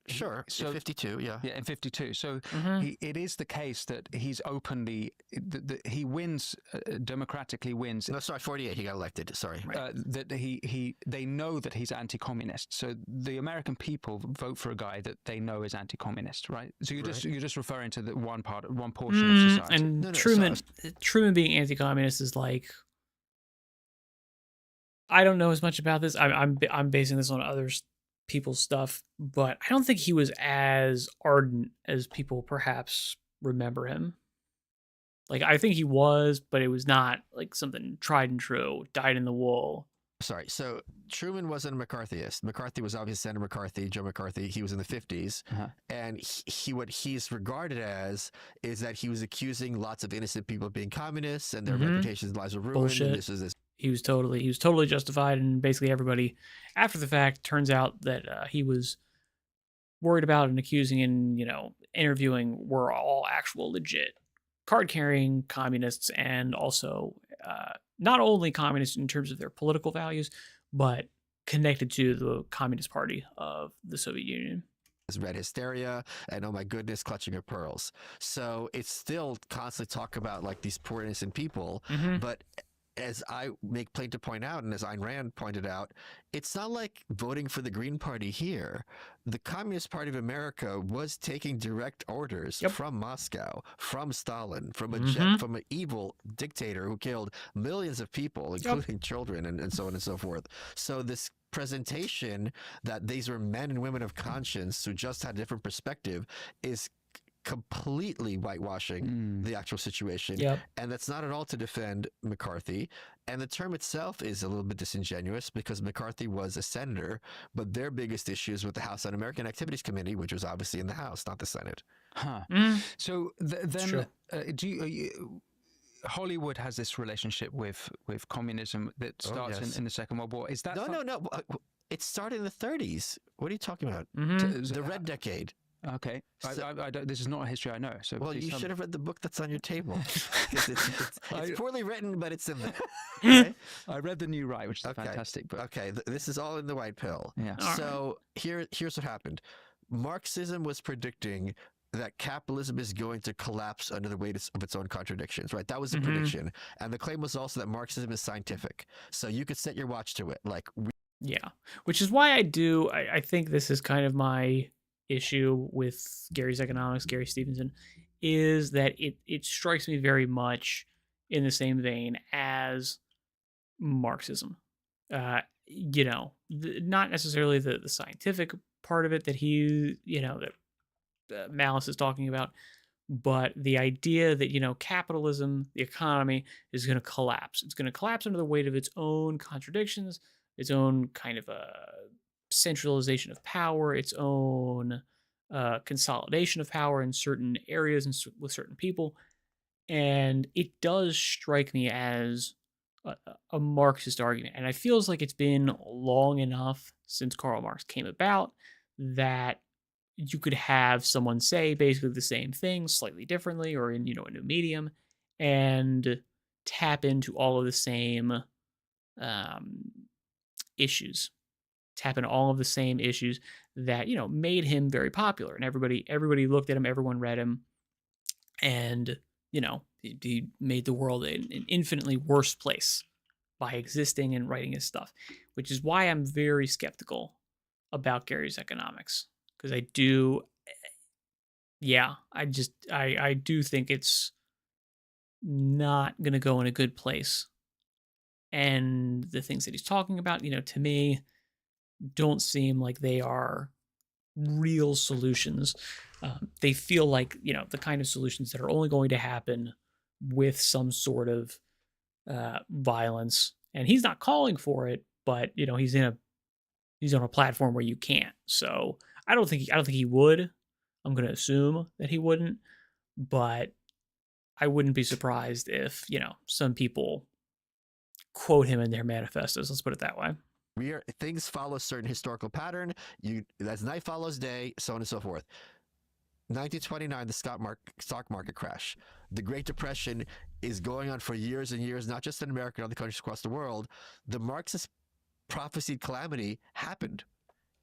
Sure. So in 52, yeah. Yeah, in 52. So it is the case that he's openly, he wins, democratically wins. No, sorry, 48. He got elected. Sorry. That they know that he's anti-communist. So the American people vote for a guy that they know is anti-communist, right? So you're just referring to the one portion of society. And Truman being anti-communist is like, I don't know as much about this. I'm basing this on others. People's stuff, but I don't think he was as ardent as people perhaps remember him. Like, I think he was, but it was not like something tried and true, dyed in the wool. Sorry. So Truman wasn't a McCarthyist. McCarthy was obviously Senator McCarthy, Joe McCarthy. He was in the 50s. And what he's regarded as is that he was accusing lots of innocent people of being communists and their reputations and lives were ruined. Bullshit. And this is this. He was totally justified, and basically everybody after the fact turns out that he was worried about and accusing and interviewing were all actual legit card-carrying communists, and also not only communists in terms of their political values, but connected to the Communist Party of the Soviet Union. Red hysteria and oh my goodness, clutching her pearls. So it's still constantly talk about like these poor innocent people, but as I make plain to point out, and as Ayn Rand pointed out, it's not like voting for the Green Party here. The Communist Party of America was taking direct orders from Moscow, from Stalin, from from an evil dictator who killed millions of people, including children and so on and so forth. So this presentation that these were men and women of conscience who just had a different perspective is completely whitewashing the actual situation. And that's not at all to defend McCarthy. And the term itself is a little bit disingenuous because McCarthy was a senator, but their biggest issue is with the House Un-American Activities Committee, which was obviously in the House, not the Senate. So then Hollywood has this relationship with communism that starts in the Second World War. Is that No. It started in the 30s. What are you talking about? The Red Decade. Okay, I don't, this is not a history I know. So well, you should have read the book that's on your table. it's poorly written, but it's in there. Okay? I read The New Right, which is a fantastic book. Okay, this is all in the white pill. Yeah. So here's what happened. Marxism was predicting that capitalism is going to collapse under the weight of its own contradictions, right? That was the prediction. And the claim was also that Marxism is scientific. So you could set your watch to it. Which is why I think this is kind of my issue with Gary's economics, Gary Stevenson, is that it strikes me very much in the same vein as Marxism. Not necessarily the scientific part of it that that Malice is talking about, but the idea that, capitalism, the economy, is going to collapse. It's going to collapse under the weight of its own contradictions, its own kind of centralization of power, its own consolidation of power in certain areas and with certain people. And it does strike me as a Marxist argument. And it feels like it's been long enough since Karl Marx came about that you could have someone say basically the same thing slightly differently or in, a new medium, and tap into all of the same issues, tap into all of the same issues that, made him very popular. And everybody looked at him, everyone read him, and, he made the world an infinitely worse place by existing and writing his stuff, which is why I'm very skeptical about Gary's economics. Because I do think it's not going to go in a good place. And the things that he's talking about, to me, don't seem like they are real solutions. They feel like, the kind of solutions that are only going to happen with some sort of violence. And he's not calling for it, but, he's on a platform where you can't. So I don't think he would. I'm going to assume that he wouldn't, but I wouldn't be surprised if, some people quote him in their manifestos. Let's put it that way. Things follow a certain historical pattern. As night follows day, so on and so forth. 1929, the stock market crash. The Great Depression is going on for years and years, not just in America, in other countries across the world. The Marxist prophesied calamity happened.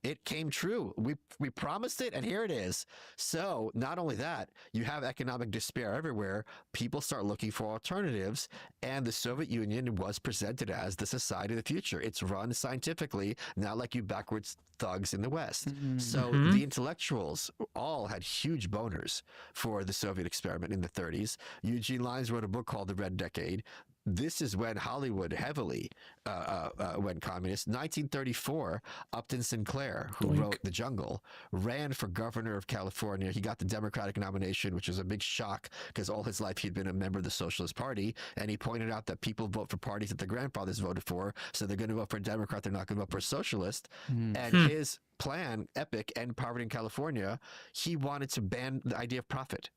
It came true. We promised it, and here it is. So not only that, you have economic despair everywhere. People start looking for alternatives, and the Soviet Union was presented as the society of the future. It's run scientifically, not like you backwards thugs in the West. Mm-hmm. So the intellectuals all had huge boners for the Soviet experiment in the 30s. Eugene Lyons wrote a book called The Red Decade. This is when Hollywood heavily went communist. 1934, Upton Sinclair, who wrote The Jungle, ran for governor of California. He got the Democratic nomination, which was a big shock because all his life he'd been a member of the Socialist Party. And he pointed out that people vote for parties that their grandfathers voted for, so they're going to vote for a Democrat, they're not going to vote for a socialist. And his plan, epic, End Poverty in California, he wanted to ban the idea of profit.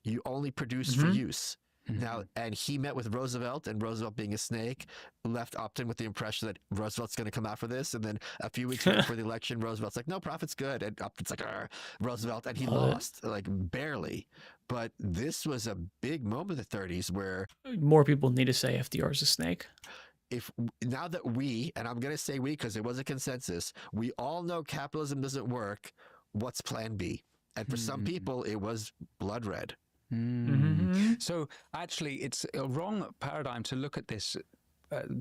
You only produce for use. Now, and he met with Roosevelt, and Roosevelt, being a snake, left Upton with the impression that Roosevelt's going to come out for this. And then a few weeks before the election, Roosevelt's like, no, profit's good. And Upton's like, Roosevelt, and he lost, like, barely. But this was a big moment in the 30s where more people need to say FDR's a snake. Now that and I'm going to say we because it was a consensus, we all know capitalism doesn't work. What's plan B? And for some people, it was blood red. So actually, it's a wrong paradigm to look at this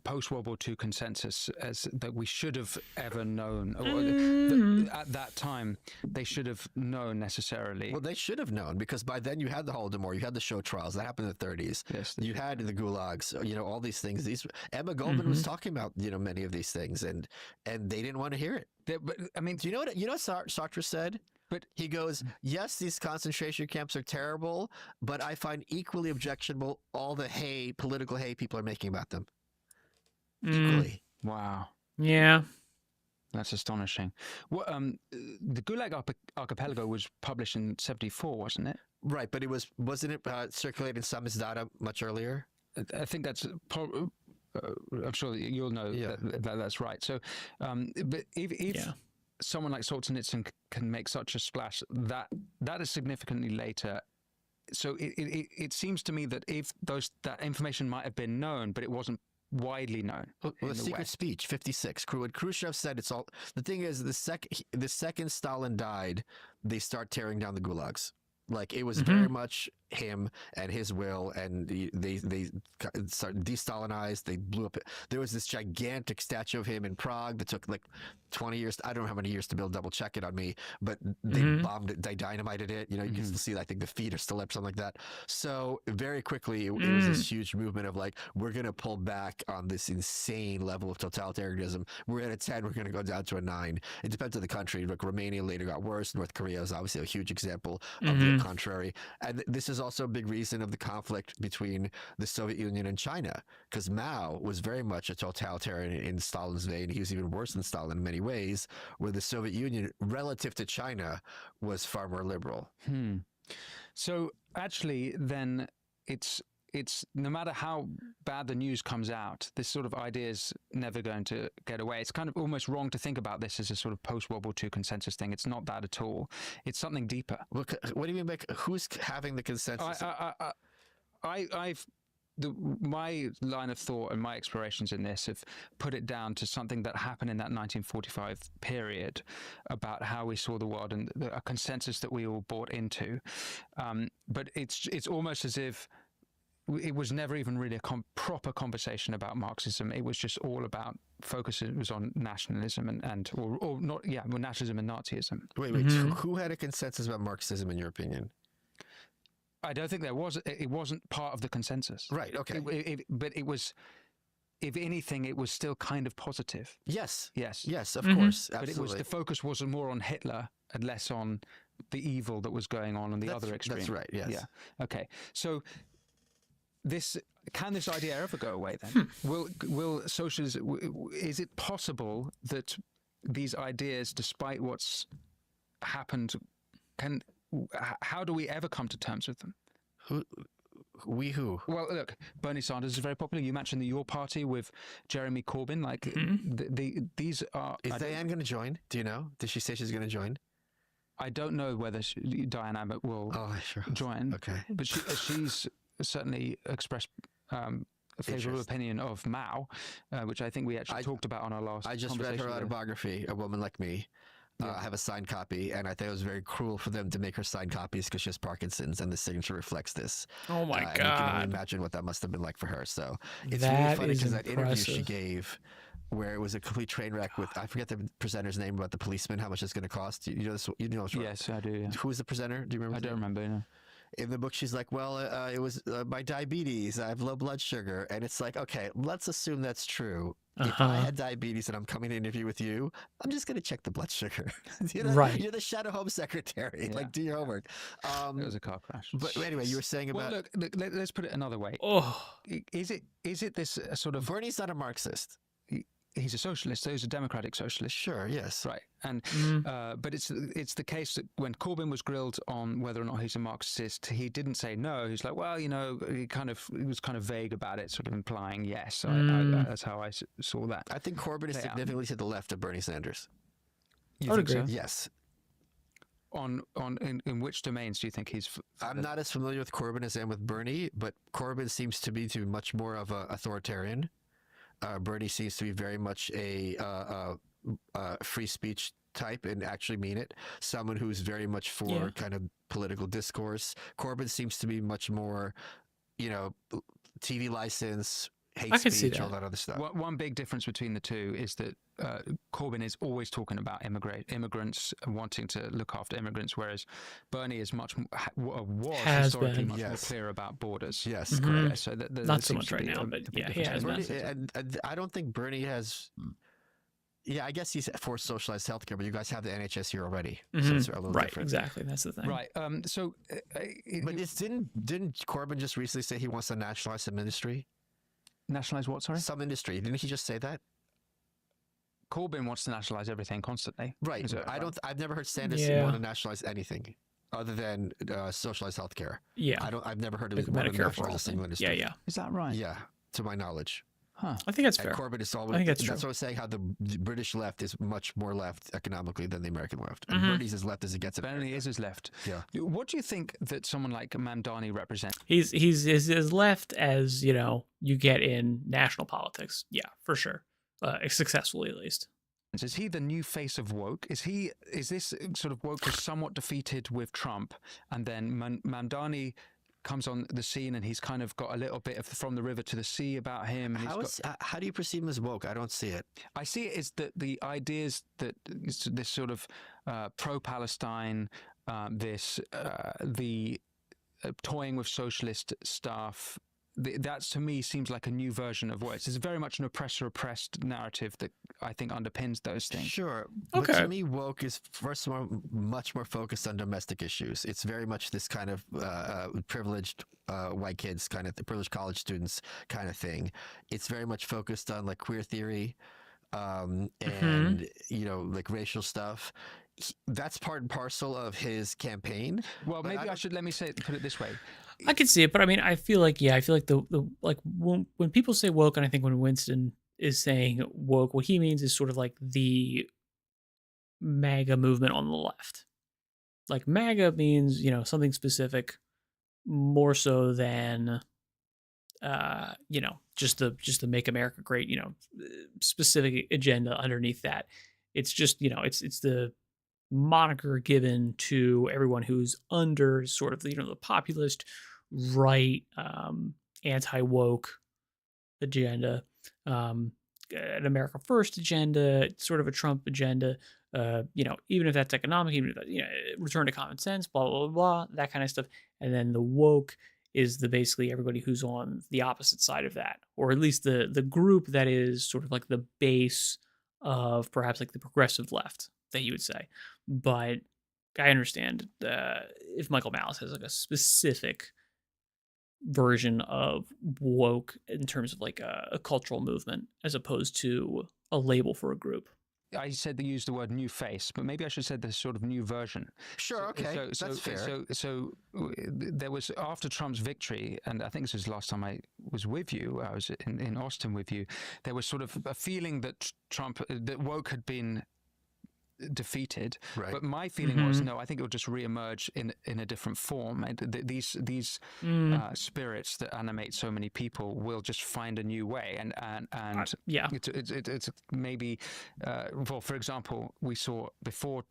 post-World War II consensus as that we should have ever known. At that time, they should have known necessarily. Well, they should have known because by then you had the Holodomor, you had the show trials. That happened in the 30s. Yes. You had the gulags, all these things. Emma Goldman was talking about, many of these things, and they didn't want to hear it. But I mean, do you know what Sartre said? But he goes, yes, these concentration camps are terrible, but I find equally objectionable all the political hay people are making about them. Equally. Wow. Yeah. That's astonishing. Well, the Gulag Archipelago was published in 1974, wasn't it? Right, but wasn't it circulated in Samizdat much earlier? I think that's I'm sure that you'll know that's right. So, but if someone like Solzhenitsyn can make such a splash, that is significantly later. So it seems to me that if that information might have been known, but it wasn't widely known. Well, the secret speech, 1956. When Khrushchev said it's all. The thing is, the second Stalin died, they start tearing down the gulags. Like it was very much him and his will, and they started de-Stalinized. They blew up. There was this gigantic statue of him in Prague that took like 20 years. I don't know how many years to build. Double check it on me. But they bombed it. They dynamited it. You can still see. I think the feet are still up, something like that. So very quickly, it was this huge movement of like, we're gonna pull back on this insane level of totalitarianism. We're at a 10. We're gonna go down to a 9. It depends on the country. Like Romania later got worse. North Korea is obviously a huge example of the the contrary. And this is also a big reason of the conflict between the Soviet Union and China, because Mao was very much a totalitarian in Stalin's vein. He was even worse than Stalin in many ways, where the Soviet Union, relative to China, was far more liberal. So actually, then it's no matter how bad the news comes out, this sort of idea is never going to get away. It's kind of almost wrong to think about this as a sort of post-World War II consensus thing. It's not that at all. It's something deeper. Look, what do you mean by who's having the consensus? My line of thought and my explorations in this have put it down to something that happened in that 1945 period about how we saw the world and a consensus that we all bought into. But it's almost as if it was never even really a proper conversation about Marxism. It was just all about it was on nationalism nationalism and Nazism. Wait, who had a consensus about Marxism in your opinion? I don't think there was. It wasn't part of the consensus. Right. Okay. But it was, if anything, it was still kind of positive. Yes. Yes. Yes. Of course. Absolutely. But it was the focus was more on Hitler and less on the evil that was going on the other extreme. That's right. Yes. Yeah. Okay. So can this idea ever go away then? Will socialism? Is it possible that these ideas, despite what's happened, how do we ever come to terms with them? Who? Well, look, Bernie Sanders is very popular. You mentioned your party with Jeremy Corbyn. Like, these are. Is Diane going to join? Do you know? Did she say she's going to join? I don't know whether Diane Abbott will join. Okay. But she's certainly expressed a favourable opinion of Mao, which I think we actually talked about on our last. I just read her autobiography, A Woman Like Me. I have a signed copy, and I think it was very cruel for them to make her sign copies because she has Parkinson's, and the signature reflects this. Oh my God! You can only imagine what that must have been like for her. So it's really funny because that interview she gave, where it was a complete train wreck with I forget the presenter's name about the policeman, how much it's going to cost. You know this? You know this, right? Yes, I do. Yeah. Who was the presenter? Do you remember? I don't remember. No. In the book, she's like, well, it was my diabetes. I have low blood sugar. And it's like, okay, let's assume that's true. If I had diabetes and I'm coming to interview with you, I'm just going to check the blood sugar. Right. You're the Shadow Home Secretary. Yeah. Like, do your homework. It was a car crash. But anyway, you were saying about... Well, look, let's put it another way. Oh. Is it this sort of... Bernie's not a Marxist. He's a socialist, so he's a democratic socialist. Sure, yes. Right. And but it's the case that when Corbyn was grilled on whether or not he's a Marxist, he didn't say no. He's like, well, he was kind of vague about it, sort of implying yes. That's how I saw that. I think Corbyn is significantly to the left of Bernie Sanders. You think so? Yes. In which domains do you think he's? I'm not as familiar with Corbyn as I am with Bernie, but Corbyn seems to be much more of an authoritarian. Bernie seems to be very much a free speech type and actually mean it. Someone who's very much for kind of political discourse. Corbyn seems to be much more, TV license, hate speech, all that other stuff. One big difference between the two is that Corbyn is always talking about immigrants and wanting to look after immigrants, whereas Bernie is much historically much more clear about borders. Yes, correct. Yeah, so not so much right now, but he has. And I don't think Bernie has. Yeah, I guess he's for socialized healthcare, but you guys have the NHS here already, so it's a little different. Exactly. That's the thing. Right. But didn't Corbyn just recently say he wants to nationalize some industry? Nationalize what? Sorry. Some industry. Didn't he just say that? Corbyn wants to nationalize everything constantly. Right. I've never heard Sanders want to nationalize anything other than socialized healthcare. Yeah. I've never heard of Medicare want to nationalize for a single industry. Yeah. Is that right? Yeah, to my knowledge. Huh. I think that's fair. And Corbyn is always. I think that's true. That's what I was saying. How the British left is much more left economically than the American left, and Bernie's as left as it gets. Bernie is as left. Yeah. What do you think that someone like Mamdani represents? He's as left as you get in national politics. Yeah, for sure. Successfully, at least. Is he the new face of woke? Is this sort of woke is somewhat defeated with Trump, and then Mamdani comes on the scene and he's kind of got a little bit of from the river to the sea about him. And how do you perceive him as woke? I don't see it. I see it as that the ideas that this sort of pro-Palestine, the toying with socialist stuff, that to me seems like a new version of words. It's very much an oppressor-oppressed narrative that I think underpins those things. Sure. Okay. But to me, woke is first of all much more focused on domestic issues. It's very much this kind of privileged white kids, kind of the privileged college students kind of thing. It's very much focused on like queer theory, and you know, like racial stuff. That's part and parcel of his campaign. Well, But maybe I should put it this way. I can see it, but I mean, I feel like the like when people say woke, and I think when Winston is saying woke, what he means is sort of like the MAGA movement on the left. Like MAGA means, you know, something specific more so than you know, just the Make America Great, you know, specific agenda underneath that. It's just, you know, it's the moniker given to everyone who's under sort of the, you know, the populist right, anti-woke agenda, an America First agenda, sort of a Trump agenda, you know, even if that's economic, even if that, you know, return to common sense, blah, blah, blah, blah, that kind of stuff. And then the woke is the basically everybody who's on the opposite side of that, or at least the group that is sort of like the base of perhaps like the progressive left that you would say. But I understand if Michael Malice has like a specific version of woke in terms of like a cultural movement as opposed to a label for a group. I said they used the word new face, but maybe I should have said this sort of new version. Sure, okay, that's fair. So there was, after Trump's victory, and I think this was the last time I was with you, I was in Austin with you, there was sort of a feeling that that woke had been defeated, Right. but my feeling was no. I think it will just reemerge in a different form, and these spirits that animate so many people will just find a new way. And Yeah. it's maybe well, for example, we saw before.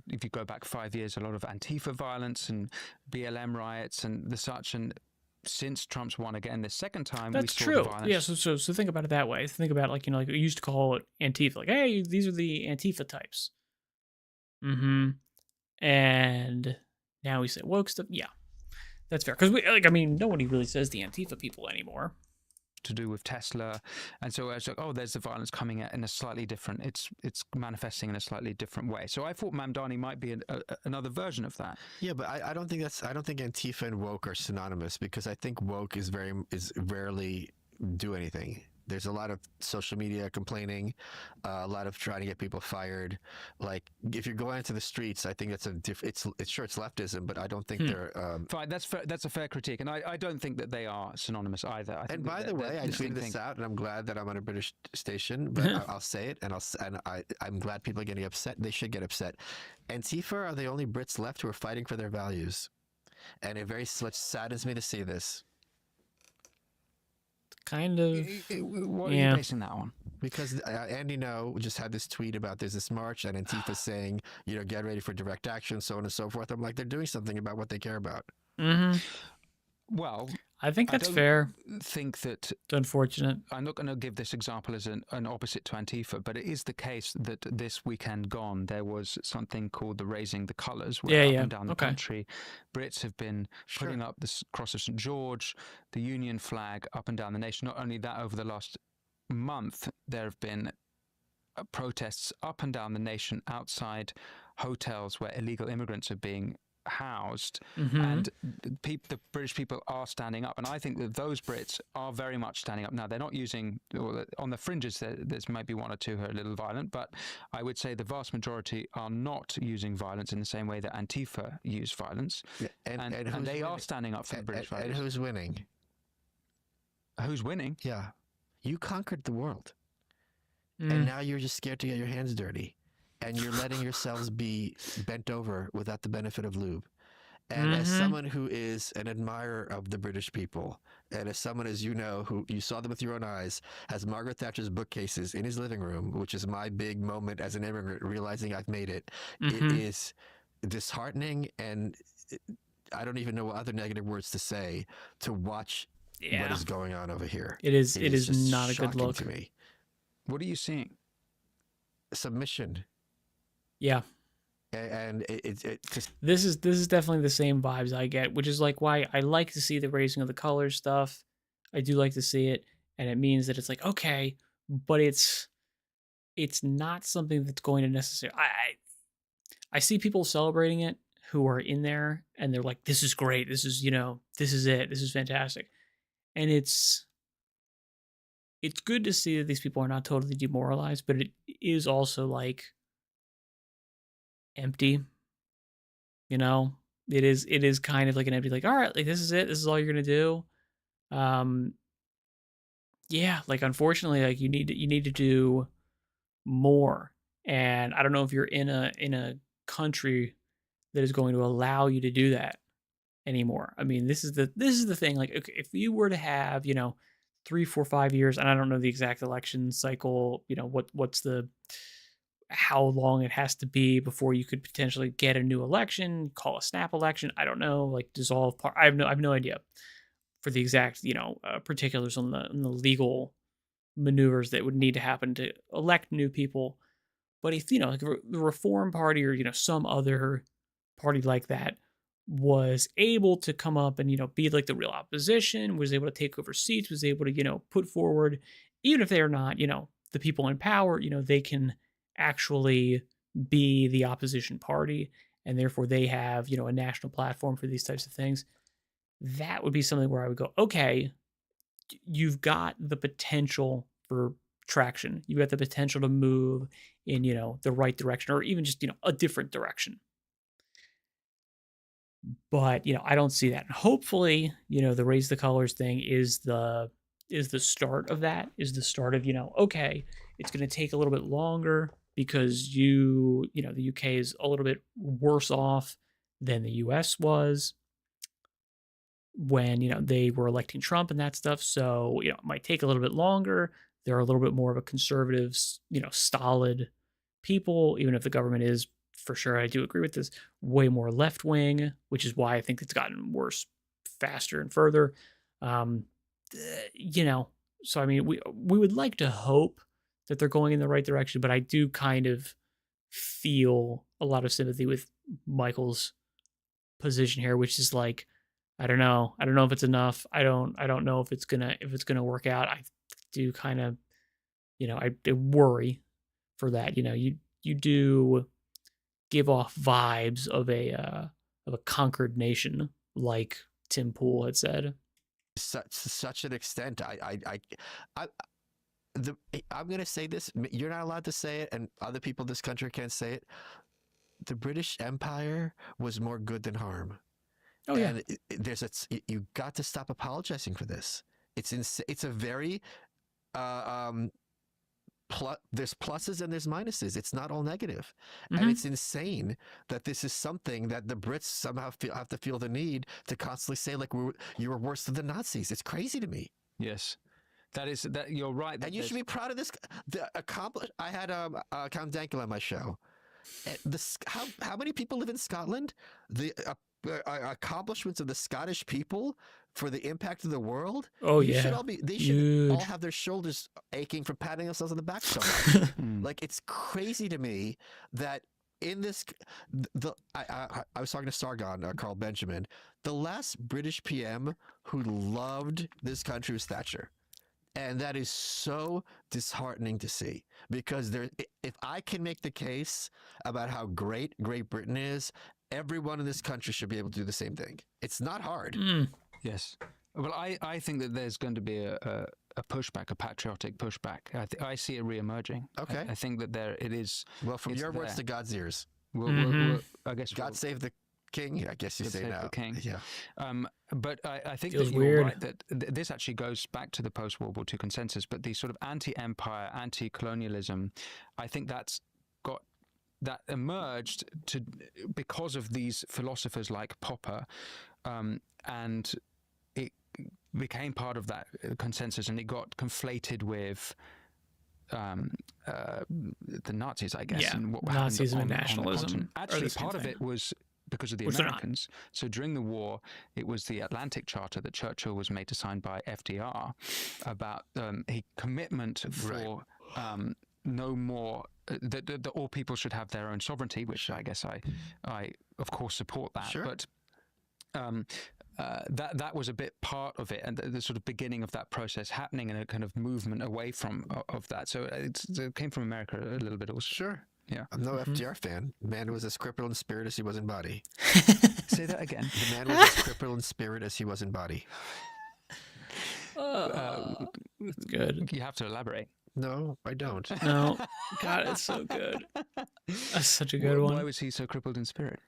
If you go back 5 years, a lot of Antifa violence and BLM riots and the such, and since Trump's won again the second time, That's we saw true. the violence. Yeah, so think about it that way. Think about, like, you know, like we used to call it Antifa. Like, hey, these are the Antifa types. And now we say woke stuff. Yeah, that's fair. Because I mean, nobody really says the Antifa people anymore. To do with Tesla, and so I was like, oh, there's the violence coming at in a slightly different. It's manifesting in a slightly different way. So I thought Mamdani might be another version of that. Yeah, but I don't think Antifa and woke are synonymous, because I think woke is rarely do anything. There's a lot of social media complaining, a lot of trying to get people fired. Like, if you're going into the streets, I think that's it's leftism, but I don't think they're. Fine, that's fair, that's a fair critique, and I don't think that they are synonymous either. I think And by the way, I tweeted this out, and I'm glad that I'm on a British station, but I'll say it, and I'm glad people are getting upset. They should get upset. Antifa are the only Brits left who are fighting for their values, and it very much saddens me to see this. Kind of. What are you basing that on? Because Andy No just had this tweet about there's this march and Antifa saying, you know, get ready for direct action, so on and so forth. I'm like, they're doing something about what they care about. Well, I think that's fair. Think that It's unfortunate. I'm not going to give this example as an opposite to Antifa, but it is the case that this weekend gone, there was something called the Raising the Colours, where up and down the country, Brits have been putting up the Cross of St. George, the Union flag up and down the nation. Not only that, over the last month, there have been protests up and down the nation outside hotels where illegal immigrants are being housed, and the British people are standing up, and I think that those Brits are very much standing up. Now, they're not using, on the fringes there's might be one or two who are a little violent, but I would say the vast majority are not using violence in the same way that Antifa use violence, and they are standing up for the British values. And who's winning? Who's winning? Yeah, you conquered the world, and now you're just scared to get your hands dirty. And you're letting yourselves be bent over without the benefit of lube. And as someone who is an admirer of the British people, and as someone, as you know, who you saw them with your own eyes, has Margaret Thatcher's bookcases in his living room, which is my big moment as an immigrant, realizing I've made it, it is disheartening, and I don't even know what other negative words to say, to watch what is going on over here. It is just not a good look to me. What are you seeing? Submission. Yeah. and it just This is definitely the same vibes I get, which is like why I like to see the raising of the colors stuff. I do like to see it, and it means that it's like okay, but it's not something that's going to necessarily. I see people celebrating it who are in there, and they're like, "This is great. This is this is it. This is fantastic," and it's good to see that these people are not totally demoralized, but it is also like empty. It is kind of like an empty, like, all right, like this is it. This is all you're gonna do. Yeah, like unfortunately, like you need to do more. And I don't know if you're in a country that is going to allow you to do that anymore. I mean, this is the thing. Like, okay, if you were to have 3, 4, 5 years, and I don't know the exact election cycle. What's the how long it has to be before you could potentially get a new election, call a snap election. I don't know, like dissolve part. I have no idea for the exact particulars on the legal maneuvers that would need to happen to elect new people. But if like the Reform Party or some other party like that was able to come up and be like the real opposition, was able to take over seats, was able to put forward, even if they are not the people in power, they can actually be the opposition party, and therefore they have a national platform for these types of things. That would be something where I would go, okay, you've got the potential for traction. You've got the potential to move in the right direction, or even just a different direction. But I don't see that. And hopefully the raise the colors thing is the start of that, is the start of okay, it's going to take a little bit longer because the UK is a little bit worse off than the US was when they were electing Trump and that stuff. So it might take a little bit longer. They're a little bit more of a conservative, stolid people, even if the government is, for sure, I do agree with this, way more left wing, which is why I think it's gotten worse faster and further. So I mean, we would like to hope that they're going in the right direction, but I do kind of feel a lot of sympathy with Michael's position here, which is like, I don't know if it's enough. I don't know if it's gonna work out. I do kind of, I worry for that. You do give off vibes of a conquered nation, like Tim Pool had said. Such an extent. I'm going to say this. You're not allowed to say it, and other people in this country can't say it. The British Empire was more good than harm. Oh yeah. And you got to stop apologizing for this. It's a very there's pluses and there's minuses. It's not all negative. And it's insane that this is something that the Brits somehow have to feel the need to constantly say, like, you were worse than the Nazis. It's crazy to me. Yes. That you're right. And you should be proud of this. I had Count Dankula on my show. How many people live in Scotland? The accomplishments of the Scottish people for the impact of the world. Oh they yeah. should all have their shoulders aching from patting themselves on the back so much. Like, it's crazy to me that in this, I was talking to Sargon, Carl Benjamin. The last British PM who loved this country was Thatcher. And that is so disheartening to see, because if I can make the case about how great Great Britain is, everyone in this country should be able to do the same thing. It's not hard. Yes. Well, I think that there's going to be a pushback, a patriotic pushback. I see it re-emerging. Okay. I think that it is. Well, from your words to God's ears. I guess God save the king, I guess you say now. The king. Yeah. But I think Feels that you're weird. right that this actually goes back to the post-World War II consensus, but the sort of anti-empire, anti-colonialism, I think that emerged because of these philosophers like Popper, and it became part of that consensus, and it got conflated with the Nazis, I guess. Yeah, and what Nazism and happened on the nationalism continent. are Actually, the same part of thing. it was because of the Which they're not. Americans. So during the war, it was the Atlantic Charter that Churchill was made to sign by FDR about a commitment for no more that all people should have their own sovereignty, which I guess I of course support that. Sure. But that was a bit part of it, and the sort of beginning of that process happening, and a kind of movement away from of that. So it came from America a little bit also. Sure. Yeah. I'm no FDR fan. The man was as crippled in spirit as he was in body. Say that again. The man was as crippled in spirit as he was in body. That's good. You have to elaborate. No, I don't. No, God, it's so good. That's such a good Why one. was he so crippled in spirit?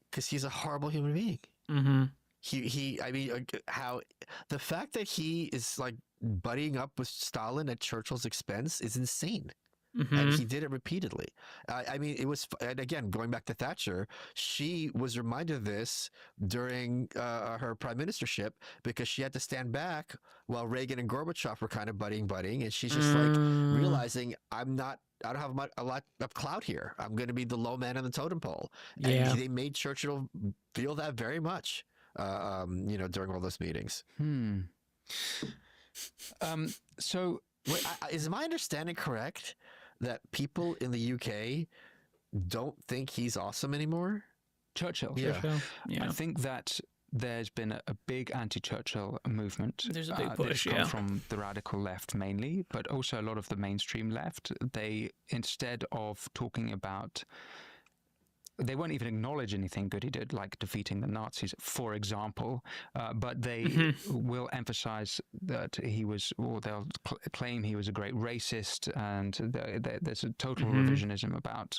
Because he's a horrible human being. Mm-hmm. I mean, how the fact that he is like buddying up with Stalin at Churchill's expense is insane. Mm-hmm. And he did it repeatedly. I mean, it was, and again, going back to Thatcher, she was reminded of this during her prime ministership because she had to stand back while Reagan and Gorbachev were kind of buddying, and she's just like realizing I don't have a lot of clout here. I'm going to be the low man on the totem pole. And Yeah. they made Churchill feel that very much, during all those meetings. So Wait, is my understanding correct that people in the UK don't think he's awesome anymore? Churchill. Yeah. Yeah. I think that there's been a big anti-Churchill movement. There's a big that's push, come yeah. from the radical left mainly, but also a lot of the mainstream left. They, instead of talking about, they won't even acknowledge anything good he did, like defeating the Nazis, for example, but they will emphasize that he was, or they'll claim he was a great racist, and there's a total revisionism about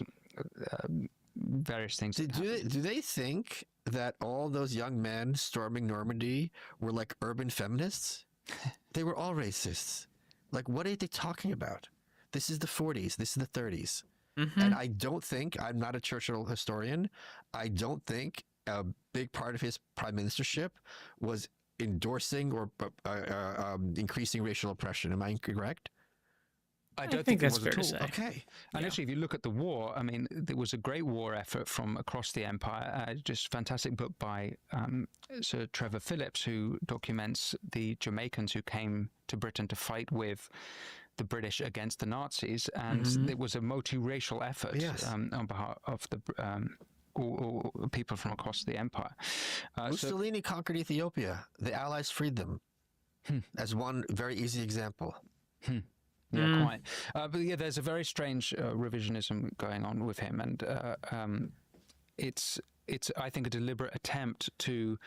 various things. Do they think that all those young men storming Normandy were like urban feminists? They were all racists. Like, what are they talking about? This is the 40s. This is the 30s. And I don't think, I'm not a Churchill historian, I don't think a big part of his prime ministership was endorsing or increasing racial oppression. Am I incorrect? I don't think it that's was at fair to all. say. Okay. And actually, if you look at the war, I mean, there was a great war effort from across the empire. Just fantastic book by Sir Trevor Phillips, who documents the Jamaicans who came to Britain to fight with the British against the Nazis, and it was a multiracial effort Yes. on behalf of the all people from across the empire. So, Mussolini conquered Ethiopia. The Allies freed them. As one very easy example. yeah, quite. But yeah, there's a very strange revisionism going on with him, and it's I think a deliberate attempt to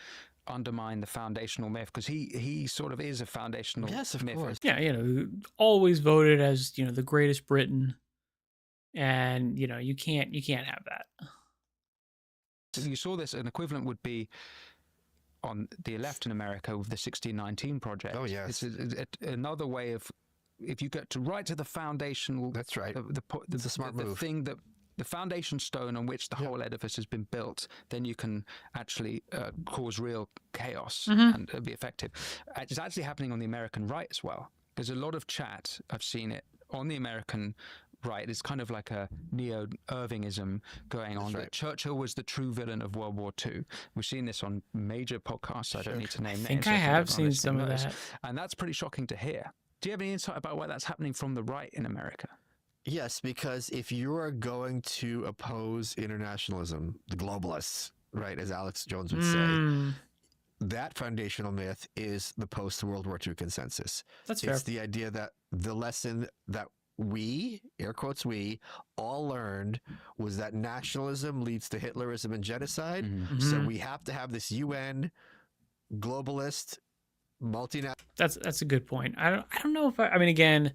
undermine the foundational myth, because he sort of is a foundational Yes, of myth. course. Yeah, always voted as, the greatest Briton. And, you can't have that. So you saw this, an equivalent would be on the left in America with the 1619 Project. Oh, yes. It's another way of, if you get right to the foundational, That's right. It's a smart the move. thing that the foundation stone on which the whole edifice has been built, then you can actually cause real chaos and be effective. It's actually happening on the American right as well. There's a lot of chat, I've seen it, on the American right. It's kind of like a neo-Irvingism going on. right. That Churchill was the true villain of World War II. We've seen this on major podcasts. I don't need to name names. I think I have seen some of that. And that's pretty shocking to hear. Do you have any insight about why that's happening from the right in America? Yes, because if you are going to oppose internationalism, the globalists, right, as Alex Jones would say, that foundational myth is the post-World War II consensus. That's fair. It's the idea that the lesson that we, air quotes we, all learned was that nationalism leads to Hitlerism and genocide. So we have to have this UN globalist multinational. That's a good point. I don't know if I mean, again,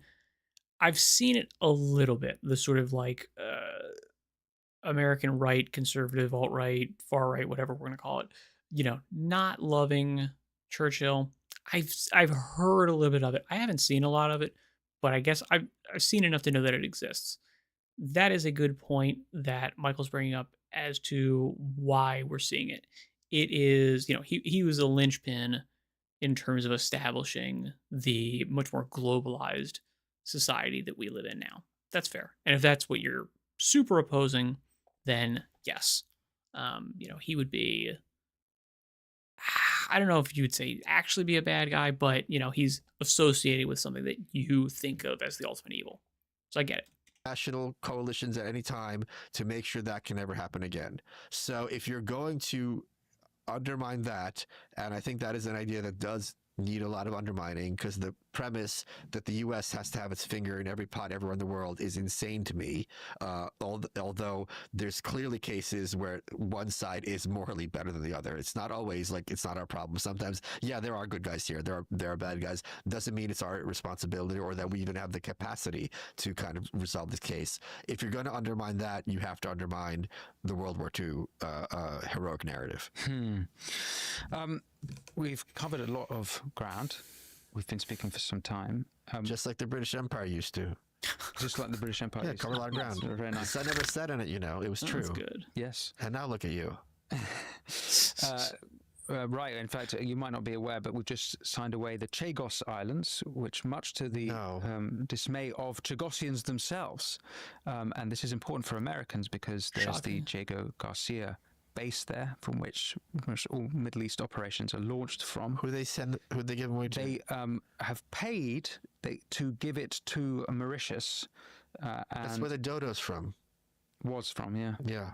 I've seen it a little bit, the sort of like American right, conservative, alt-right, far-right, whatever we're going to call it, not loving Churchill. I've heard a little bit of it. I haven't seen a lot of it, but I guess I've seen enough to know that it exists. That is a good point that Michael's bringing up as to why we're seeing it. It is, he was a linchpin in terms of establishing the much more globalized society that we live in now. That's fair. And if that's what you're super opposing, then yes, he would be, I don't know if you would say actually be a bad guy, but he's associated with something that you think of as the ultimate evil. So I get it. national coalitions at any time to make sure that can never happen again. So if you're going to undermine that, and I think that is an idea that does need a lot of undermining, because the premise that the U.S. has to have its finger in every pot everywhere in the world is insane to me. Although there's clearly cases where one side is morally better than the other. It's not always like it's not our problem. Sometimes, yeah, there are good guys here. There are bad guys. Doesn't mean it's our responsibility or that we even have the capacity to kind of resolve this case. If you're going to undermine that, you have to undermine the World War II heroic narrative. We've covered a lot of ground. We've been speaking for some time. Just like the British Empire used to. Just like the British Empire. Yeah, used to. covered a lot of ground. Very nice. I never said on it, it was true. That's good. Yes. And now look at you. Right. In fact, you might not be aware, but we've just signed away the Chagos Islands, which, much to the dismay of Chagosians themselves, and this is important for Americans because there's the Diego Garcia base there from which all Middle East operations are launched from. Who they give away to? They have paid to give it to Mauritius. That's where the dodo's from. Was from, yeah. Yeah.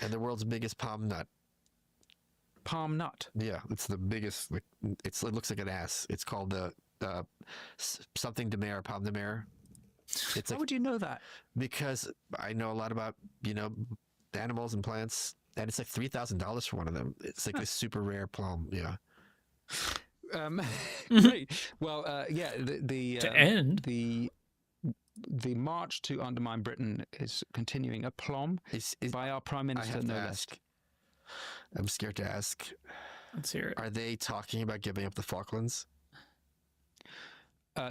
And the world's biggest palm nut. Palm nut. Yeah, it's the biggest. It looks like an ass. It's called the something de mer, palm de mer. It's How would you know that? Because I know a lot about animals and plants, and it's like $3,000 for one of them. It's like this super rare plum. Yeah. Great. Well, yeah. To end the march to undermine Britain is continuing aplomb by our Prime Minister. I have to no less. ask. I'm scared to ask. Let's hear it. Are they talking about giving up the Falklands?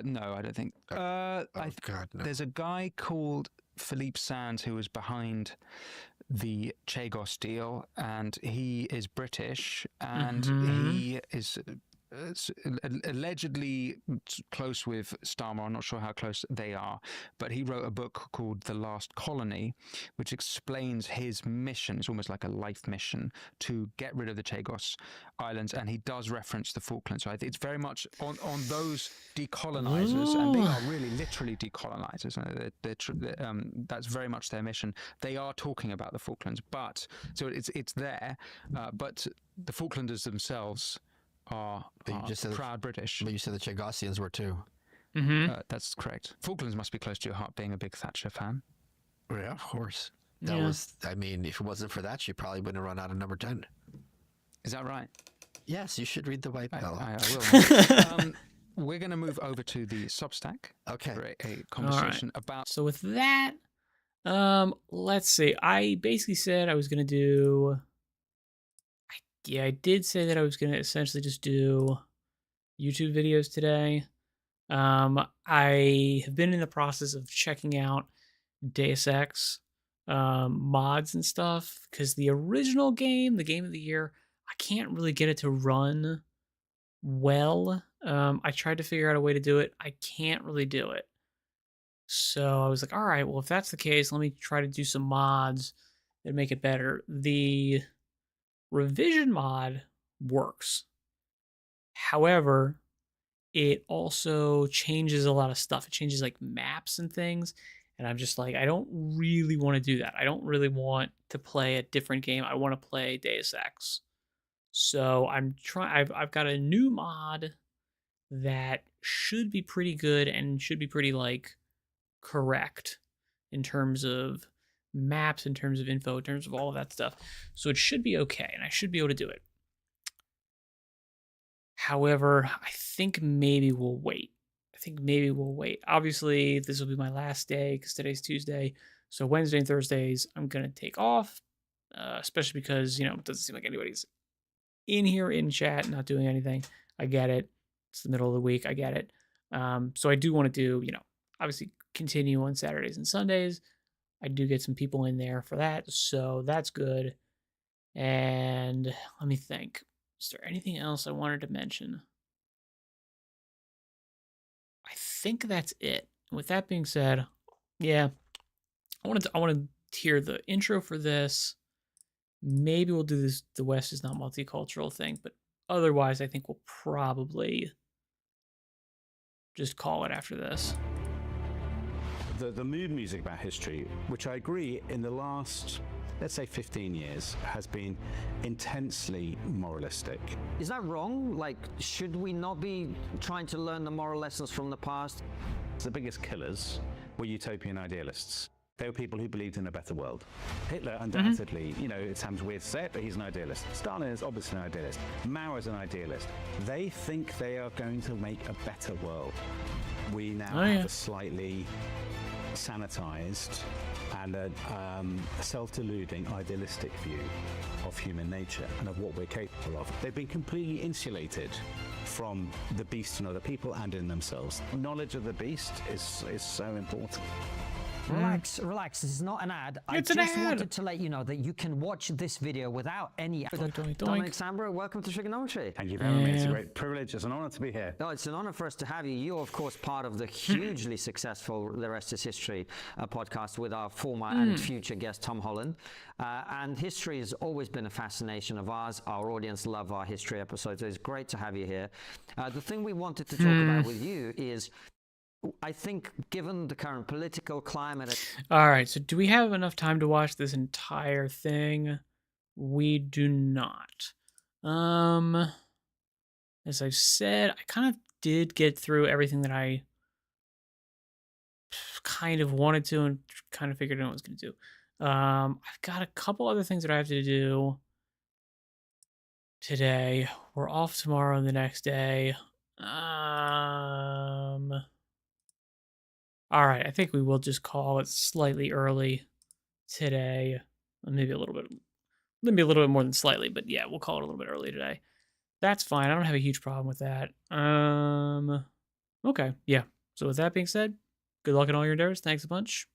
No, I don't think. God, no. There's a guy called Philippe Sands who was behind the Chagos deal, and he is British, and he is allegedly close with Starmer. I'm not sure how close they are, but he wrote a book called The Last Colony, which explains his mission. It's almost like a life mission to get rid of the Chagos Islands, and he does reference the Falklands. So I think it's very much on those decolonizers, and they are really literally decolonizers. That's very much their mission. They are talking about the Falklands, but so it's there, but the Falklanders themselves are proud British. But you said the Chagosians were too. That's correct. Falklands must be close to your heart, being a big Thatcher fan. Yeah, of course. That was, I mean, if it wasn't for that, she probably wouldn't have run out of number 10. Is that right? Yes, you should read The White Bell. I will. We're going to move over to the Substack. Okay. For a conversation about... So with that, let's see. I basically said I was going to do... Yeah, I did say that I was going to essentially just do YouTube videos today. I have been in the process of checking out Deus Ex mods and stuff, because the original game, the game of the year, I can't really get it to run well. I tried to figure out a way to do it. I can't really do it. So I was like, all right, well, if that's the case, let me try to do some mods that make it better. The revision mod works. However, it also changes a lot of stuff. It changes like maps and things. And I'm just like, I don't really want to do that. I don't really want to play a different game. I want to play Deus Ex. So I've got a new mod that should be pretty good and should be pretty like correct in terms of maps, in terms of info, in terms of all of that stuff. So it should be okay, and I should be able to do it. However, I think maybe we'll wait. Obviously, this will be my last day because today's Tuesday. So Wednesday and Thursdays, I'm going to take off, especially because, it doesn't seem like anybody's in here in chat, not doing anything. I get it. It's the middle of the week. I get it. So I do want to do, obviously continue on Saturdays and Sundays. I do get some people in there for that, so that's good. And let me think. Is there anything else I wanted to mention? I think that's it. With that being said, yeah, I want to hear the intro for this. Maybe we'll do this, the West is not multicultural thing, but otherwise I think we'll probably just call it after this. the mood music about history, which I agree in the last, let's say 15 years, has been intensely moralistic. Is that wrong? Like, should we not be trying to learn the moral lessons from the past? The biggest killers were utopian idealists. They were people who believed in a better world. Hitler, undoubtedly, you know, it sounds weird to say it, but he's an idealist. Stalin is obviously an idealist. Mao is an idealist. They think they are going to make a better world. We now have a slightly sanitized and a self-deluding, idealistic view of human nature and of what we're capable of. They've been completely insulated from the beast in other people and in themselves. Knowledge of the beast is so important. Relax, relax. This is not an ad. It's I an just ad. wanted to let you know that you can watch this video without any ad. Doink, doink, Dominic doink. Sambro, welcome to Trigonometry. Thank you very much. It's a great privilege. It's an honor to be here. No, it's an honor for us to have you. You're, of course, part of the hugely successful The Rest is History podcast with our former and future guest, Tom Holland. And history has always been a fascination of ours. Our audience love our history episodes. So it's great to have you here. The thing we wanted to talk about with you is, I think, given the current political climate... All right, so do we have enough time to watch this entire thing? We do not. As I've said, I kind of did get through everything that I kind of wanted to and kind of figured out what I was going to do. I've got a couple other things that I have to do today. We're off tomorrow and the next day. All right, I think we will just call it slightly early today. Maybe a little bit more than slightly, but yeah, we'll call it a little bit early today. That's fine. I don't have a huge problem with that. Okay, yeah. So with that being said, good luck in all your endeavors. Thanks a bunch.